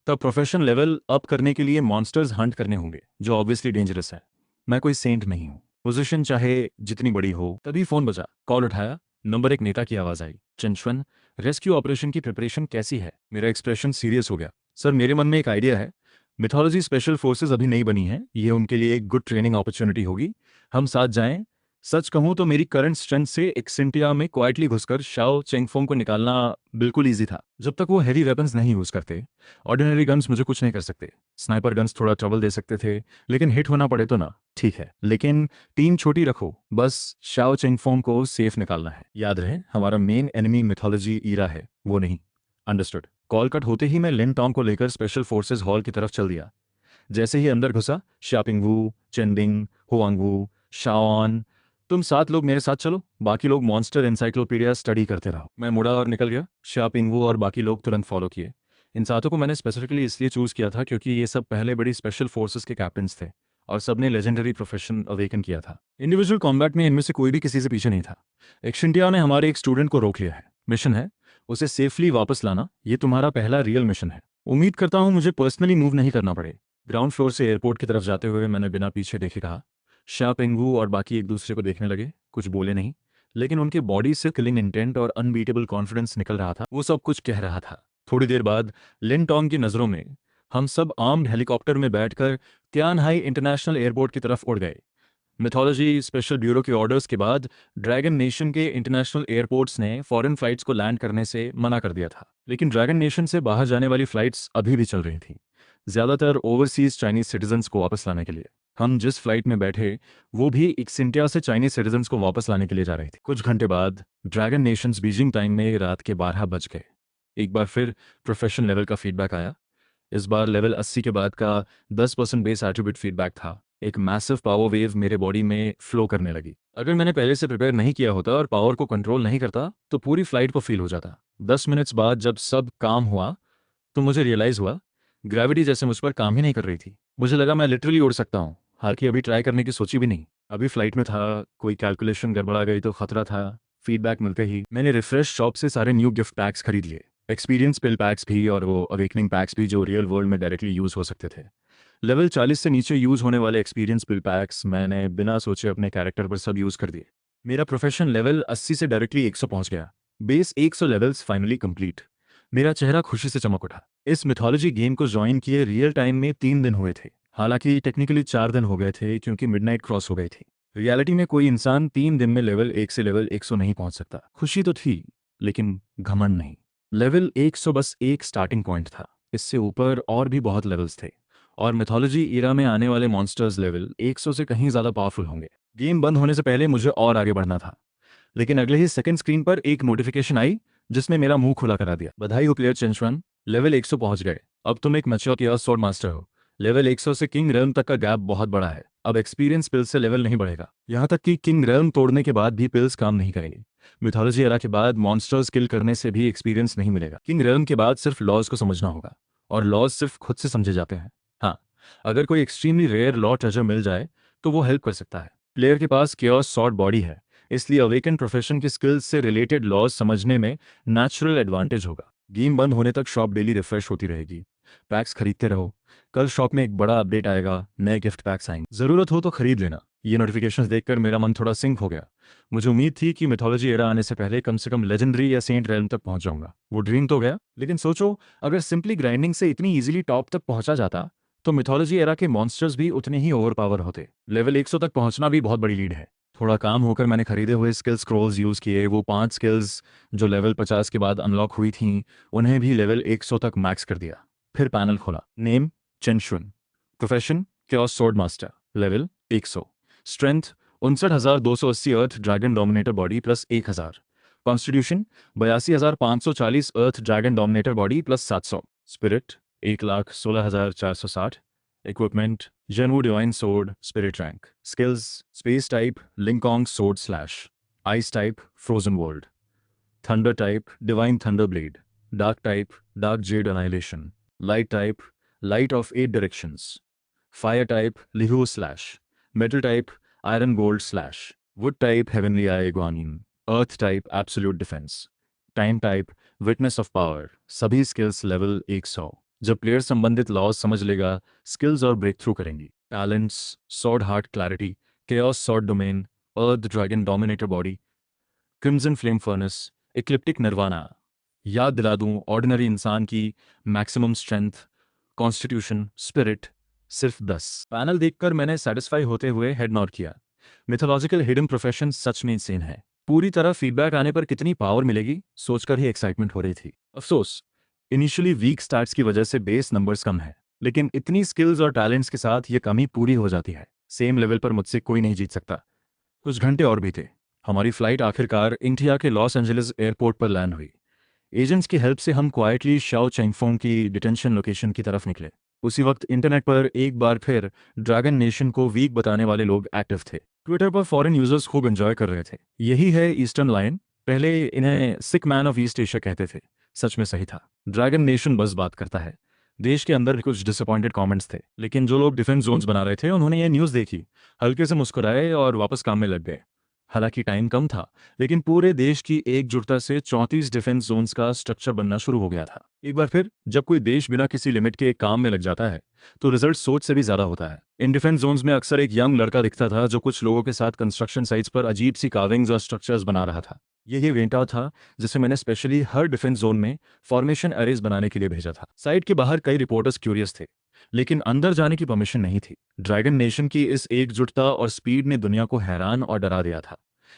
तब प्रोफेशन लेवल अप करने के लिए मॉन्स्टर्स हंट करने होंगे, जो ऑब्वियसली डेंजरस है। मैं कोई सेंट नहीं हूँ, पोजीशन चाहे जितनी बड़ी हो। तभी फोन बजा, कॉल उठाया, नंबर एक नेता की आवाज आई, चंचवन, रेस्क्यू ऑपरेशन की प्रिपरेशन कैसी है? मेरा एक्सप्रेशन सीरियस हो गया। सर, मेरे मन में एक आइडिया है। मिथोलॉजी स्पेशल फोर्सेज अभी नहीं बनी है, ये उनके लिए एक गुड ट्रेनिंग अपॉर्चुनिटी होगी। हम साथ जाएं। सच कहूं तो मेरी करंट स्ट्रेंथ से एक्सेंटिया में क्वाइटली घुसकर शाओ चेंगफोंग को निकालना बिल्कुल ईजी था, जब तक वो हैवी वेपन्स नहीं यूज करते। ऑर्डिनरी गन्स मुझे कुछ नहीं कर सकते। स्नाइपर गन्स थोड़ा ट्रबल दे सकते थे, लेकिन हिट होना पड़े तो ना, ठीक है, लेकिन टीम छोटी रखो, बस शाओ चेंगफोंग को सेफ निकालना है। याद रहे, हमारा मेन एनिमी मिथोलॉजी ईरा है, वो नहीं। अंडरस्टूड। कॉल कट होते ही मैं लिन टोंग को लेकर स्पेशल फोर्सेज हॉल की तरफ चल दिया। जैसे ही अंदर घुसा, शापिंग वू, चेंडिंग, हुआंग वू, शाओन, तुम 7 लोग मेरे साथ चलो, बाकी लोग मॉन्स्टर एनसाइक्लोपीडिया स्टडी करते रहो। मैं मुड़ा और निकल गया। शापिंग वू और बाकी लोग तुरंत फॉलो किए। इन 7 को मैंने स्पेसिफिकली इसलिए चूज किया था क्योंकि ये सब पहले बड़ी स्पेशल फोर्सेस के कैप्टन्स थे और सबने लेजेंडरी प्रोफेशन अवेकन किया था। इंडिविजुअल कॉम्बैट में इनमें से कोई भी किसी से पीछे नहीं था। एक्शिंटिया ने हमारे एक स्टूडेंट को रोक लिया है। मिशन है उसे सेफली वापस लाना। ये तुम्हारा पहला रियल मिशन है। उम्मीद करता हूँ मुझे पर्सनली मूव नहीं करना पड़े। ग्राउंड फ्लोर से एयरपोर्ट की तरफ जाते हुए मैंने बिना पीछे देखे कहा। शा पेंगू और बाकी एक दूसरे को देखने लगे, कुछ बोले नहीं, लेकिन उनके बॉडी से किलिंग इंटेंट और अनबीटेबल कॉन्फिडेंस निकल रहा था। वो सब कुछ कह रहा था। थोड़ी देर बाद लिन टोंग की नज़रों में हम सब आर्म्ड हेलीकॉप्टर में बैठकर तियानहाई इंटरनेशनल एयरपोर्ट की तरफ उड़ गए। मिथोलॉजी स्पेशल ब्यूरो के ऑर्डर्स के बाद ड्रैगन नेशन के इंटरनेशनल एयरपोर्ट्स ने फॉरेन फ्लाइट्स को लैंड करने से मना कर दिया था, लेकिन ड्रैगन नेशन से बाहर जाने वाली फ्लाइट्स अभी भी चल रही थी, ज़्यादातर ओवरसीज चाइनीज सिटीजन्स को वापस लाने के लिए। हम जिस फ्लाइट में बैठे वो भी एक्सिंटिया से चाइनीज सिटीजन्स को वापस लाने के लिए जा रही थी। कुछ घंटे बाद ड्रैगन नेशंस बीजिंग टाइम में रात के 12 बज गए। एक बार फिर प्रोफेशन लेवल का फीडबैक आया। इस बार लेवल 80 के बाद का 10% बेस एट्रीब्यूट फीडबैक था। एक मैसिव पावर वेव मेरे बॉडी में फ्लो करने लगी। अगर मैंने पहले से प्रिपेयर नहीं किया होता और पावर को कंट्रोल नहीं करता तो पूरी फ्लाइट को फील हो जाता। 10 मिनट्स बाद जब सब काम हुआ तो मुझे रियलाइज़ हुआ ग्रेविटी जैसे मुझ पर काम ही नहीं कर रही थी। मुझे लगा मैं लिटरली उड़ सकता हूँ, हालांकि अभी ट्राई करने की सोची भी नहीं। अभी फ्लाइट में था, कोई कैलकुलेशन गड़बड़ा गई तो खतरा था। फीडबैक मिलते ही मैंने रिफ्रेश शॉप से सारे न्यू गिफ्ट पैक्स खरीद लिए, एक्सपीरियंस पिल पैक्स भी और वो अवेकनिंग पैक्स भी जो रियल वर्ल्ड में डायरेक्टली यूज़ हो सकते थे। लेवल 40 से नीचे यूज़ होने वाले एक्सपीरियंस पिल पैक्स मैंने बिना सोचे अपने कैरेक्टर पर सब यूज़ कर दिए। मेरा प्रोफेशन लेवल 80 से डायरेक्टली 100 पहुंच गया। Base 100 levels finally complete. मेरा चेहरा खुशी से चमक उठा। इस मिथोलॉजी गेम को ज्वाइन किए रियल टाइम में 3 दिन हुए थे, हालांकि टेक्निकली 4 दिन हो गए थे क्योंकि मिडनाइट क्रॉस हो गई थी। रियलिटी में कोई इंसान 3 दिन में लेवल 1 से लेवल 100 नहीं पहुंच सकता। खुशी तो थी, लेकिन घमंड नहीं। लेवल 100 बस एक स्टार्टिंग पॉइंट था, इससे ऊपर और भी बहुत लेवल्स थे, और मिथोलॉजी ईरा में आने वाले मॉन्स्टर्स लेवल 100 से कहीं ज़्यादा पावरफुल होंगे। गेम बंद होने से पहले मुझे और आगे बढ़ना था, लेकिन अगले ही सेकंड स्क्रीन पर एक नोटिफिकेशन आई जिसने मेरा मुंह खुला करा दिया। बधाई हो प्लेयर चेंचुआन, लेवल 100 पहुंच गए। अब तुम एक मैच्योर किया स्वॉर्ड मास्टर हो। लेवल 100 से किंग रेल्म तक का गैप बहुत बड़ा है। अब एक्सपीरियंस पिल्स से लेवल नहीं बढ़ेगा। यहाँ तक कि किंग रेल्म तोड़ने के बाद भी पिल्स काम नहीं करेंगे। मिथोलॉजी एरा के बाद मॉन्स्टर्स किल करने से भी एक्सपीरियंस नहीं मिलेगा। किंग रेलम के बाद सिर्फ लॉज को समझना होगा, और लॉज सिर्फ खुद से समझे जाते हैं। हाँ, अगर कोई एक्सट्रीमली रेयर लॉ ट्रेजर मिल जाए तो वो हेल्प कर सकता है। प्लेयर के पास केओस सॉर्ड बॉडी है, इसलिए अवेकन प्रोफेशन की स्किल्स से रिलेटेड लॉज समझने में नेचुरल एडवांटेज होगा। गेम बंद होने तक शॉप डेली रिफ्रेश होती रहेगी, पैक्स खरीदते रहो। कल शॉप में एक बड़ा अपडेट आएगा, नए गिफ्ट पैक्स आएंगे, ज़रूरत हो तो खरीद लेना। ये नोटिफिकेशंस देखकर मेरा मन थोड़ा सिंक हो गया। मुझे उम्मीद थी कि मिथोलॉजी एरा आने से पहले कम से कम लेजेंडरी या सेंट रेलम तक पहुंच जाऊंगा। वो ड्रीम तो गया, लेकिन सोचो अगर सिंपली ग्राइंडिंग से इतनी इजीली टॉप तक पहुंचा जाता तो मिथोलॉजी एरा के मॉन्स्टर्स भी उतने ही ओवर पावर होते। लेवल 100 तक पहुंचना भी बहुत बड़ी लीड है। थोड़ा काम होकर मैंने खरीदे हुए स्किल स्क्रॉल्स यूज़ किए। वो 5 स्किल्स जो लेवल 50 के बाद अनलॉक हुई थीं उन्हें भी लेवल 100 तक मैक्स कर दिया। फिर पैनल खोला। Name Chenshun, profession chaos sword master, level 100, strength 59,280 earth dragon dominator body plus 1000, constitution 82,540 earth dragon dominator body plus 700, spirit 1,16,460, equipment Zhenwu divine sword spirit rank, skills space type Linkong sword slash, ice type frozen world, thunder type divine thunder blade, dark type dark jade annihilation, light type light of 8 directions, fire type Lihu slash, metal type iron gold slash, wood type heavenly eye Guanyin, earth type absolute defence, time type witness of power. सभी skills level 100। जब player संबंधित laws समझ लेगा, skills और break through करेंगी। Talents sword heart clarity, chaos sword domain, earth dragon dominator body, crimson flame furnace, ecliptic nirvana. याद दिला दूं, ऑर्डिनरी इंसान की मैक्सिमम स्ट्रेंथ कॉन्स्टिट्यूशन स्पिरिट सिर्फ 10। पैनल देखकर मैंने सेटिस्फाई होते हुए हेड नॉड किया। मिथोलॉजिकल हिडन प्रोफेशन सच में इंसेन है। पूरी तरह फीडबैक आने पर कितनी पावर मिलेगी सोचकर ही एक्साइटमेंट हो रही थी। अफसोस, इनिशियली वीक स्टार्ट्स की वजह से बेस नंबर्स कम है, लेकिन इतनी स्किल्स और टैलेंट्स के साथ ये कमी पूरी हो जाती है। सेम लेवल पर मुझसे कोई नहीं जीत सकता। कुछ घंटे और बीते। हमारी फ्लाइट आखिरकार इंडिया के लॉस एंजलिस एयरपोर्ट पर लैंड हुई। एजेंट्स की हेल्प से हम क्वाइटली शाओ चेंगफोंग की डिटेंशन लोकेशन की तरफ निकले। उसी वक्त इंटरनेट पर एक बार फिर ड्रैगन नेशन को वीक बताने वाले लोग एक्टिव थे। ट्विटर पर फॉरेन यूजर्स खूब एंजॉय कर रहे थे। यही है ईस्टर्न लाइन। पहले इन्हें सिक मैन ऑफ ईस्ट एशिया कहते थे। सच में सही था। ड्रैगन नेशन बस बात करता है। देश के अंदर भी कुछ डिसअपॉइंटेड कमेंट्स थे, लेकिन जो लोग डिफेंस जोन्स बना रहे थे उन्होंने ये न्यूज़ देखी, हल्के से मुस्कुराए और वापस काम में लग गए। हालांकि टाइम कम था, लेकिन पूरे देश की एकजुटता से 34 डिफेंस जोन्स का स्ट्रक्चर बनना शुरू हो गया था। एक बार फिर जब कोई देश बिना किसी लिमिट के काम में लग जाता है तो रिजल्ट सोच से भी ज्यादा होता है। इन डिफेंस जोन्स में अक्सर एक यंग लड़का दिखता था जो कुछ लोगों के साथ कंस्ट्रक्शन साइट्स पर अजीब सी कार्विंग्स और स्ट्रक्चर्स बना रहा था। यही वेंटा था जिसे मैंने स्पेशली हर डिफेंस जोन में फॉर्मेशन अरेज बनाने के लिए भेजा था। साइट के बाहर कई रिपोर्टर्स क्यूरियस थे, लेकिन अंदर जाने की परमिशन नहीं थी। ड्रैगन नेशन की इस एकजुटता और स्पीड ने दुनिया को हैरान और डरा दिया था।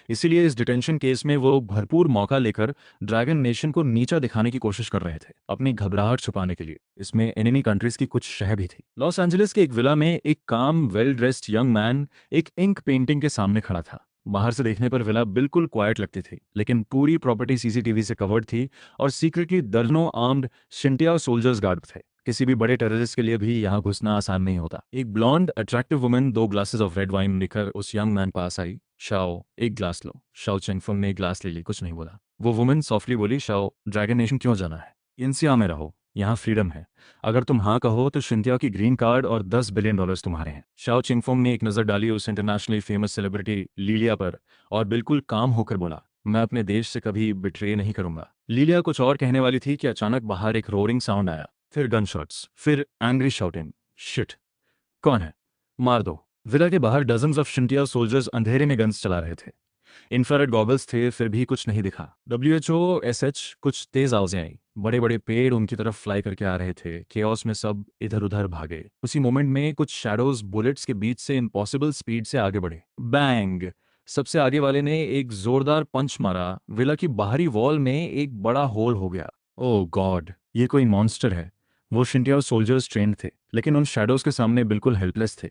इसीलिए इस डिटेंशन केस में वो भरपूर मौका लेकर ड्रैगन नेशन को नीचा दिखाने की कोशिश कर रहे थे, अपनी घबराहट छुपाने के लिए। इसमें एनिमी कंट्रीज की कुछ शह भी थी। लॉस एंजलिस के एक विला में एक काम वेल ड्रेस्ड यंग मैन एक इंक पेंटिंग के सामने खड़ा था। बाहर से देखने पर विला बिल्कुल क्वाइट लगती थी, लेकिन पूरी प्रॉपर्टी सीसीटीवी से कवर्ड थी और सीक्रेटली दर्जनों आर्म्ड शिंटिया सोल्जर्स गार्ड थे। किसी भी बड़े टेररिस्ट के लिए भी यहाँ घुसना आसान नहीं होता। एक blonde attractive woman 2 glasses of red wine लेकर उस यंग मैन पास आई। शाओ, एक ग्लास लो। शाओ चेंगफंग ने एक ग्लास ले ली, कुछ नहीं बोला। वो वुमन सॉफ्टली बोली, शाओ, ड्रैगन नेशन क्यों जाना है? इंसिया में रहो, यहाँ फ्रीडम है। अगर तुम हाँ कहो तो शिंतिया की ग्रीन कार्ड और $10 बिलियन तुम्हारे हैं। शाओ चिंगफोंग ने एक नज़र डाली उस इंटरनेशनली फेमस सेलिब्रिटी लीलिया पर और बिल्कुल काम होकर बोला, मैं अपने देश से कभी बिट्रे नहीं करूंगा। लीलिया कुछ और कहने वाली थी कि अचानक बाहर एक रोरिंग साउंड आया, फिर गन शॉट्स, फिर एंग्री शाउटिंग। शिट, कौन है? मार दो। विला के बाहर डजन्स ऑफ शिंटिया सोल्जर्स अंधेरे में गन्स चला रहे थे। इंफ्रारेड गॉगल्स थे, फिर भी कुछ नहीं दिखा। WHO SH कुछ तेज आवाजें आई। बड़े बड़े पेड़ उनकी तरफ फ्लाई करके आ रहे थे। केओस में सब इधर उधर भागे। उसी मोमेंट में कुछ शैडोज बुलेट्स के बीच से इम्पॉसिबल स्पीड से आगे बढ़े। बैंग! सबसे आगे वाले ने एक जोरदार पंच मारा। विला की बाहरी वॉल में एक बड़ा होल हो गया। ओह गॉड, ये कोई मॉन्स्टर है। वो शिंटिया सोल्जर्स ट्रेंड थे, लेकिन उन शैडोज के सामने बिल्कुल हेल्पलेस थे।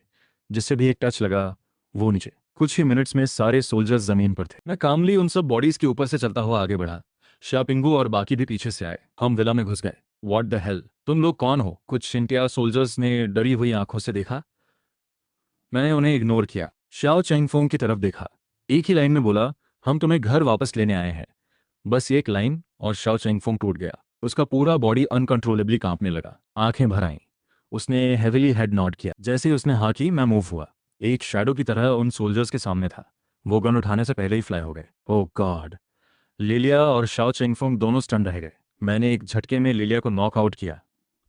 जिससे भी एक टच लगा वो नीचे। कुछ ही मिनट्स में सारे सोल्जर्स जमीन पर थे। मैं कामली उन सब बॉडीज के ऊपर से चलता हुआ आगे बढ़ा। शापिंगू और बाकी भी पीछे से आए। हम विला में घुस गए। व्हाट द हेल, तुम लोग कौन हो? कुछ शिंटिया सोल्जर्स ने डरी हुई आंखों से देखा। मैंने उन्हें इग्नोर किया। शाओ चेंगफोंग की तरफ देखा। एक ही लाइन में बोला, हम तुम्हें घर वापस लेने आए हैं। बस एक लाइन और शाओ चेंगफोंग टूट गया। उसका पूरा बॉडी अनकंट्रोलेबली कांपने लगा, आंखें भर आईं। उसने हेविली हेड नॉड किया। जैसे ही उसने हाँ की, मैं मूव हुआ। एक शैडो की तरह उन सोल्जर्स के सामने था। वो गन उठाने से पहले ही फ्लाई हो गए। ओह गॉड। लिलिया और शाओ चेंगफोंग दोनों स्टन रह गए। मैंने एक झटके में लिलिया को नॉक आउट किया,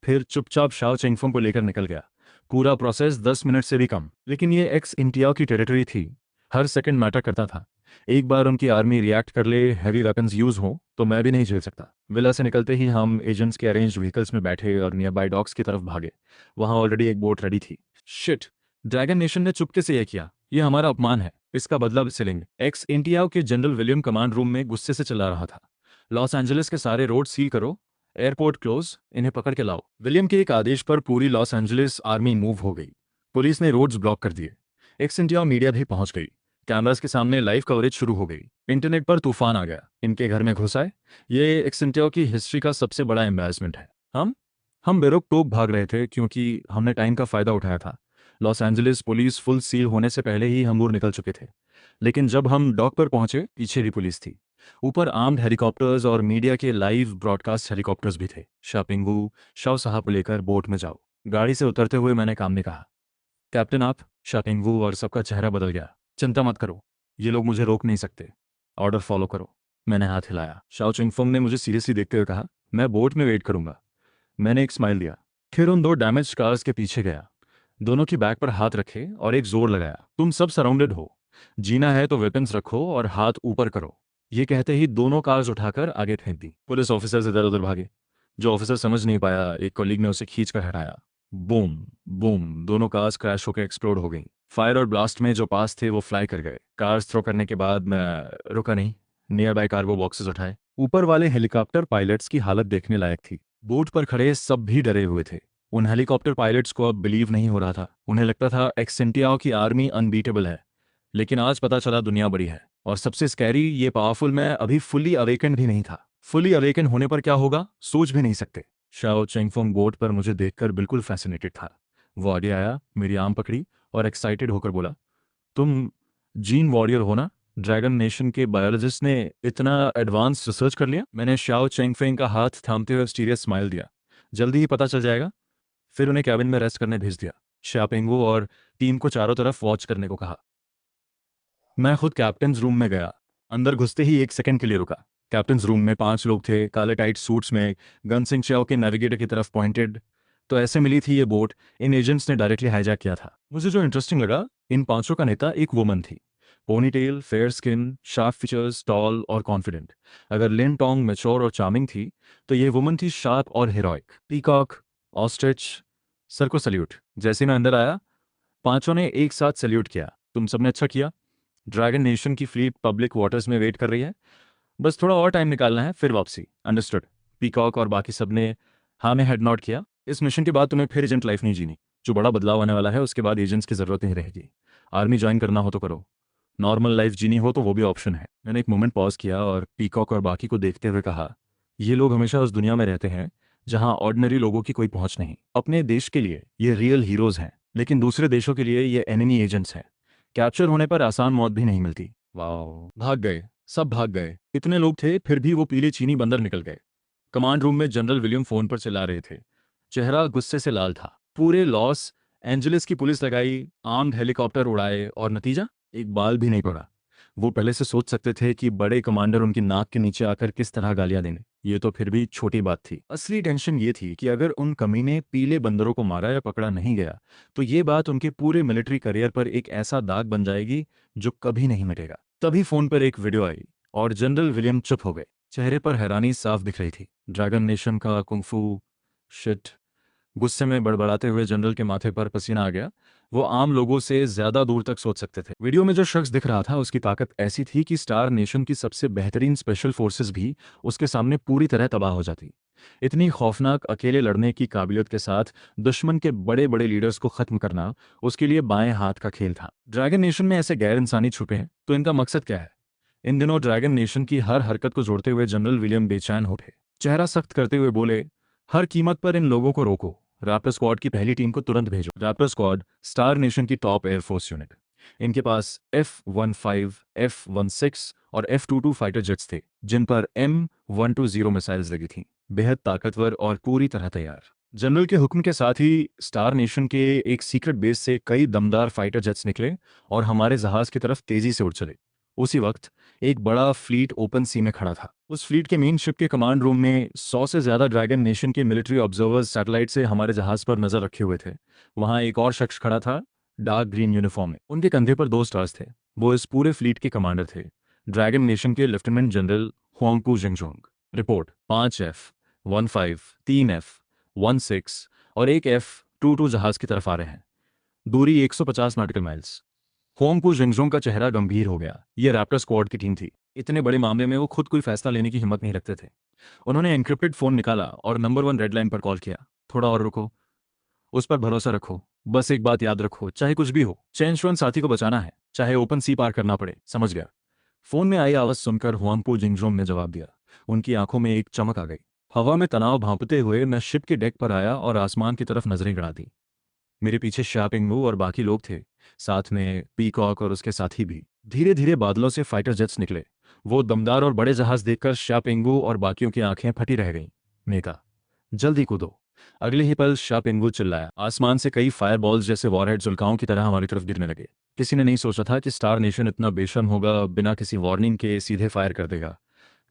फिर चुपचाप शाओ चेंगफोंग को लेकर निकल गया। पूरा प्रोसेस 10 मिनट से भी कम। लेकिन ये एक्स इंटियाओ की टेरिटरी थी। हर सेकंड मैटर करता था। एक बार उनकी आर्मी रिएक्ट कर ले, हैवी वेपन्स यूज हो, तो मैं भी नहीं झेल सकता। विला से निकलते ही हम एजेंट्स के अरेंज व्हीकल्स में बैठे और नियर बाय डॉक्स की तरफ भागे। वहां ऑलरेडी एक बोट रेडी थी। शिट। ड्रैगन नेशन ने चुपके से यह किया। यह हमारा अपमान है। इसका बदला भी सिलेंगे। एक्स इंटियाओ के जनरल विलियम कमांड रूम में गुस्से से चला रहा था। लॉस एंजलिस के सारे रोड सील करो, एयरपोर्ट क्लोज, इन्हें पकड़ के लाओ। विलियम के एक आदेश पर पूरी लॉस एंजलिस आर्मी मूव हो गई। पुलिस ने रोड्स ब्लॉक कर दिए। एक्स इंडिया मीडिया भी पहुंच गई। कैमरास के सामने लाइव कवरेज शुरू हो गई। इंटरनेट पर तूफान आ गया। इनके घर में घुस आए। ये एक्स इंडिया की हिस्ट्री का सबसे बड़ा एम्बैरसमेंट है। हम बेरोक टोक भाग रहे थे क्योंकि हमने टाइम का फायदा उठाया था। Los Angeles police full seal होने से पहले ही हम दूर निकल चुके थे। लेकिन जब हम डॉक पर पहुंचे, पीछे भी पुलिस थी। ऊपर आर्म्ड हेलीकॉप्टर्स और मीडिया के लाइव ब्रॉडकास्ट हेलीकॉप्टर्स भी थे। शापिंगू, शाह साहब को लेकर बोट में जाओ। गाड़ी से उतरते हुए मैंने काम में कहा, कैप्टन आप। शापिंगू और सबका चेहरा बदल गया। चिंता मत करो, ये लोग मुझे रोक नहीं सकते। ऑर्डर फॉलो करो। मैंने हाथ हिलाया। शाओ चिंगफोंग ने मुझे सीरियसली देखते हुए कहा, मैं बोट में वेट करूंगा। मैंने एक स्माइल दिया, फिर उन दो डैमेज कार्स के पीछे गया। दोनों की बैक पर हाथ रखे और एक जोर लगाया। तुम सब सराउंडेड हो। जीना है तो वेपन्स रखो और हाथ ऊपर करो। ये कहते ही दोनों कार्स उठाकर आगे फेंक दी। पुलिस ऑफिसर्स इधर उधर भागे। जो ऑफिसर समझ नहीं पाया, एक कॉलीग ने उसे खींच कर हटाया। बूम बूम, दोनों कार्स क्रैश होकर एक्सप्लोड हो गई। फायर और ब्लास्ट में जो पास थे वो फ्लाई कर गए। कार्स थ्रो करने के बाद मैं रुका नहीं। नियर बाय कार्गो बॉक्सेस उठाए। ऊपर वाले हेलीकॉप्टर पायलट्स की हालत देखने लायक थी। बोट पर खड़े सब भी डरे हुए थे। उन हेलीकॉप्टर पायलट्स को अब बिलीव नहीं हो रहा था। उन्हें लगता था एक्सेंटियाओ की आर्मी अनबीटेबल है। लेकिन आज पता चला दुनिया बड़ी है। और सबसे स्कैरी, ये पावरफुल मैं अभी फुली अवेकन भी नहीं था। फुली अवेकन होने पर क्या होगा, सोच भी नहीं सकते। शाओ चेंगफोंग बोट पर मुझे देखकर बिल्कुल फैसिनेटेड था। वो आगे आया, मेरी आर्म पकड़ी और एक्साइटेड होकर बोला, तुम जीन वॉरियर हो ना? ड्रैगन नेशन के बायोलॉजिस्ट ने इतना एडवांस रिसर्च कर लिया? मैंने शाओ चेंगफेंग का हाथ थामते हुए स्टीरियस स्माइल दिया। जल्दी ही पता चल जाएगा। फिर उन्हें कैबिन में रेस्ट करने भेज दिया। शापिंगो और टीम को चारों तरफ वॉच करने को कहा। मैं खुद कैप्टन्स रूम में गया। अंदर घुसते ही एक सेकंड के लिए रुका। कैप्टन्स रूम में 5 लोग थे, काले टाइट सूट्स में, गन सिंह चाओ के नेविगेटर की तरफ पॉइंटेड। तो ऐसे मिली थी ये बोट। इन एजेंट्स ने डायरेक्टली हाईजैक किया था। मुझे जो इंटरेस्टिंग लगा, इन पांचों का नेता एक वुमन थी। Ponytail, fair skin, sharp features, tall और कॉन्फिडेंट। अगर लिन टोंग मैच्योर और चार्मिंग थी, तो ये वुमन थी शार्प और हीरोइक। पीकॉक, ऑस्ट्रिच, सर को सल्यूट। जैसे मैं अंदर आया, पांचों ने एक साथ सल्यूट किया। तुम सबने अच्छा किया। ड्रैगन नेशन की फ्लीट पब्लिक वाटर्स में वेट कर रही है। बस थोड़ा और टाइम निकालना है, फिर वापसी। अंडरस्टूड। पीकॉक और बाकी सब ने हाँ में हेड नॉट किया। इस मिशन के बाद तुम्हें फिर एजेंट लाइफ नहीं जीनी। जो बड़ा बदलाव आने वाला है, उसके बाद एजेंट्स की जरूरत नहीं रहेगी। आर्मी ज्वाइन करना हो तो करो, नॉर्मल लाइफ जीनी हो तो वो भी ऑप्शन है। मैंने एक मोमेंट पॉज किया और पीकॉक और बाकी को देखते हुए कहा, ये लोग हमेशा उस दुनिया में रहते हैं जहां ऑर्डिनरी लोगों की कोई पहुंच नहीं। अपने देश के लिए ये रियल हीरोज हैं, लेकिन दूसरे देशों के लिए ये एनिमी एजेंट्स हैं। कैप्चर होने पर आसान मौत भी नहीं मिलती। वाओ। भाग गए, सब भाग गए। इतने लोग थे, फिर भी वो पीले चीनी बंदर निकल गए। कमांड रूम में जनरल विलियम फोन पर चिल्ला रहे थे। चेहरा गुस्से से लाल था। पूरे लॉस एंजलिस की पुलिस लगाई, आर्म्ड हेलीकॉप्टर उड़ाए और नतीजा, एक बाल भी नहीं पड़ा। वो पहले से सोच सकते थे कि बड़े कमांडर उनकी नाक के नीचे आकर किस तरह गालियां देंगे। ये तो फिर भी छोटी बात थी। असली टेंशन ये थी कि अगर उन कमीने पीले बंदरों को मारा या पकड़ा नहीं गया, तो ये बात उनके पूरे मिलिट्री करियर पर एक ऐसा दाग बन जाएगी जो कभी नहीं मिटेगा। तभी फोन पर एक वीडियो आई और जनरल विलियम चुप हो गए। चेहरे पर हैरानी साफ दिख रही थी। ड्रैगन नेशन का कुंफू शिट। गुस्से में बड़बड़ाते हुए जनरल के माथे पर पसीना आ गया। वो आम लोगों से ज्यादा दूर तक सोच सकते थे। वीडियो में जो शख्स दिख रहा था, उसकी ताकत ऐसी थी कि स्टार नेशन की सबसे बेहतरीन स्पेशल फोर्सेस भी उसके सामने पूरी तरह तबाह हो जाती। इतनी खौफनाक अकेले लड़ने की काबिलियत के साथ दुश्मन के बड़े बड़े लीडर्स को खत्म करना उसके लिए बाएं हाथ का खेल था। ड्रैगन नेशन में ऐसे गैर इंसानी छुपे हैं, तो इनका मकसद क्या है? इन दिनों ड्रैगन नेशन की हर हरकत को जोड़ते हुए जनरल विलियम बेचैन उठे। चेहरा सख्त करते हुए बोले, हर कीमत पर इन लोगों को रोको। रैप्टर स्क्वाड की पहली टीम को तुरंत भेजो। रैप्टर स्क्वाड, स्टार नेशन की टॉप एयरफोर्स यूनिट। इनके पास F-15, F-16 और F-22 फाइटर जेट्स थे, जिन पर M-120 मिसाइल्स लगी थीं, बेहद ताकतवर और पूरी तरह तैयार। जनरल के हुक्म के साथ ही स्टार नेशन के एक सीक्रेट बेस से कई दमदार फाइटर जेट्स निकले और हमारे जहाज की तरफ तेजी से उड़ चले। उसी वक्त एक बड़ा फ्लीट ओपन सी में खड़ा था। उस फ्लीट के मेन शिप के कमांड रूम में 100 से ज्यादा ड्रैगन नेशन के मिलिट्री ऑब्जर्वर्स सैटेलाइट से हमारे जहाज पर नजर रखे हुए थे। वहां एक और शख्स खड़ा था, डार्क ग्रीन यूनिफॉर्म में। उनके कंधे पर 2 स्टार्स थे। वो इस पूरे फ्लीट के कमांडर थे, ड्रैगन नेशन के lieutenant general Huangpu Jingzhong. Report: 5 F-15, 3 F-16 और एक F-22 जहाज की तरफ आ रहे हैं। दूरी 150 नॉटिकल माइल्स। होंगपू जिंगजोंग का चेहरा गंभीर हो गया। ये रैप्टर स्क्वाड की टीम थी। इतने बड़े मामले में वो खुद कोई फैसला लेने की हिम्मत नहीं रखते थे। उन्होंने एन्क्रिप्टेड फोन निकाला और नंबर 1 रेड लाइन पर कॉल किया। थोड़ा और रुको, उस पर भरोसा रखो, बस एक बात याद रखो, चाहे कुछ भी हो, चेंशवन साथी को बचाना है, चाहे ओपन सी पार करना पड़े। समझ गया? फोन में आई आवाज सुनकर हुआंगपू जिंगजोंग ने जवाब दिया। उनकी आंखों में एक चमक आ गई। हवा में तनाव भांपते हुए मैं शिप के डेक पर आया और आसमान की तरफ नजरें गड़ा दी। मेरे पीछे शापिंगू और बाकी लोग थे, साथ में पीकॉक और उसके साथी भी। धीरे धीरे बादलों से फाइटर जेट्स निकले। वो दमदार और बड़े जहाज देखकर शापिंगू और बाकियों की आंखें फटी रह गईं। नेका, जल्दी कूदो। अगले ही पल शापिंगू चिल्लाया। आसमान से कई फायरबॉल्स जैसे वॉरहेड्स उल्काओं की तरह हमारी तरफ गिरने लगे। किसी ने नहीं सोचा था कि स्टार नेशन इतना बेशर्म होगा, बिना किसी वार्निंग के सीधे फायर कर देगा।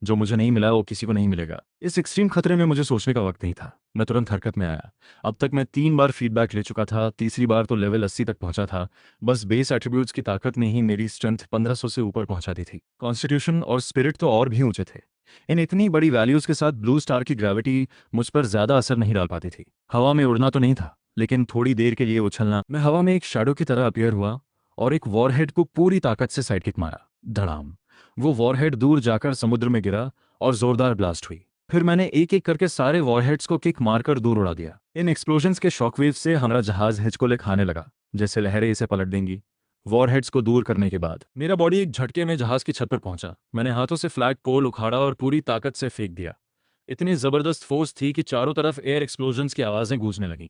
जो मुझे नहीं मिला वो किसी को नहीं मिलेगा। इस एक्सट्रीम खतरे में मुझे सोचने का वक्त नहीं था। मैं तुरंत हरकत में आया। अब तक मैं 3 बार फीडबैक ले चुका था, तीसरी बार तो लेवल 80 तक पहुंचा था। बस बेस एट्रीब्यूट्स की ताकत ने ही मेरी स्ट्रेंथ 1500 से ऊपर पहुंचा दी थी। कॉन्स्टिट्यूशन और स्पिरिट तो और भी ऊंचे थे। इन इतनी बड़ी वैल्यूज के साथ ब्लू स्टार की ग्रेविटी मुझ पर ज्यादा असर नहीं डाल पाती थी। हवा में उड़ना तो नहीं था, लेकिन थोड़ी देर के लिए उछलना। मैं हवा में एक शैडो की तरह अपीयर हुआ और एक वॉरहेड को पूरी ताकत से साइड किक मारा। धड़ाम। वो वॉरहेड दूर जाकर समुद्र में गिरा और जोरदार ब्लास्ट हुई। फिर मैंने एक एक करके सारे वॉरहेड्स को किक मारकर दूर उड़ा दिया। इन एक्सप्लोजन्स के शॉकवेव से हमारा जहाज हिचकोले खाने लगा, जैसे लहरें इसे पलट देंगी। वॉरहेड्स को दूर करने के बाद मेरा बॉडी एक झटके में जहाज की छत पर पहुंचा। मैंने हाथों से फ्लैग पोल उखाड़ा और पूरी ताकत से फेंक दिया। इतनी जबरदस्त फोर्स थी कि चारों तरफ एयर एक्सप्लोजन्स की आवाजें गूंजने लगीं।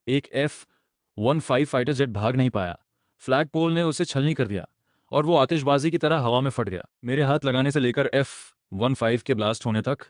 एक F-15 फाइटर जेट भाग नहीं पाया। फ्लैग पोल ने उसे छलनी कर दिया और वो आतिशबाजी की तरह हवा में फट गया। मेरे हाथ लगाने से लेकर F-15 के ब्लास्ट होने तक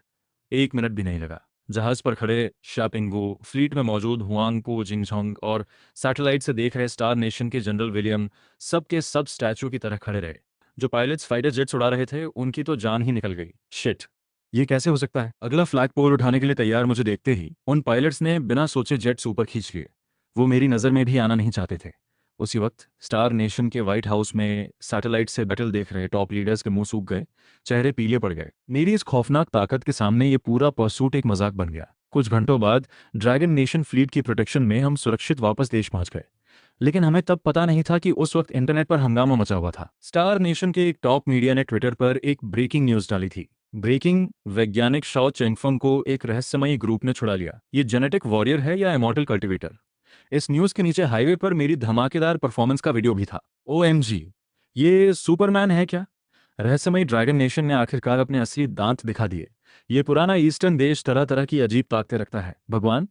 1 मिनट भी नहीं लगा। जहाज पर खड़े शापिंगू, फ्लीट में मौजूद हुआंगपू जिंगझोंग और सैटेलाइट से देख रहे स्टार नेशन के जनरल विलियम सब के सब स्टैचू की तरह खड़े रहे। जो पायलट्स फाइटर जेट्स उड़ा रहे थे उनकी तो जान ही निकल गई। शिट, ये कैसे हो सकता है? अगला फ्लैग पोल उठाने के लिए तैयार मुझे देखते ही उन पायलट्स ने बिना सोचे जेट्स ऊपर खींच लिए। वो मेरी नज़र में भी आना नहीं चाहते थे। उसी वक्त स्टार नेशन के व्हाइट हाउस में सैटेलाइट से बैटल देख रहे टॉप लीडर्स के मुंह सूख गए, चेहरे पीले पड़ गए। मेरी इस खौफनाक ताकत के सामने ये पूरा परसूट एक मजाक बन गया। कुछ घंटों बाद ड्रैगन नेशन फ्लीट की प्रोटेक्शन में हम सुरक्षित वापस देश पहुंच गए। लेकिन हमें तब पता नहीं था कि उस वक्त इंटरनेट पर हंगामा मचा हुआ था। स्टार नेशन के एक टॉप मीडिया ने ट्विटर पर एक ब्रेकिंग न्यूज डाली थी। ब्रेकिंग, वैज्ञानिक शाओ चेंगफंग को एक रहस्यमयी ग्रुप ने छुड़ा लिया। ये जेनेटिक वॉरियर है या इमॉर्टल कल्टिवेटर? इस न्यूज के नीचे हाईवे पर मेरी धमाकेदार परफॉर्मेंस का वीडियो भी था। OMG, ये सुपरमैन है क्या? रहस्यमयी ड्रैगन नेशन ने आखिरकार अपने असली दांत दिखा दिए। ये पुराना ईस्टर्न देश तरह तरह की अजीब ताकतें रखता है। भगवान,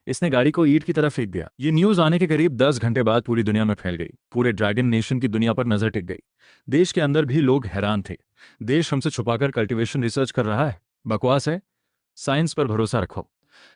इसने गाड़ी को ईंट की तरफ फेंक दिया। ये न्यूज आने के करीब 10 घंटे बाद पूरी दुनिया में फैल गई। पूरे ड्रैगन नेशन की दुनिया पर नजर टिक गई। देश के अंदर भी लोग हैरान थे। देश हमसे छुपाकर कल्टीवेशन रिसर्च कर रहा है? बकवास है। साइंस पर भरोसा रखो।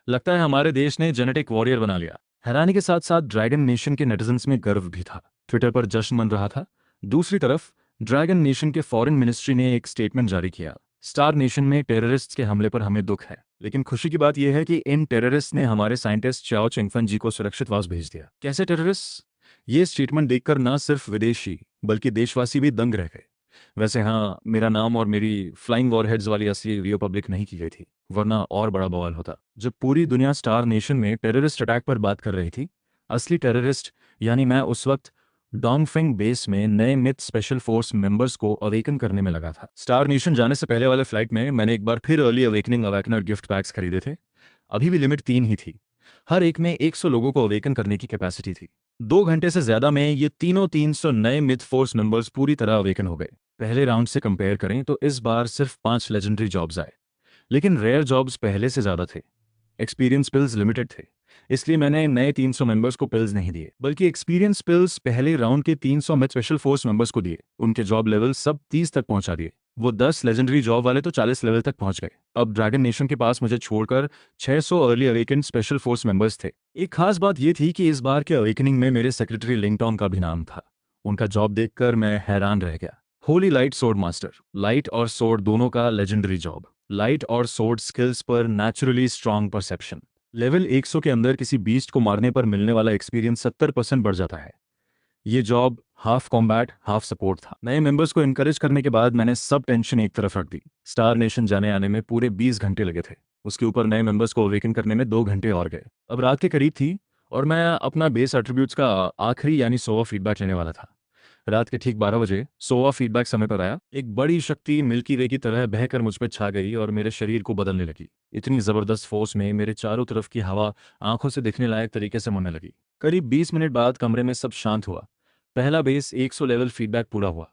लगता है हमारे देश ने जेनेटिक वॉरियर बना लिया। हैरानी के साथ साथ ड्रैगन नेशन के नेटिजन्स में गर्व भी था। ट्विटर पर जश्न मन रहा था। दूसरी तरफ ड्रैगन नेशन के फॉरेन मिनिस्ट्री ने एक स्टेटमेंट जारी किया। स्टार नेशन में टेररिस्ट्स के हमले पर हमें दुख है, लेकिन खुशी की बात यह है कि इन टेररिस्ट ने हमारे साइंटिस्ट चाओ चेंगफन जी को सुरक्षित वापस भेज दिया। कैसे टेररिस्ट? ये स्टेटमेंट देखकर न सिर्फ विदेशी बल्कि देशवासी भी दंग रह गए। वैसे हाँ, मेरा नाम और मेरी फ्लाइंग वॉरहेड्स वाली असली वीडियो पब्लिक नहीं की गई थी, वरना और बड़ा बवाल होता। जब पूरी दुनिया स्टार नेशन में टेररिस्ट अटैक पर बात कर रही थी, असली टेररिस्ट यानी मैं उस वक्त डोंगफेंग बेस में नए मिथ स्पेशल फोर्स मेंबर्स को अवेकन करने में लगा था। स्टार नेशन जाने से पहले वाले फ्लाइट में मैंने एक बार फिर early awakening awakener gift PACS खरीदे थे। अभी भी लिमिट 3 ही थी। हर एक में 100 लोगों को अवेकन करने की कैपेसिटी थी। 2 घंटे से ज्यादा में ये तीनों 300 नए मिथ फोर्स मेंबर्स पूरी तरह अवेकन हो गए। पहले राउंड से कंपेयर करें तो इस बार सिर्फ 5 लेजेंडरी जॉब्स आए, लेकिन रेयर जॉब्स पहले से ज्यादा थे। एक्सपीरियंस पिल्स लिमिटेड थे, इसलिए मैंने नए 300 मेंबर्स को पिल्स नहीं दिए, बल्कि एक्सपीरियंस पिल्स पहले राउंड के 300 मिथ स्पेशल फोर्स मेंबर्स को दिए। उनके जॉब लेवल सब 30 तक पहुंचा दिए। वो 10 लेजेंडरी जॉब वाले तो 40 लेवल तक पहुंच गए। अब ड्रैगन नेशन के पास मुझे छोड़कर 600 early awaken special force members थे। एक खास बात यह थी कि इस बार के अवेकनिंग में मेरे सेक्रेटरी लिंगटोंग का भी नाम था। उनका जॉब देखकर मैं हैरान रह गया। Holi light sword master, light और सोर्ड दोनों का लेजेंडरी जॉब। लाइट और सोर्ड स्किल्स पर नेचुरली स्ट्रांग परसेप्शन। लेवल 100 के अंदर किसी बीस्ट को मारने पर मिलने वाला एक्सपीरियंस 70% बढ़ जाता है। ये job half combat half support था। नए मेंबर्स को इनकरेज करने के बाद मैंने सब टेंशन एक तरफ रख दी। स्टार नेशन जाने आने में पूरे 20 घंटे लगे थे। उसके ऊपर नए मेंबर्स को अवेकन करने में 2 घंटे और गए। अब रात के करीब थी और मैं अपना बेस एट्रीब्यूट्स का आखिरी यानी 100वां फीडबैक लेने वाला था। रात के ठीक 12 बजे 100वां फीडबैक समय पर आया। एक बड़ी शक्ति मिल्की वे की तरह बहकर मुझ पर छा गई और मेरे शरीर को बदलने लगी। इतनी जबरदस्त फोर्स में मेरे चारों तरफ की हवा आंखों से दिखने लायक तरीके से मुड़ने लगी। करीब 20 मिनट बाद कमरे में सब शांत हुआ। पहला बेस 100 लेवल फीडबैक पूरा हुआ।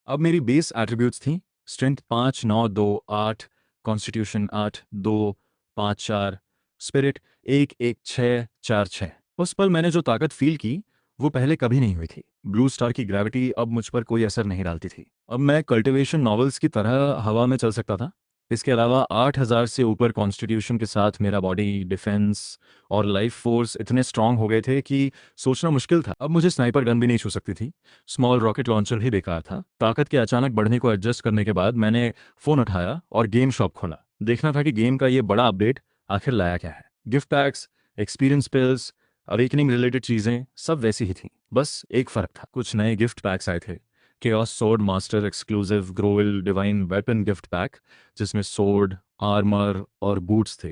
अब मेरी बेस एट्रीब्यूट्स थी स्ट्रेंथ 5 9 2 8, कॉन्स्टिट्यूशन 8 2 5 4, स्पिरिट 1 1 6 4 6। उस पल मैंने जो ताकत फील की वो पहले कभी नहीं हुई थी। ब्लू स्टार की ग्रेविटी अब मुझ पर कोई असर नहीं डालती थी। अब मैं कल्टिवेशन नॉवेल्स की तरह हवा में चल सकता था। इसके अलावा 8000 से ऊपर कॉन्स्टिट्यूशन के साथ मेरा बॉडी डिफेंस और लाइफ फोर्स इतने स्ट्रांग हो गए थे कि सोचना मुश्किल था। अब मुझे स्नाइपर गन भी नहीं छू सकती थी। स्मॉल रॉकेट लॉन्चर ही बेकार था। ताकत के अचानक बढ़ने को एडजस्ट करने के बाद मैंने फ़ोन उठाया और गेम शॉप खोला। देखना था कि गेम का ये बड़ा अपडेट आखिर लाया क्या है। Gift PACS, experience pills, awakening related चीज़ें सब वैसी ही थीं। बस एक फ़र्क था, कुछ नए गिफ्ट पैक्स आए थे। Chaos sword master exclusive Grovil divine weapon gift pack, जिसमें सोर्ड, आर्मर और बूट्स थे।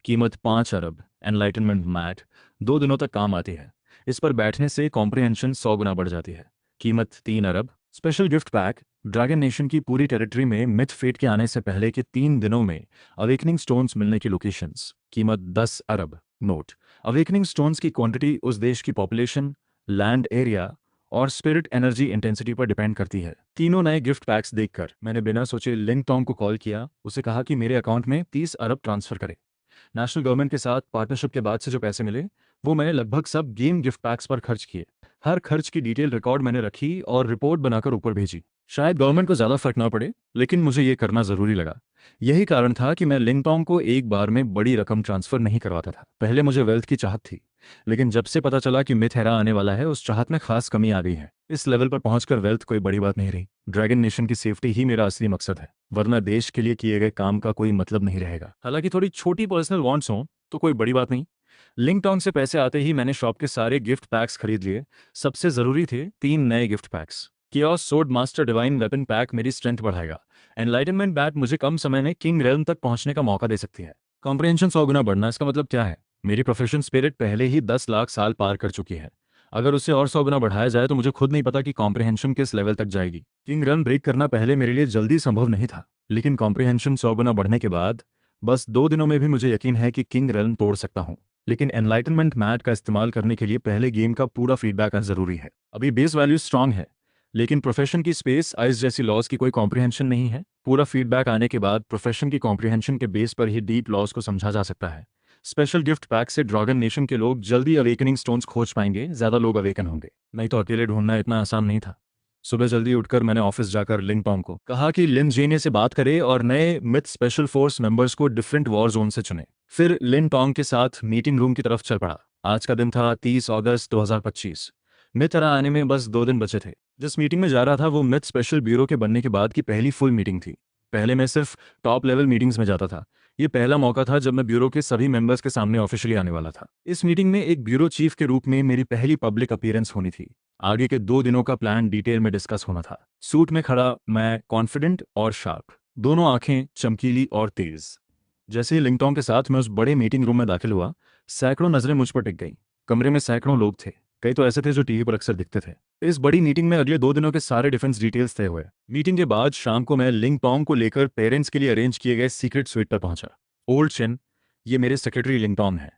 कीमत 5 अरब। एनलाइटनमेंट मैट 2 दिनों तक काम आती है। इस पर बैठने से कॉम्प्रिहेंशन 100 गुना बढ़ जाती है। कीमत 3 अरब। Special gift pack dragon nation की पूरी टेरिटरी में मिथ फेट के आने से पहले के 3 दिनों में अवेकनिंग स्टोन्स मिलने की लोकेशंस। कीमत 10 अरब। नोट: अवेकनिंग स्टोन्स की क्वांटिटी उस देश की पॉपुलेशन, लैंड एरिया और स्पिरिट एनर्जी इंटेंसिटी पर डिपेंड करती है। तीनों नए गिफ्ट पैक्स देखकर मैंने बिना सोचे लिंग टोंग को कॉल किया। उसे कहा कि मेरे अकाउंट में 30 अरब ट्रांसफर करे। नेशनल गवर्नमेंट के साथ पार्टनरशिप के बाद से जो पैसे मिले वो मैंने लगभग सब गेम गिफ्ट पैक्स पर खर्च किए। हर खर्च की डिटेल रिकॉर्ड मैंने रखी और रिपोर्ट बनाकर ऊपर भेजी। शायद गवर्नमेंट को ज़्यादा फर्क ना पड़े, लेकिन मुझे ये करना ज़रूरी लगा। यही कारण था कि मैं लिंगटोंग को एक बार में बड़ी रकम ट्रांसफ़र नहीं करवाता था। पहले मुझे वेल्थ की चाहत थी, लेकिन जब से पता चला कि मिथेरा आने वाला है उस चाहत में खास कमी आ गई है। इस लेवल पर पहुंचकर वेल्थ कोई बड़ी बात नहीं रही। ड्रैगन नेशन की सेफ्टी ही मेरा असली मकसद है, वरना देश के लिए किए गए काम का कोई मतलब नहीं रहेगा। हालांकि थोड़ी छोटी पर्सनल वांट्स हों तो कोई बड़ी बात नहीं। लिंगटोंग से पैसे आते ही मैंने शॉप के सारे गिफ्ट पैक्स खरीद लिए। सबसे ज़रूरी थे 3 नए gift PACS. Chaos sword master divine weapon pack मेरी स्ट्रेंथ बढ़ाएगा। एनलाइटनमेंट बैट मुझे कम समय में किंग रेल्म तक पहुंचने का मौका दे सकती है। कॉम्प्रिहेंशन 100 गुना बढ़ना, इसका मतलब क्या है? मेरी प्रोफेशन स्पिरिट पहले ही 10 लाख साल पार कर चुकी है। अगर उसे और 100 गुना बढ़ाया जाए तो मुझे खुद नहीं पता कि कॉम्प्रिहेंशन किस लेवल तक जाएगी। किंग रन ब्रेक करना पहले मेरे लिए जल्दी संभव नहीं था, लेकिन कॉम्प्रिहेंशन 100 गुना बढ़ने के बाद बस 2 दिनों में भी मुझे यकीन है कि किंग रन तोड़ सकता हूँ। लेकिन एनलाइटनमेंट मैट का इस्तेमाल करने के लिए पहले गेम का पूरा फीडबैक आना जरूरी है। अभी बेस वैल्यू स्ट्रांग है, लेकिन प्रोफेशन की स्पेस आइस जैसी लॉज की कोई कॉम्प्रिहेंशन नहीं है। पूरा फीडबैक आने के बाद प्रोफेशन की कॉम्प्रिहेंशन के बेस पर ही डीप लॉज को समझा जा सकता है। स्पेशल गिफ्ट पैक से ड्रैगन नेशन के लोग जल्दी अवेकनिंग स्टोन्स खोज पाएंगे, ज्यादा लोग अवेकन होंगे। नहीं तो अकेले ढूंढना इतना आसान नहीं था। सुबह जल्दी उठकर मैंने ऑफिस जाकर लिंग टोंग को कहा कि लिन जेने से बात करे और नए मिथ स्पेशल फोर्स मेंबर्स को डिफरेंट वॉर जोन से चुने। फिर लिन टोंग के साथ मीटिंग रूम की तरफ चल पड़ा। आज का दिन था 30 अगस्त 2025। मिथेरा आने में बस 2 दिन बचे थे। जिस मीटिंग में जा रहा था वो मिथ स्पेशल ब्यूरो के बनने के बाद की पहली फुल मीटिंग थी। पहले मैं सिर्फ टॉप लेवल मीटिंग्स में जाता था। ये पहला मौका था जब मैं ब्यूरो के सभी मेंबर्स के सामने ऑफिशियली आने वाला था। इस मीटिंग में एक ब्यूरो चीफ के रूप में मेरी पहली पब्लिक अपीयरेंस होनी थी। आगे के 2 दिनों का प्लान डिटेल में डिस्कस होना था। सूट में खड़ा मैं कॉन्फिडेंट और शार्प, दोनों आंखें चमकीली और तेज। जैसे ही लिंगटोंग के साथ मैं उस बड़े मीटिंग रूम में दाखिल हुआ, सैकड़ों नजरें मुझ पर टिक गईं। कमरे में सैकड़ों लोग थे, कई तो ऐसे थे जो टीवी पर अक्सर दिखते थे। इस बड़ी मीटिंग में अगले 2 दिनों के सारे डिफेंस डिटेल्स तय हुए। मीटिंग के बाद शाम को मैं लिंगटोंग को लेकर पेरेंट्स के लिए अरेंज किए गए सीक्रेट स्वीट पर पहुंचा। ओल्ड चेन, ये मेरे सेक्रेटरी लिंगटोंग है।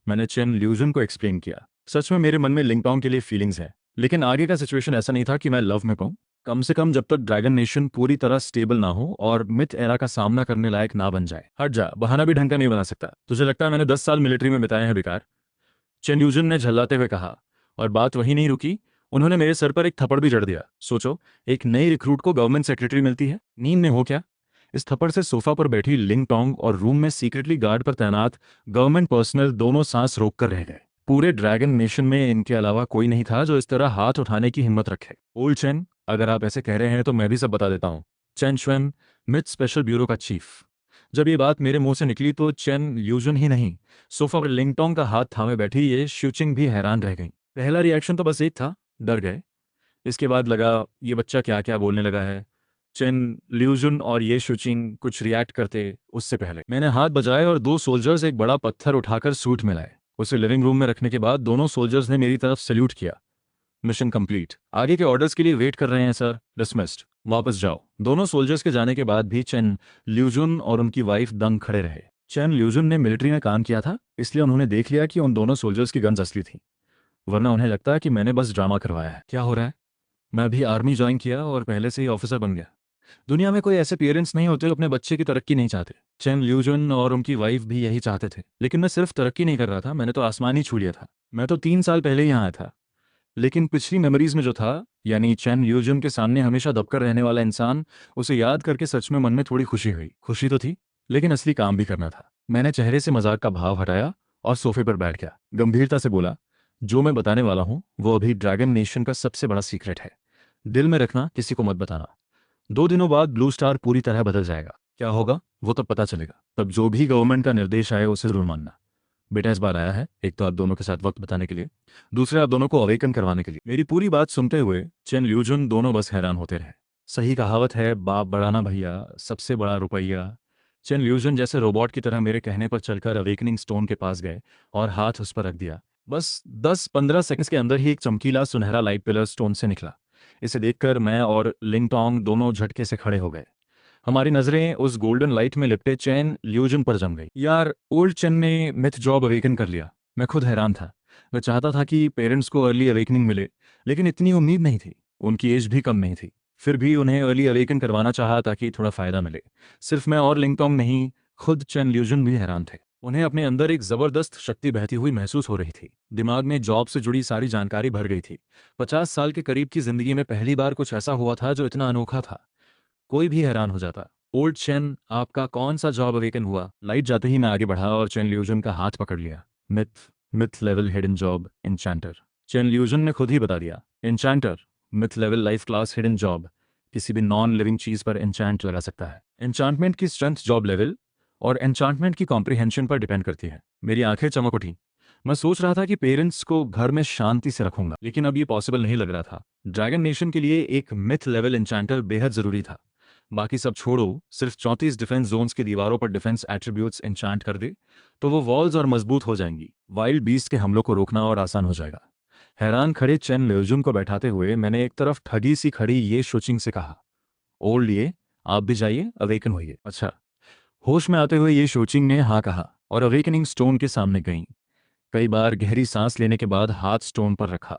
मैंने चेन ल्यूजन को एक्सप्लेन किया। सच में मेरे मन में लिंगटोंग के लिए फीलिंग्स है, लेकिन आगे का सिचुएशन ऐसा नहीं था कि मैं लव में पाऊं। कम से कम जब तक ड्रैगन नेशन पूरी तरह स्टेबल ना हो और मिथ एरा का सामना करने लायक ना बन जाए। हट जा, बहाना भी ढंग का नहीं बना सकता। तुझे लगता है मैंने 10 साल मिलिट्री में बिताए हैं बेकार? चेन यूजन ने झल्लाते हुए कहा। और बात वहीं नहीं रुकी, उन्होंने मेरे सर पर एक थप्पड़ भी जड़ दिया। सोचो, एक नई रिक्रूट को गवर्नमेंट सेक्रेटरी मिलती है, नींद में हो क्या? इस थप्पड़ से सोफा पर बैठी लिंग टोंग और रूम में सीक्रेटली गार्ड पर तैनात गवर्नमेंट पर्सनल दोनों सांस रोक कर रह गए। पूरे ड्रैगन नेशन में इनके अलावा कोई नहीं था जो इस तरह हाथ उठाने की हिम्मत रखे। ओल्ड चेन, अगर आप ऐसे कह रहे हैं तो मैं भी सब बता देता हूँ। चेन श्वेन, मिथ स्पेशल ब्यूरो का चीफ। जब ये बात मेरे मुंह से निकली तो चेन ल्यूजन ही नहीं, सोफा पर लिंगटोंग का हाथ थामे बैठी ये शुचिंग भी हैरान रह गई। पहला रिएक्शन तो बस एक था, डर गए। इसके बाद लगा ये बच्चा क्या क्या बोलने लगा है। चेन ल्यूजुन और ये शुचिंग कुछ रिएक्ट करते उससे पहले मैंने हाथ बजाए और दो सोल्जर्स एक बड़ा पत्थर उठाकर सूट में लाए। उसे लिविंग रूम में रखने के बाद दोनों सोल्जर्स ने मेरी तरफ सैल्यूट किया। मिशन कंप्लीट, आगे के ऑर्डर्स के लिए वेट कर रहे हैं सर, डिसमिस्ड, वापस जाओ। दोनों सोल्जर्स के जाने के बाद भी चेन ल्यूजुन और उनकी वाइफ दंग खड़े रहे। चेन ल्यूजुन ने मिलिट्री में काम किया था, इसलिए उन्होंने देख लिया कि उन दोनों सोल्जर्स की गन्स असली थी, वरना उन्हें लगता है कि मैंने बस ड्रामा करवाया है। क्या हो रहा है? मैं भी आर्मी ज्वाइन किया और पहले से ही ऑफिसर बन गया। दुनिया में कोई ऐसे पेरेंट्स नहीं होते जो अपने बच्चे की तरक्की नहीं चाहते। चेन ल्यूजन और उनकी वाइफ भी यही चाहते थे, लेकिन मैं सिर्फ तरक्की नहीं कर रहा था, मैंने तो आसमान ही छू लिया था। मैं तो 3 साल पहले ही यहाँ आया था, लेकिन पिछली मेमोरीज में जो था, यानी चेन ल्यूजन के सामने हमेशा दबकर रहने वाला इंसान, उसे याद करके सच में मन में थोड़ी खुशी हुई। खुशी तो थी, लेकिन असली काम भी करना था। मैंने चेहरे से मजाक का भाव हटाया और सोफे पर बैठ गया। गंभीरता से बोला, जो मैं बताने वाला हूँ वो अभी ड्रैगन नेशन का सबसे बड़ा सीक्रेट है। दिल में रखना, किसी को मत बताना। 2 दिनों बाद ब्लू स्टार पूरी तरह बदल जाएगा। क्या होगा वो तब पता चलेगा। तब जो भी गवर्नमेंट का निर्देश आए उसे जरूर मानना। बेटा इस बार आया है, एक तो आप दोनों के साथ वक्त बताने के लिए, दूसरे आप दोनों को अवेकन करवाने के लिए। मेरी पूरी बात सुनते हुए चेन ल्यूजुन दोनों बस हैरान होते रहे। सही कहावत है, बाप बढ़ाना भैया, सबसे बड़ा रुपया। चेन ल्यूजुन जैसे रोबोट की तरह मेरे कहने पर चलकर अवेकनिंग स्टोन के पास गए और हाथ उस पर रख दिया। बस 10-15 सेकंड्स के अंदर ही एक चमकीला सुनहरा लाइट पिलर स्टोन से निकला। इसे देखकर मैं और लिंगटोंग दोनों झटके से खड़े हो गए। हमारी नजरें उस गोल्डन लाइट में लिपटे चेन ल्यूजन पर जम गई। यार, ओल्ड चेन ने मिथ जॉब अवेकन कर लिया। मैं खुद हैरान था। मैं चाहता था कि पेरेंट्स को अर्ली अवेकनिंग मिले, लेकिन इतनी उम्मीद नहीं थी। उनकी एज भी कम नहीं थी, फिर भी उन्हें अर्ली अवेकन करवाना चाहा ताकि थोड़ा फायदा मिले। सिर्फ मैं और लिंगटोंग नहीं, खुद चेन ल्यूजन भी हैरान थे। उन्हें अपने अंदर एक जबरदस्त शक्ति बहती हुई महसूस हो रही थी। दिमाग में जॉब से जुड़ी सारी जानकारी भर गई थी। 50 साल के करीब की जिंदगी में पहली बार कुछ ऐसा हुआ था जो इतना अनोखा था। कोई भी हैरान हो जाता। ओल्ड चेन, आपका कौन सा जॉब अवेकन हुआ? लाइट जाते ही मैं आगे बढ़ा और चेन ल्यूजन का हाथ पकड़ लिया। Myth myth level hidden job, enchanter. Chen Lujun ने खुद ही बता दिया। Enchanter, myth level life class hidden job, किसी भी नॉन लिविंग चीज पर एन्चेंट लगा सकता है। एन्चांटमेंट की स्ट्रेंथ जॉब लेवल और एन्चांटमेंट की कॉम्प्रिहेंशन पर डिपेंड करती है। मेरी आंखें चमक उठी। मैं सोच रहा था कि पेरेंट्स को घर में शांति से रखूंगा, लेकिन अब ये पॉसिबल नहीं लग रहा था। ड्रैगन नेशन के लिए एक मिथ लेवल एन्चांटर बेहद जरूरी था। बाकी सब छोड़ो, सिर्फ 34 डिफेंस जोन्स की दीवारों पर डिफेंस एट्रीब्यूट्स एन्चांट कर दे तो वो वॉल्स और मजबूत हो जाएंगी। वाइल्ड बीस्ट के हमलों को रोकना और आसान हो जाएगा। हैरान खड़े चेन ल्यूजुन को बैठाते हुए मैंने एक तरफ ठगी सी खड़ी ये शुचिंग से कहा, ओल्ड ये, आप भी जाइए, अवेकन होइए। अच्छा। होश में आते हुए ये शोचिंग ने हाँ कहा और अवेकनिंग स्टोन के सामने गई। कई बार गहरी सांस लेने के बाद हाथ स्टोन पर रखा।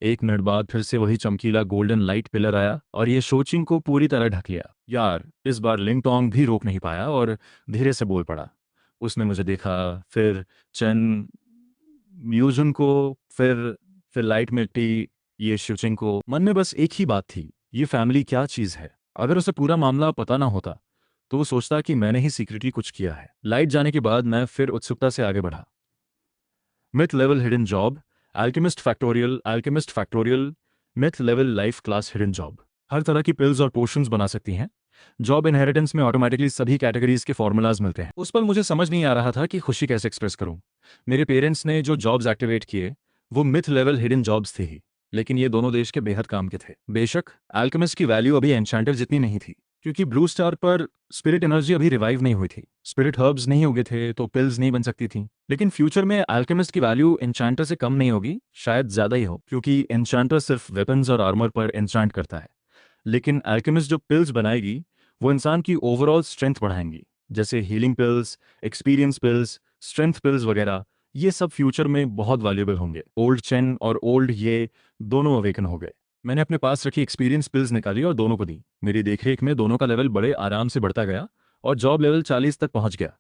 1 मिनट बाद फिर से वही चमकीला गोल्डन लाइट पिलर आया और ये शोचिंग को पूरी तरह ढक लिया। यार, इस बार लिंगटोंग भी रोक नहीं पाया और धीरे से बोल पड़ा। उसने मुझे देखा, फिर चेन म्यूजन को, फिर लाइट मिट्टी, ये शोचिंग को। मन में बस एक ही बात थी, ये फैमिली क्या चीज़ है। अगर उसे पूरा मामला पता ना होता तो वो सोचता कि मैंने ही सीक्रेटली कुछ किया है। लाइट जाने के बाद मैं फिर उत्सुकता से आगे बढ़ा। Myth level hidden job, alchemist factorial, myth level life class hidden job. हर तरह की पिल्स और पोशंस बना सकती हैं। जॉब इनहेरिटेंस में ऑटोमेटिकली सभी कैटेगरीज के फॉर्मूलाज मिलते हैं। उस पर मुझे समझ नहीं आ रहा था कि खुशी कैसे एक्सप्रेस करूं। मेरे पेरेंट्स ने जो जॉब्स एक्टिवेट किए वो मिथ लेवल हिडन जॉब्स थे ही, लेकिन ये दोनों देश के बेहद काम के थे। बेशक अल्केमिस्ट की वैल्यू अभी एन्चेंटर जितनी नहीं थी, क्योंकि ब्लू स्टार पर स्पिरिट एनर्जी अभी रिवाइव नहीं हुई थी। स्पिरिट हर्ब्स नहीं उगे थे तो पिल्स नहीं बन सकती थी। लेकिन फ्यूचर में अल्केमिस्ट की वैल्यू एन्चेंटर से कम नहीं होगी, शायद ज्यादा ही हो, क्योंकि एन्चेंटर सिर्फ वेपन्स और आर्मर पर एन्चेंट करता है, लेकिन अल्केमिस्ट जो पिल्स बनाएगी वो इंसान की ओवरऑल स्ट्रेंथ बढ़ाएंगी। जैसे healing pills, experience pills, strength pills वगैरह, ये सब फ्यूचर में बहुत वैल्यूएबल होंगे। ओल्ड चेन और ओल्ड ये दोनों अवेकन हो गए। मैंने अपने पास रखी एक्सपीरियंस पिल्स निकाली और दोनों को दी। मेरी देखरेख में दोनों का लेवल बड़े आराम से बढ़ता गया और जॉब लेवल 40 तक पहुंच गया।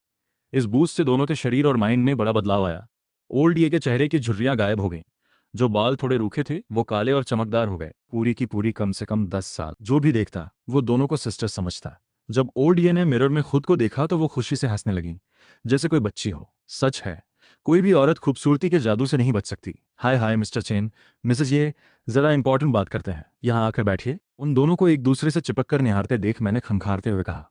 इस बूस्ट से दोनों के शरीर और माइंड में बड़ा बदलाव आया। ओल्ड ये के चेहरे की झुर्रियां गायब हो गईं। जो बाल थोड़े रूखे थे वो काले और चमकदार हो गए। पूरी की पूरी कम से कम 10 साल। जो भी देखता वो दोनों को सिस्टर समझता। जब ओल्ड ये ने मिरर में खुद को देखा तो वो खुशी से हंसने लगी, जैसे कोई बच्ची हो। सच है, कोई भी औरत खूबसूरती के जादू से नहीं बच सकती। हाय हाय मिस्टर चेन, मिसेज ये, जरा इंपॉर्टेंट बात करते हैं, यहाँ आकर बैठिए। उन दोनों को एक दूसरे से चिपक कर निहारते देख मैंने खंखारते हुए कहा,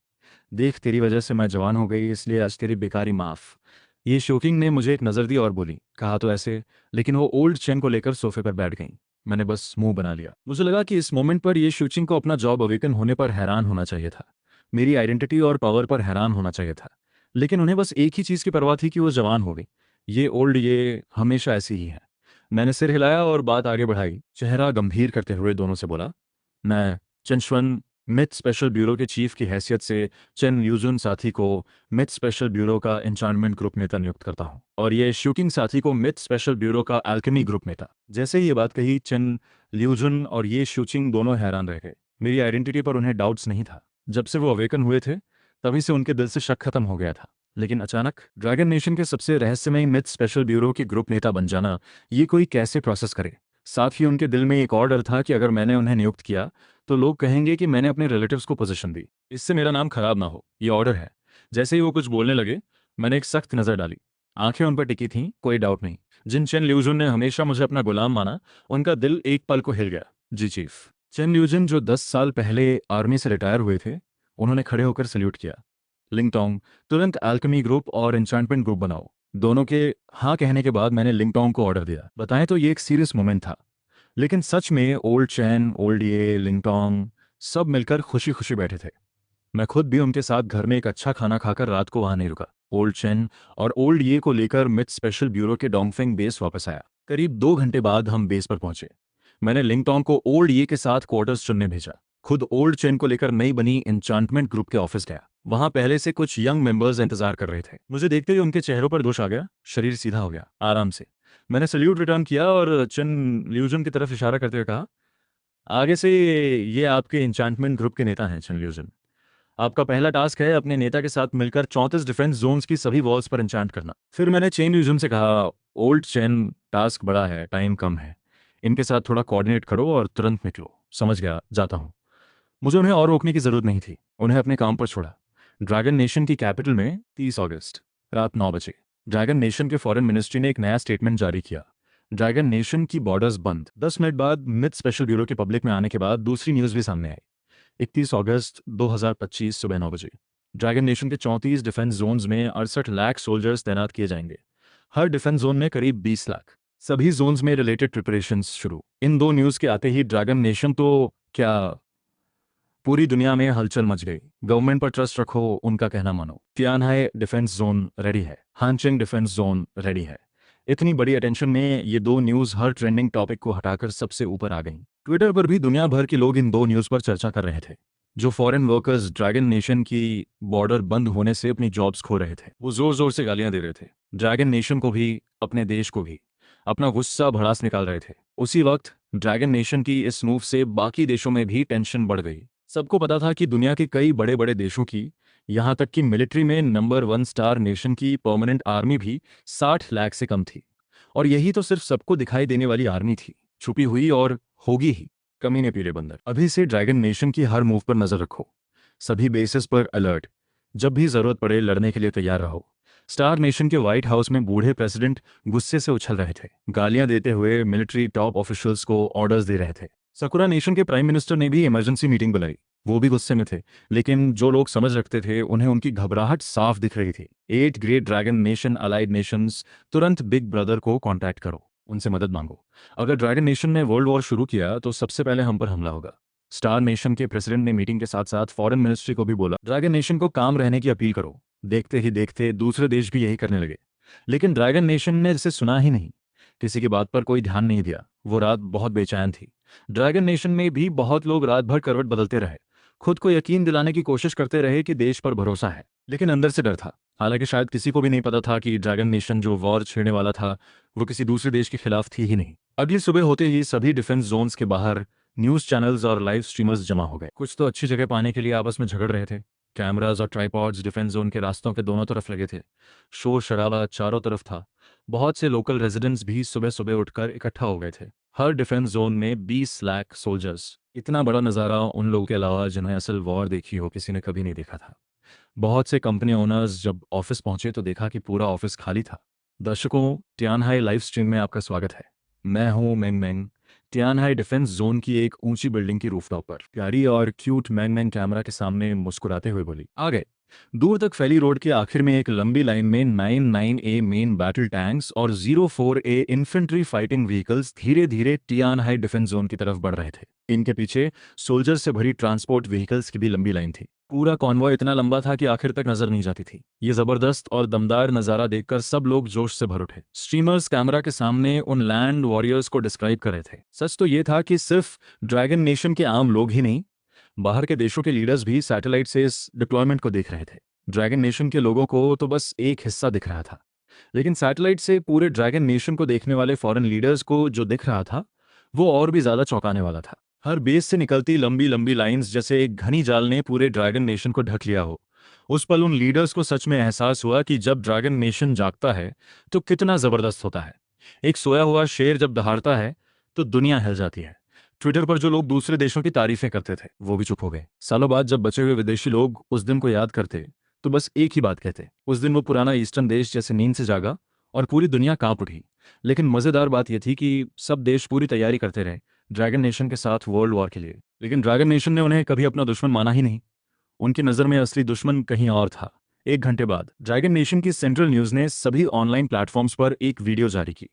देख तेरी वजह से मैं जवान हो गई, इसलिए आज तेरी बेकारी माफ। ये शोकिंग ने मुझे एक नज़र दी और बोली, कहा तो ऐसे, लेकिन वो ओल्ड चेन को लेकर सोफे पर बैठ गई। मैंने बस मुंह बना लिया। मुझे लगा कि इस मोमेंट पर ये शूचिंग को अपना जॉब अवेकन होने पर हैरान होना चाहिए था, मेरी आइडेंटिटी और पावर पर हैरान होना चाहिए था। लेकिन उन्हें बस एक ही चीज़ की परवाह थी कि वो जवान हो गई। ये ओल्ड ये हमेशा ऐसी ही है। मैंने सिर हिलाया और बात आगे बढ़ाई, चेहरा गंभीर करते हुए दोनों से बोला, मैं चेंशवन मिथ स्पेशल ब्यूरो के चीफ की हैसियत से चेन ल्यूजुन साथी को मिथ स्पेशल ब्यूरो का एन्चांटमेंट ग्रुप नेता नियुक्त करता हूँ, और ये शूकिंग साथी को मिथ स्पेशल ब्यूरो का एल्केमी ग्रुप नेता। जैसे ही ये बात कही, चेन ल्यूजुन और ये शूचिंग दोनों हैरान रह गए। मेरी आइडेंटिटी पर उन्हें डाउट्स नहीं था। जब से वो अवेकन हुए थे तभी से उनके दिल से शक खत्म हो गया था। लेकिन अचानक ड्रैगन नेशन के सबसे रहस्यमयी मिथ स्पेशल ब्यूरो के ग्रुप नेता बन जाना, ये कोई कैसे प्रोसेस करे। साथ ही उनके दिल में एक और डर था कि अगर मैंने उन्हें नियुक्त किया तो लोग कहेंगे कि मैंने अपने रिलेटिव्स को पोजीशन दी, इससे मेरा नाम खराब ना हो, ये ऑर्डर है। जैसे ही वो कुछ बोलने लगे मैंने एक सख्त नज़र डाली। आंखें उन पर टिकी थीं, कोई डाउट नहीं। जिन चेन ल्यूजुन ने हमेशा मुझे अपना गुलाम माना, उनका दिल एक पल को हिल गया। जी चीफ। चेन ल्यूजुन जो 10 साल पहले आर्मी से रिटायर हुए थे, उन्होंने खड़े होकर सल्यूट किया। लिंगटोंग, तुरंत अल्केमी ग्रुप और एन्चांटमेंट ग्रुप बनाओ। दोनों के हाँ कहने के बाद मैंने लिंगटोंग को ऑर्डर दिया। बताएं तो ये एक सीरियस मोमेंट था, लेकिन सच में ओल्ड चैन, ओल्ड ये, लिंगटोंग सब मिलकर खुशी खुशी बैठे थे। मैं खुद भी उनके साथ घर में एक अच्छा खाना खाकर रात को वहां नहीं रुका। ओल्ड चेन और ओल्ड ये को लेकर मिथ स्पेशल ब्यूरो के डोंगफेंग बेस वापस आया। करीब 2 घंटे बाद हम बेस पर पहुंचे। मैंने लिंगटोंग को ओल्ड ये के साथ क्वार्टर्स चुनने भेजा। खुद ओल्ड चेन को लेकर नई बनी एन्चांटमेंट ग्रुप के ऑफिस गया। वहां पहले से कुछ यंग मेंबर्स इंतजार कर रहे थे। मुझे देखते ही उनके चेहरों पर जोश आ गया, शरीर सीधा हो गया। आराम से मैंने सल्यूट रिटर्न किया और चेन ल्यूजन की तरफ इशारा करते हुए कहा, आगे से ये आपके एन्चांटमेंट ग्रुप के नेता हैं चेन ल्यूजन। आपका पहला टास्क है अपने नेता के साथ मिलकर 34 डिफेंस जोन्स की सभी वॉल्स पर एन्चांट करना। फिर मैंने चेन ल्यूजन से कहा, ओल्ड चेन, टास्क बड़ा है, टाइम कम है, इनके साथ थोड़ा कोऑर्डिनेट करो और तुरंत निकलो। समझ गया, जाता हूँ। मुझे उन्हें और रोकने की जरूरत नहीं थी। उन्हें अपने काम पर छोड़ा। ड्रैगन नेशन की कैपिटल में 30 अगस्त रात 9 बजे ड्रैगन नेशन के फॉरेन मिनिस्ट्री ने एक नया स्टेटमेंट जारी किया। ड्रैगन नेशन की बॉर्डर्स बंद। 10 मिनट बाद मिथ स्पेशल ब्यूरो के पब्लिक में आने के बाद दूसरी न्यूज़ भी सामने आई। 31 अगस्त 2025 सुबह 9 बजे ड्रैगन नेशन के 34 डिफेंस जोन्स में 68 लाख सोल्जर्स तैनात किए जाएंगे। हर डिफेंस जोन में करीब 20 लाख। सभी जोन्स में रिलेटेड प्रिपरेशंस शुरू। इन दो न्यूज़ के आते ही ड्रैगन नेशन तो क्या, पूरी दुनिया में हलचल मच गई। गवर्नमेंट पर ट्रस्ट रखो, उनका कहना मानो। तियानहाई डिफेंस जोन रेडी है, हानचेंग डिफेंस जोन रेडी है। इतनी बड़ी अटेंशन में ये दो न्यूज़ हर ट्रेंडिंग टॉपिक को हटाकर सबसे ऊपर आ गईं। ट्विटर पर भी दुनिया भर के लोग इन दो न्यूज़ पर चर्चा कर रहे थे। जो फॉरेन वर्कर्स ड्रैगन नेशन की बॉर्डर बंद होने से अपनी जॉब्स खो रहे थे, वो जोर जोर से गालियां दे रहे थे। ड्रैगन नेशन को भी, अपने देश को भी अपना गुस्सा भड़ास निकाल रहे थे। उसी वक्त ड्रैगन नेशन की इस मूव से बाकी देशों में भी टेंशन बढ़ गई। सबको पता था कि दुनिया के कई बड़े बड़े देशों की, यहाँ तक कि मिलिट्री में नंबर 1 स्टार नेशन की परमानेंट आर्मी भी 60 लाख से कम थी। और यही तो सिर्फ सबको दिखाई देने वाली आर्मी थी, छुपी हुई और होगी ही। कमीने पीले बंदर। अभी से ड्रैगन नेशन की हर मूव पर नजर रखो, सभी बेसिस पर अलर्ट, जब भी जरूरत पड़े लड़ने के लिए तैयार रहो। स्टार नेशन के व्हाइट हाउस में बूढ़े प्रेसिडेंट गुस्से से उछल रहे थे, गालियां देते हुए मिलिट्री टॉप ऑफिशियल्स को ऑर्डर्स दे रहे थे। सकुरा नेशन के प्राइम मिनिस्टर ने भी इमरजेंसी मीटिंग बुलाई। वो भी गुस्से में थे, लेकिन जो लोग समझ रखते थे उन्हें उनकी घबराहट साफ दिख रही थी। 8 great dragon nation allied Nations, तुरंत बिग ब्रदर को कांटेक्ट करो, उनसे मदद मांगो। अगर ड्रैगन नेशन ने वर्ल्ड वॉर शुरू किया तो सबसे पहले हम पर हमला होगा। स्टार नेशन के प्रेसिडेंट ने मीटिंग के साथ साथ फॉरेन मिनिस्ट्री को भी बोला, ड्रैगन नेशन को काम रहने की अपील करो। देखते ही देखते दूसरे देश भी यही करने लगे। लेकिन ड्रैगन नेशन ने इसे सुना ही नहीं, किसी की बात पर कोई ध्यान नहीं दिया। वो रात बहुत बेचैन थी। ड्रैगन नेशन में भी बहुत लोग रात भर करवट बदलते रहे, खुद को यकीन दिलाने की कोशिश करते रहे कि देश पर भरोसा है, लेकिन अंदर से डर था। हालांकि शायद किसी को भी नहीं पता था कि ड्रैगन नेशन जो वॉर छेड़ने वाला था वो किसी दूसरे देश के खिलाफ थी ही नहीं। अगली सुबह होते ही सभी डिफेंस जोन्स के बाहर न्यूज़ चैनल्स और लाइव स्ट्रीमर्स जमा हो गए। कुछ तो अच्छी जगह पाने के लिए आपस में झगड़ रहे थे, कैमराज और ट्राइपॉड्स डिफेंस जोन के रास्तों के दोनों तरफ लगे थे। शोर शराबा चारों तरफ था। बहुत से लोकल रेजिडेंट्स भी सुबह सुबह उठकर इकट्ठा हो गए थे। हर डिफेंस जोन में 20 लाख सोल्जर्स। इतना बड़ा नज़ारा उन लोगों के अलावा जिन्हें असल वॉर देखी हो किसी ने कभी नहीं देखा था। बहुत से कंपनी ओनर्स जब ऑफिस पहुंचे तो देखा कि पूरा ऑफिस खाली था। दर्शकों, टियानहाई लाइव स्ट्रीम में आपका स्वागत है। मैं हूं मेंग मेंग। टियानहाई डिफेंस जोन की एक ऊंची बिल्डिंग की रूफटॉप पर प्यारी और क्यूट मेंग मेंग कैमरा के सामने मुस्कुराते हुए बोली, आ गए। दूर तक फैली रोड के आखिर में एक लंबी लाइन में 99A मेन बैटल टैंक्स और 04A इन्फेंट्री फाइटिंग व्हीकल्स धीरे धीरे टियानहाई डिफेंस जोन की तरफ बढ़ रहे थे। इनके पीछे सोल्जर से भरी ट्रांसपोर्ट व्हीकल्स की भी लंबी लाइन थी। पूरा कॉन्वॉय इतना लंबा था कि आखिर तक नजर नहीं जाती थी। ये जबरदस्त और दमदार नजारा देखकर सब लोग जोश से भर उठे। स्ट्रीमर्स कैमरा के सामने उन लैंड वॉरियर्स को डिस्क्राइब कर रहे थे। सच तो ये था कि सिर्फ ड्रैगन नेशन के आम लोग ही नहीं, बाहर के देशों के लीडर्स भी सैटेलाइट से इस डिप्लॉयमेंट को देख रहे थे। ड्रैगन नेशन के लोगों को तो बस एक हिस्सा दिख रहा था, लेकिन सैटेलाइट से पूरे ड्रैगन नेशन को देखने वाले फॉरेन लीडर्स को जो दिख रहा था वो और भी ज्यादा चौंकाने वाला था। हर बेस से निकलती लंबी लंबी लाइंस जैसे एक घनी जाल ने पूरे ड्रैगन नेशन को ढक लिया हो। उस पल उन लीडर्स को सच में एहसास हुआ कि जब ड्रैगन नेशन जागता है तो कितना जबरदस्त होता है। एक सोया हुआ शेर जब दहाड़ता है तो दुनिया हिल जाती है। ट्विटर पर जो लोग दूसरे देशों की तारीफें करते थे वो भी चुप हो गए। सालों बाद जब बचे हुए विदेशी लोग उस दिन को याद करते तो बस एक ही बात कहते, उस दिन वो पुराना ईस्टर्न देश जैसे नींद से जागा और पूरी दुनिया कांप उठी। लेकिन मजेदार बात यह थी कि सब देश पूरी तैयारी करते रहे ड्रैगन नेशन के साथ वर्ल्ड वॉर के लिए, लेकिन ड्रैगन नेशन ने उन्हें कभी अपना दुश्मन माना ही नहीं। उनकी नज़र में असली दुश्मन कहीं और था। 1 घंटे बाद ड्रैगन नेशन की सेंट्रल न्यूज़ ने सभी ऑनलाइन प्लेटफॉर्म्स पर एक वीडियो जारी की।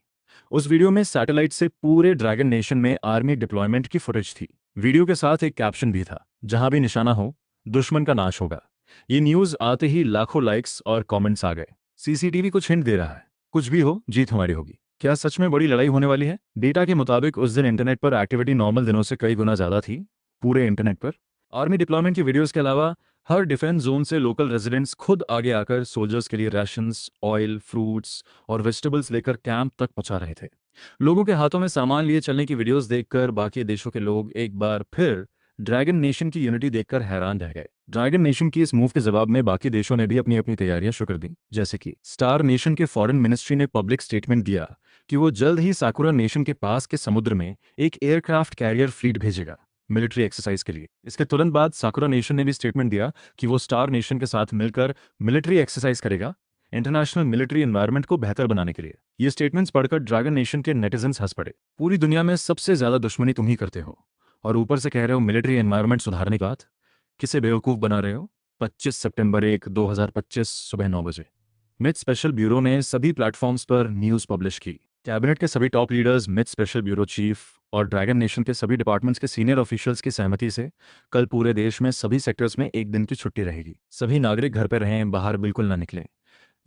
उस वीडियो में सैटेलाइट से पूरे ड्रैगन नेशन में आर्मी डिप्लॉयमेंट की फुटेज थी। वीडियो के साथ एक कैप्शन भी था, जहां भी निशाना हो दुश्मन का नाश होगा। ये न्यूज़ आते ही लाखों लाइक्स और कमेंट्स आ गए। सीसीटीवी कुछ हिंट दे रहा है, कुछ भी हो जीत हमारी होगी। क्या सच में बड़ी लड़ाई होने वाली है? डेटा के मुताबिक उस दिन इंटरनेट पर एक्टिविटी नॉर्मल दिनों से कई गुना ज्यादा थी। पूरे इंटरनेट पर आर्मी डिप्लॉयमेंट की वीडियोस के अलावा हर डिफेंस जोन से लोकल रेजिडेंट्स खुद आगे आकर सोल्जर्स के लिए राशंस, ऑयल, फ्रूट्स और वेजिटेबल्स लेकर कैंप तक पहुंचा रहे थे। लोगों के हाथों में सामान लिए चलने की वीडियोस देखकर बाकी देशों के लोग एक बार फिर ड्रैगन नेशन की यूनिटी देखकर हैरान रह गए। ड्रैगन नेशन की इस मूव के जवाब में बाकी देशों ने भी अपनी अपनी तैयारियां शुरू कर दी। जैसे कि स्टार नेशन के फॉरेन मिनिस्ट्री ने पब्लिक स्टेटमेंट दिया कि वो जल्द ही साकुरा नेशन के पास के समुद्र में एक एयरक्राफ्ट कैरियर फ्लीट भेजेगा मिलिट्री एक्सरसाइज के लिए। इसके तुरंत बाद साकुरा नेशन ने भी स्टेटमेंट दिया कि वो स्टार नेशन के साथ मिलकर मिलिट्री एक्सरसाइज करेगा इंटरनेशनल मिलिट्री एनवायरनमेंट को बेहतर बनाने के लिए। ये स्टेटमेंट्स पढ़कर ड्रैगन नेशन के नेटिजन्स हंस पड़े। पूरी दुनिया में सबसे ज्यादा दुश्मनी तुम ही करते हो और ऊपर से कह रहे हो मिलिट्री एनवायरनमेंट सुधारने की बात। किसे बेवकूफ़ बना रहे हो? 25 सितंबर 2025 सुबह 9 बजे मिड स्पेशल ब्यूरो ने सभी प्लेटफॉर्म्स पर न्यूज़ पब्लिश की। कैबिनेट के सभी top leaders, mid special bureau chief और ड्रैगन नेशन के सभी डिपार्टमेंट्स के सीनियर ऑफिशियल्स की सहमति से कल पूरे देश में सभी सेक्टर्स में एक दिन की छुट्टी रहेगी। सभी नागरिक घर पर रहें, बाहर बिल्कुल ना निकलें।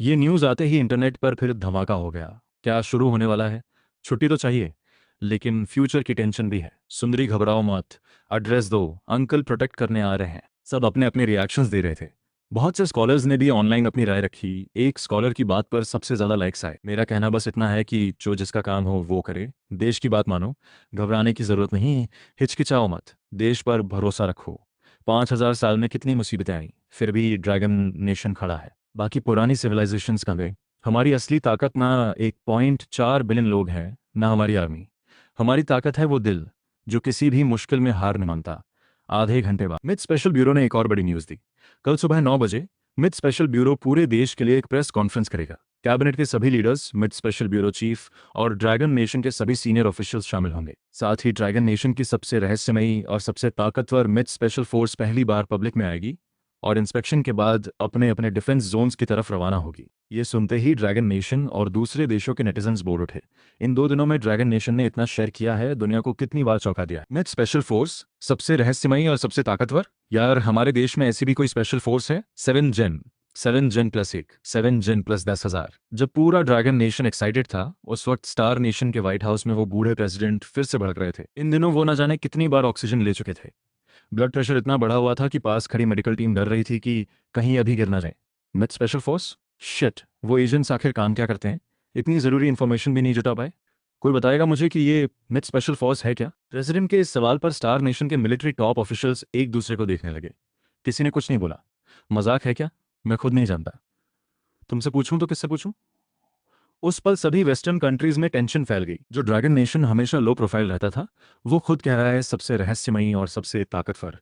ये न्यूज़ आते ही इंटरनेट पर फिर धमाका हो गया। क्या शुरू होने वाला है? छुट्टी तो चाहिए, लेकिन फ्यूचर की टेंशन भी है। सुंदरी घबराओ मत, एड्रेस दो, अंकल प्रोटेक्ट करने आ रहे हैं। सब अपने अपने रिएक्शंस दे रहे थे। बहुत से स्कॉलर्स ने भी ऑनलाइन अपनी राय रखी। एक स्कॉलर की बात पर सबसे ज्यादा लाइक्स आए। मेरा कहना बस इतना है कि जो जिसका काम हो वो करे, देश की बात मानो, घबराने की जरूरत नहीं, हिचकिचाओ मत, देश पर भरोसा रखो। 5000 साल में कितनी मुसीबतें आई, फिर भी ड्रैगन नेशन खड़ा है। बाकी पुरानी सिविलाइजेशंस कहाँ गए? हमारी असली ताकत ना 1.4 बिलियन लोग हैं, ना हमारी आर्मी। हमारी ताकत है वो दिल जो किसी भी मुश्किल में हार नहीं मानता। आधे घंटे बाद मिड स्पेशल ब्यूरो ने एक और बड़ी न्यूज़ दी। कल सुबह 9 बजे मिड स्पेशल ब्यूरो पूरे देश के लिए एक प्रेस कॉन्फ्रेंस करेगा। कैबिनेट के सभी leaders, mid special bureau chief और ड्रैगन नेशन के सभी सीनियर ऑफिशियल्स शामिल होंगे। साथ ही ड्रैगन नेशन की सबसे रहस्यमयी और सबसे ताकतवर मिड स्पेशल फोर्स पहली बार पब्लिक में आएगी और इंस्पेक्शन के बाद अपने अपने डिफेंस जोन्स की तरफ रवाना होगी। ये सुनते ही ड्रैगन नेशन और दूसरे देशों के नेटिजन्स बोल उठे। इन 2 दिनों में ड्रैगन नेशन ने इतना शेयर किया है, दुनिया को कितनी बार चौंका दिया है। मिड स्पेशल फोर्स सबसे रहस्यमयी और सबसे ताकतवर? यार, हमारे देश में ऐसी भी कोई स्पेशल फोर्स है? 7 जेन 7 जेन+1 7 जेन+ 10,000। जब पूरा ड्रैगन नेशन एक्साइटेड था, उस वक्त स्टार नेशन के व्हाइट हाउस में वो बूढ़े प्रेसिडेंट फिर से भड़क रहे थे। इन दिनों वो न जाने कितनी बार ऑक्सीजन ले चुके थे। ब्लड प्रेशर इतना बढ़ा हुआ था कि पास खड़ी मेडिकल टीम डर रही थी कि कहीं अभी गिर ना जाए। Mid special force? शिट, वो एजेंट्स आखिर काम क्या करते हैं? इतनी ज़रूरी इन्फॉर्मेशन भी नहीं जुटा पाए। कोई बताएगा मुझे कि ये मिड स्पेशल फोर्स है क्या? प्रेसिडेंट के इस सवाल पर स्टार नेशन के मिलिट्री टॉप ऑफिशियल्स एक दूसरे को देखने लगे। किसी ने कुछ नहीं बोला। मजाक है क्या? मैं खुद नहीं जानता। तुमसे पूछूं तो किससे पूछूं? उस पल सभी वेस्टर्न कंट्रीज में टेंशन फैल गई। जो ड्रैगन नेशन हमेशा लो प्रोफाइल रहता था, वो खुद कह रहा है सबसे रहस्यमयी और सबसे ताकतवर।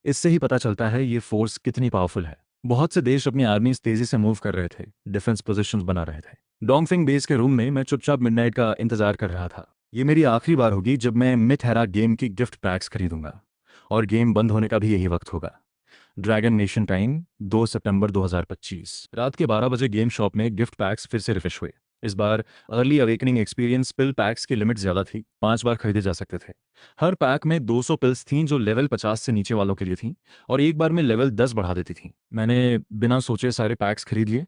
इससे ही पता चलता है ये फोर्स कितनी पावरफुल है। बहुत से देश अपनी आर्मीज तेजी से मूव कर रहे थे, डिफेंस पोजीशंस बना रहे थे। डोंगफिंग बेस के रूम में मैं चुपचाप मिडनाइट का इंतजार कर रहा था। ये मेरी आखिरी बार होगी जब मैं मिथहेरा गेम की गिफ्ट पैक्स खरीदूंगा, और गेम बंद होने का भी यही वक्त होगा। ड्रैगन नेशन टाइम 2 सितंबर 2025 रात के 12 बजे गेम शॉप में गिफ्ट पैक्स फिर से रिफ्रेश हुए। इस बार अर्ली अवेकनिंग एक्सपीरियंस पिल पैक्स की लिमिट ज्यादा थी, 5 बार खरीदे जा सकते थे। हर पैक में 200 पिल्स थीं जो लेवल 50 से नीचे वालों के लिए थीं, और एक बार में लेवल 10 बढ़ा देती थीं। मैंने बिना सोचे सारे पैक्स खरीद लिए।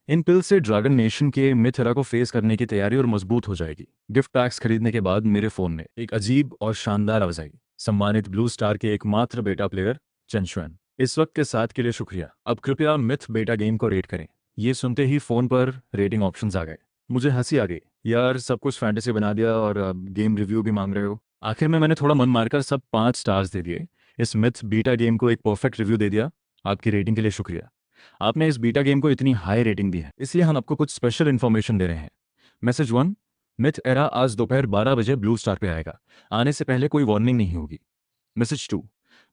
इन पिल से ड्रैगन नेशन के मिथरा को फेस करने की तैयारी और मजबूत हो जाएगी। गिफ्ट पैक्स खरीदने के बाद मेरे फोन में एक अजीब और शानदार आवाज आई। सम्मानित ब्लू स्टार के एकमात्र बेटा प्लेयर चेंशुएन, इस वक्त के साथ के लिए शुक्रिया। अब कृपया मिथ बेटा गेम को रेट करें। ये सुनते ही फोन पर रेटिंग ऑप्शंस आ गए। मुझे हंसी आ गई। यार, सब कुछ फैंटेसी बना दिया और गेम रिव्यू भी मांग रहे हो। आखिर में मैंने थोड़ा मन मारकर सब 5 स्टार्स दे दिए। इस मिथ बीटा गेम को एक परफेक्ट रिव्यू दे दिया। आपकी रेटिंग के लिए शुक्रिया। आपने इस बीटा गेम को इतनी हाई रेटिंग दी है, इसलिए हम आपको कुछ स्पेशल इन्फॉर्मेशन दे रहे हैं। मैसेज 1, मिथ एरा आज दोपहर 12 बजे ब्लू स्टार पे आएगा। आने से पहले कोई वार्निंग नहीं होगी। मैसेज 2,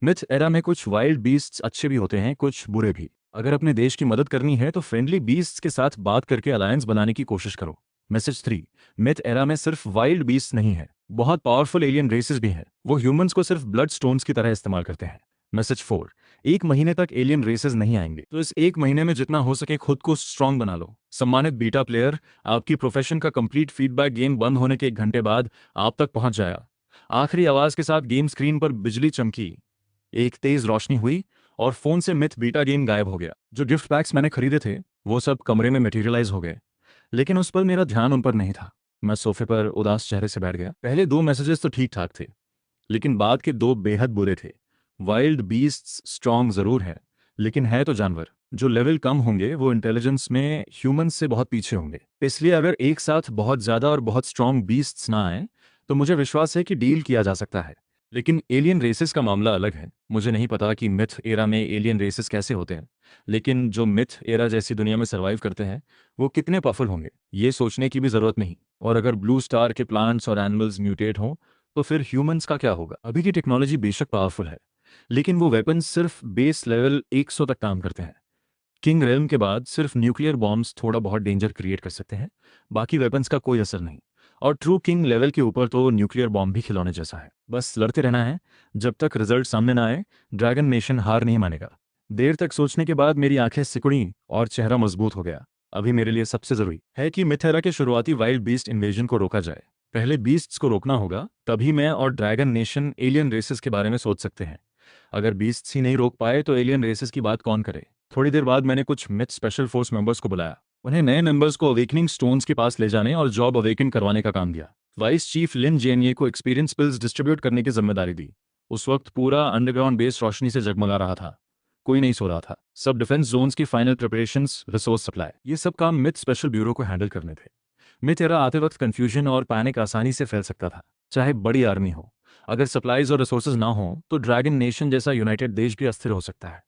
मिथ एरा में कुछ वाइल्ड बीस्ट्स अच्छे भी होते हैं, कुछ बुरे भी। अगर अपने देश की मदद करनी है तो फ्रेंडली बीस्ट्स के साथ बात करके अलायंस बनाने की कोशिश करो। मैसेज 3, मिथ एरा में सिर्फ वाइल्ड बीस्ट नहीं है, बहुत पावरफुल एलियन रेसेस भी हैं। वो ह्यूमंस को सिर्फ ब्लड स्टोन्स की तरह इस्तेमाल करते हैं। मैसेज 4, 1 महीने तक एलियन रेसेस नहीं आएंगे, तो इस 1 महीने में जितना हो सके खुद को स्ट्रांग बना लो। सम्मानित बीटा प्लेयर, आपकी प्रोफेशन का कंप्लीट फीडबैक गेम बंद होने के 1 घंटे बाद आप तक पहुंच जाएगा। आखिरी आवाज के साथ गेम स्क्रीन पर बिजली चमकी, एक तेज रोशनी हुई, और फोन से मिथ बीटा गेम गायब हो गया। जो गिफ्ट पैक्स मैंने खरीदे थे वो सब कमरे में मटेरियलाइज हो गए, लेकिन उस पर मेरा ध्यान उन पर नहीं था। मैं सोफे पर उदास चेहरे से बैठ गया। पहले 2 मैसेजेस तो ठीक ठाक थे, लेकिन बाद के 2 बेहद बुरे थे। वाइल्ड बीस्ट्स स्ट्रांग जरूर है, लेकिन है तो जानवर। जो लेवल कम होंगे वो इंटेलिजेंस में ह्यूमंस से बहुत पीछे होंगे। इसलिए अगर एक साथ बहुत ज्यादा और बहुत स्ट्रांग बीस्ट्स ना आए तो मुझे विश्वास है कि डील किया जा सकता है। लेकिन एलियन रेसेस का मामला अलग है। मुझे नहीं पता कि मिथ एरा में एलियन रेसेस कैसे होते हैं, लेकिन जो मिथ एरा जैसी दुनिया में सर्वाइव करते हैं वो कितने पावरफुल होंगे, ये सोचने की भी जरूरत नहीं। और अगर ब्लू स्टार के प्लांट्स और एनिमल्स म्यूटेट हों तो फिर ह्यूमंस का क्या होगा? अभी की टेक्नोलॉजी बेशक पावरफुल है, लेकिन वो वेपन्स सिर्फ बेस लेवल 100 तक काम करते हैं। किंग रेल्म के बाद सिर्फ न्यूक्लियर बॉम्ब्स थोड़ा बहुत डेंजर क्रिएट कर सकते हैं, बाकी वेपन्स का कोई असर नहीं। और ट्रू किंग लेवल के ऊपर तो न्यूक्लियर बॉम्ब भी खिलौने जैसा है, बस लड़ते रहना है। जब तक रिजल्ट सामने ना आए ड्रैगन नेशन हार नहीं मानेगा। देर तक सोचने के बाद मेरी आंखें सिकुड़ी और चेहरा मजबूत हो गया। अभी मेरे लिए सबसे जरूरी है कि मिथेरा के शुरुआती वाइल्ड बीस्ट इन्वेजन को रोका जाए। पहले बीस्ट्स को रोकना होगा, तभी मैं और ड्रैगन नेशन एलियन रेसेस के बारे में सोच सकते हैं। अगर बीस्ट्स ही नहीं रोक पाए तो एलियन रेसेस की बात कौन करे? थोड़ी देर बाद मैंने कुछ मिथ स्पेशल फोर्स मेंबर्स को बुलाया। उन्हें नए मेंबर्स को अवेकनिंग स्टोन्स के पास ले जाने और जॉब अवेकन करवाने का काम दिया। वाइस चीफ लिन जेनिए को एक्सपीरियंस पिल्स डिस्ट्रीब्यूट करने की जिम्मेदारी दी। उस वक्त पूरा अंडरग्राउंड बेस रोशनी से जगमगा रहा था। कोई नहीं सो रहा था। सब डिफेंस जोन्स की फाइनल प्रिपरेशंस, रिसोर्स सप्लाई, ये सब काम मिथ स्पेशल ब्यूरो को हैंडल करने थे। मिथ एरा आते वक्त कंफ्यूजन और पैनिक आसानी से फैल सकता था, चाहे बड़ी आर्मी हो। अगर सप्लाईज और रिसोर्सेज ना हो तो ड्रैगन नेशन जैसा यूनाइटेड देश भी अस्थिर हो सकता है।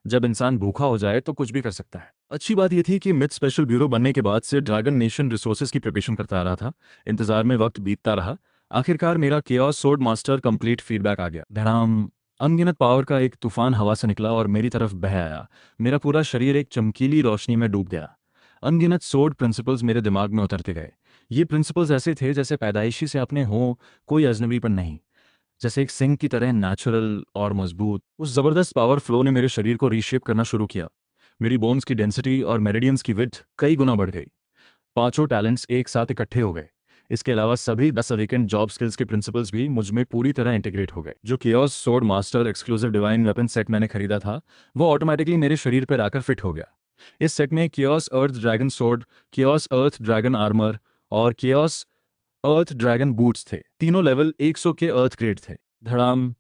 जब इंसान भूखा हो जाए तो कुछ भी कर सकता है। अच्छी बात यह थी कि मिथ स्पेशल ब्यूरो बनने के बाद से ड्रैगन नेशन रिसोर्सेज की प्रिपरेशन करता आ रहा था। इंतजार में वक्त बीतता रहा। आखिरकार मेरा chaos sword master complete feedback आ गया। धड़ाम, अनगिनत पावर का एक तूफान हवा से निकला और मेरी तरफ बह आया। मेरा पूरा शरीर एक चमकीली रोशनी में डूब गया। अनगिनत सोर्ड प्रिंसिपल्स मेरे दिमाग में उतरते गए। ये प्रिंसिपल्स ऐसे थे जैसे पैदाइशी से अपने हों, कोई अजनबीपन नहीं, जैसे एक सिंह की तरह नेचुरल और मजबूत। उस जबरदस्त पावर फ्लो ने मेरे शरीर को रीशेप करना शुरू किया। मेरी बोन्स की डेंसिटी और मेरिडियंस की विड्थ कई गुना बढ़ गई। पांचों टैलेंट्स एक साथ इकट्ठे हो गए। इसके अलावा सभी 10 अवेकेंड जॉब स्किल्स के प्रिंसिपल्स भी मुझ में पूरी तरह इंटीग्रेट हो गए। जो chaos sword master exclusive divine weapon set मैंने खरीदा था वो ऑटोमेटिकली मेरे शरीर पर आकर फिट हो गया। इस सेट में कियोस अर्थ ड्रैगन सोर्ड, कियोस अर्थ ड्रैगन आर्मर और कियोस अर्थ ड्रैगन बूट्स थे। तीनों लेवल 100 के अर्थ ग्रेड थे। धड़ाम।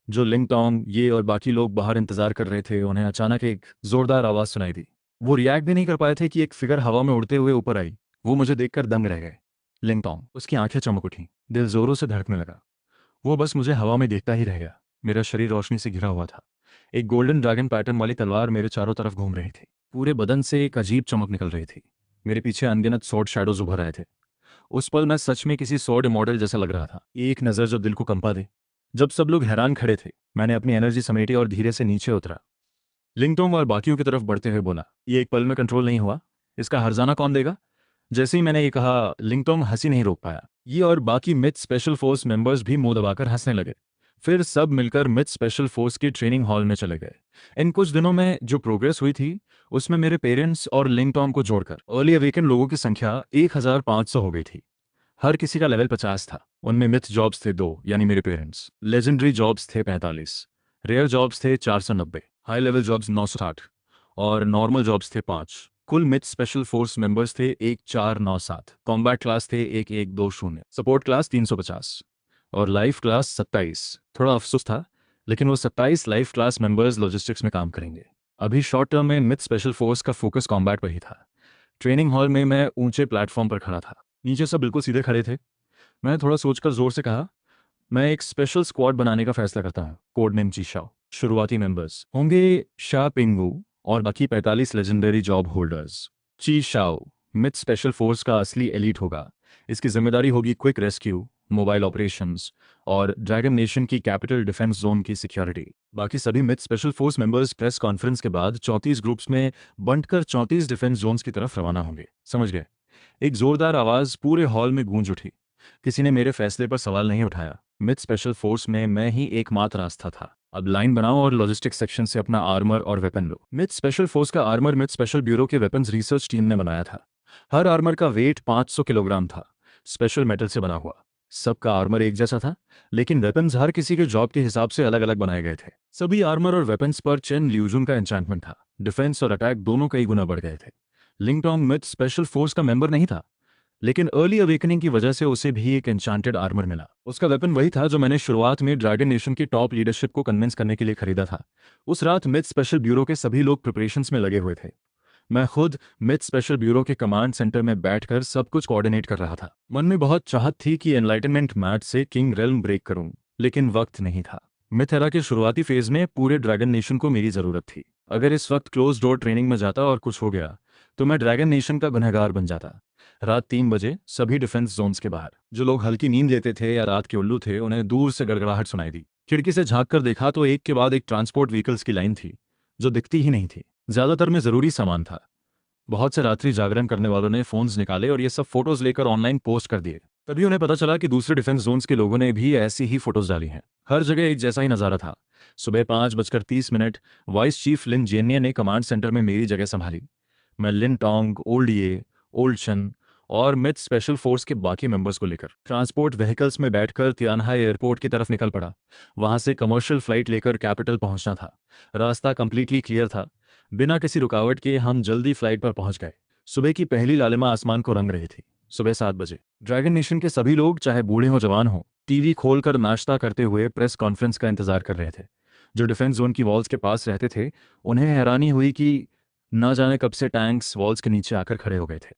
जो लिंगटोंग, ये और बाकी लोग बाहर इंतजार कर रहे थे, उन्हें अचानक एक जोरदार आवाज सुनाई दी। वो रिएक्ट भी नहीं कर पाए थे कि एक फिगर हवा में उड़ते हुए ऊपर आई। वो मुझे देखकर दंग रह गए। लिंगटोंग, उसकी आंखें चमक उठी, दिल जोरों से धड़कने लगा। वो बस मुझे हवा में देखता ही रह गया। मेरा शरीर रोशनी से घिरा हुआ था। एक गोल्डन ड्रैगन पैटर्न वाली तलवार मेरे चारों तरफ घूम रही थी। पूरे बदन से एक अजीब चमक निकल रही थी। मेरे पीछे अनगिनत स्वॉर्ड शैडोज उभर रहे थे। उस पल मैं सच में किसी स्वॉर्ड मॉडल जैसा लग रहा था। एक नज़र जो दिल को कंपा दे। जब सब लोग हैरान खड़े थे, मैंने अपनी एनर्जी समेटी और धीरे से नीचे उतरा। लिंगटोंग और बाकियों की तरफ बढ़ते हुए बोला, ये एक पल में कंट्रोल नहीं हुआ, इसका हर्जाना कौन देगा? जैसे ही मैंने ये कहा, लिंगटोंग हंसी नहीं रोक पाया। ये और बाकी मिथ स्पेशल फोर्स मेंबर्स भी मुंह दबाकर हंसने लगे। फिर सब मिलकर मिथ स्पेशल फोर्स की ट्रेनिंग हॉल में चले गए। इन कुछ दिनों में जो प्रोग्रेस हुई थी, उसमें मेरे पेरेंट्स और लिंगटोंग को जोड़कर अर्ली अवेकन लोगों की संख्या 1500 हो गई थी। हर किसी का लेवल 50 था। उनमें मिथ जॉब्स थे 2, यानी मेरे पेरेंट्स। लेजेंडरी जॉब्स थे 45। रेयर जॉब्स थे 490। हाई लेवल जॉब्स 960 और नॉर्मल जॉब्स थे 5। कुल मिथ स्पेशल फोर्स मेंबर्स थे 1497। कॉम्बैट क्लास थे 1120। सपोर्ट क्लास 350 और लाइफ क्लास 27। थोड़ा अफसोस था, लेकिन वो 27 लाइफ क्लास मेंबर्स लॉजिस्टिक्स में काम करेंगे। अभी शॉर्ट टर्म में मिथ स्पेशल फोर्स का फोकस कॉम्बैट पर ही था। ट्रेनिंग हॉल में मैं ऊंचे प्लेटफॉर्म पर खड़ा था। नीचे सब बिल्कुल सीधे खड़े थे। मैंने थोड़ा सोचकर जोर से कहा, मैं एक स्पेशल स्क्वाड बनाने का फैसला करता हूँ, कोड नेम चीशाओ। शुरुआती मेंबर्स होंगे शा पिंगू और बाकी 45 legendary job holders. Chishao myth special force का असली एलीट होगा। इसकी जिम्मेदारी होगी क्विक रेस्क्यू, मोबाइल ऑपरेशंस और ड्रैगन नेशन की कैपिटल डिफेंस जोन की सिक्योरिटी। बाकी सभी myth special force members press conference के बाद 34 ग्रुप्स में बंटकर 34 डिफेंस जोन्स की तरफ रवाना होंगे। समझ गए? एक जोरदार आवाज पूरे हॉल में गूंज उठी। किसी ने मेरे फैसले पर सवाल नहीं उठाया। मिथ स्पेशल फोर्स में मैं ही एकमात्र रास्ता था। अब लाइन बनाओ और लॉजिस्टिक्स सेक्शन से अपना आर्मर और वेपन लो। मिथ स्पेशल फोर्स का आर्मर मिथ स्पेशल ब्यूरो के वेपन्स रिसर्च टीम ने बनाया था। हर आर्मर का वेट 500 किलोग्राम था, स्पेशल मेटल से बना हुआ। सबका आर्मर एक जैसा था, लेकिन वेपन्स हर किसी के जॉब के हिसाब से अलग अलग बनाए गए थे। सभी आर्मर और वेपन्स पर चेन ल्यूजुन का एन्चांटमेंट था। डिफेंस और अटैक दोनों कई गुना बढ़ गए थे। लिंगटोंग मिथ स्पेशल फोर्स का मेंबर नहीं था, लेकिन अर्ली अवेकनिंग की वजह से उसे भी एक एन्चांटेड आर्मर मिला। उसका वेपन वही था जो मैंने शुरुआत में ड्रैगन नेशन की टॉप लीडरशिप को कन्विंस करने के लिए खरीदा था। उस रात मिथ स्पेशल ब्यूरो के सभी लोग प्रिपरेशंस में लगे हुए थे। मैं खुद मिथ स्पेशल ब्यूरो के कमांड सेंटर में बैठकर सब कुछ कोऑर्डिनेट कर रहा था। मन में बहुत चाहत थी कि एनलाइटनमेंट मैट से किंग रेल्म ब्रेक करूं, लेकिन वक्त नहीं था। मिथ एरा के शुरुआती फेज में पूरे ड्रैगन नेशन को मेरी जरूरत थी। अगर इस वक्त क्लोज डोर ट्रेनिंग में जाता और कुछ हो गया, तो मैं ड्रैगन नेशन का गुनहगार बन जाता। रात 3 बजे सभी डिफेंस जोन्स के बाहर जो लोग हल्की नींद लेते थे या रात के उल्लू थे, उन्हें दूर से गड़गड़ाहट सुनाई दी। खिड़की से झांक कर देखा तो एक के बाद एक ट्रांसपोर्ट व्हीकल्स की लाइन थी जो दिखती ही नहीं थी। ज्यादातर में जरूरी सामान था। बहुत से रात्रि जागरण करने वालों ने फोन्स निकाले और ये सब फोटोज लेकर ऑनलाइन पोस्ट कर दिए। तभी उन्हें पता चला कि दूसरे डिफेंस जोन्स के लोगों ने भी ऐसी ही फोटोज डाली हैं। हर जगह एक जैसा ही नजारा था। सुबह 5:30 वाइस चीफ लिन जेनिया ने कमांड सेंटर में मेरी जगह संभाली। मैं लिन टोंग, ओल्ड ये, ओल्ड शन और मिथ स्पेशल फोर्स के बाकी मेंबर्स को लेकर ट्रांसपोर्ट व्हीकल्स में बैठकर तियानहाई एयरपोर्ट की तरफ निकल पड़ा। वहां से कमर्शियल फ्लाइट लेकर कैपिटल पहुंचना था। रास्ता कंप्लीटली क्लियर था। बिना किसी रुकावट के हम जल्दी फ्लाइट पर पहुंच गए। सुबह की पहली लालिमा आसमान को रंग रही थी। सुबह 7 बजे ड्रैगन नेशन के सभी लोग, चाहे बूढ़े हो जवान हो, टीवी खोलकर नाश्ता करते हुए प्रेस कॉन्फ्रेंस का इंतजार कर रहे थे। जो डिफेंस जोन की वॉल्स के पास रहते थे, उन्हें हैरानी हुई कि न जाने कब से टैंक्स वॉल्स के नीचे आकर खड़े हो गए थे।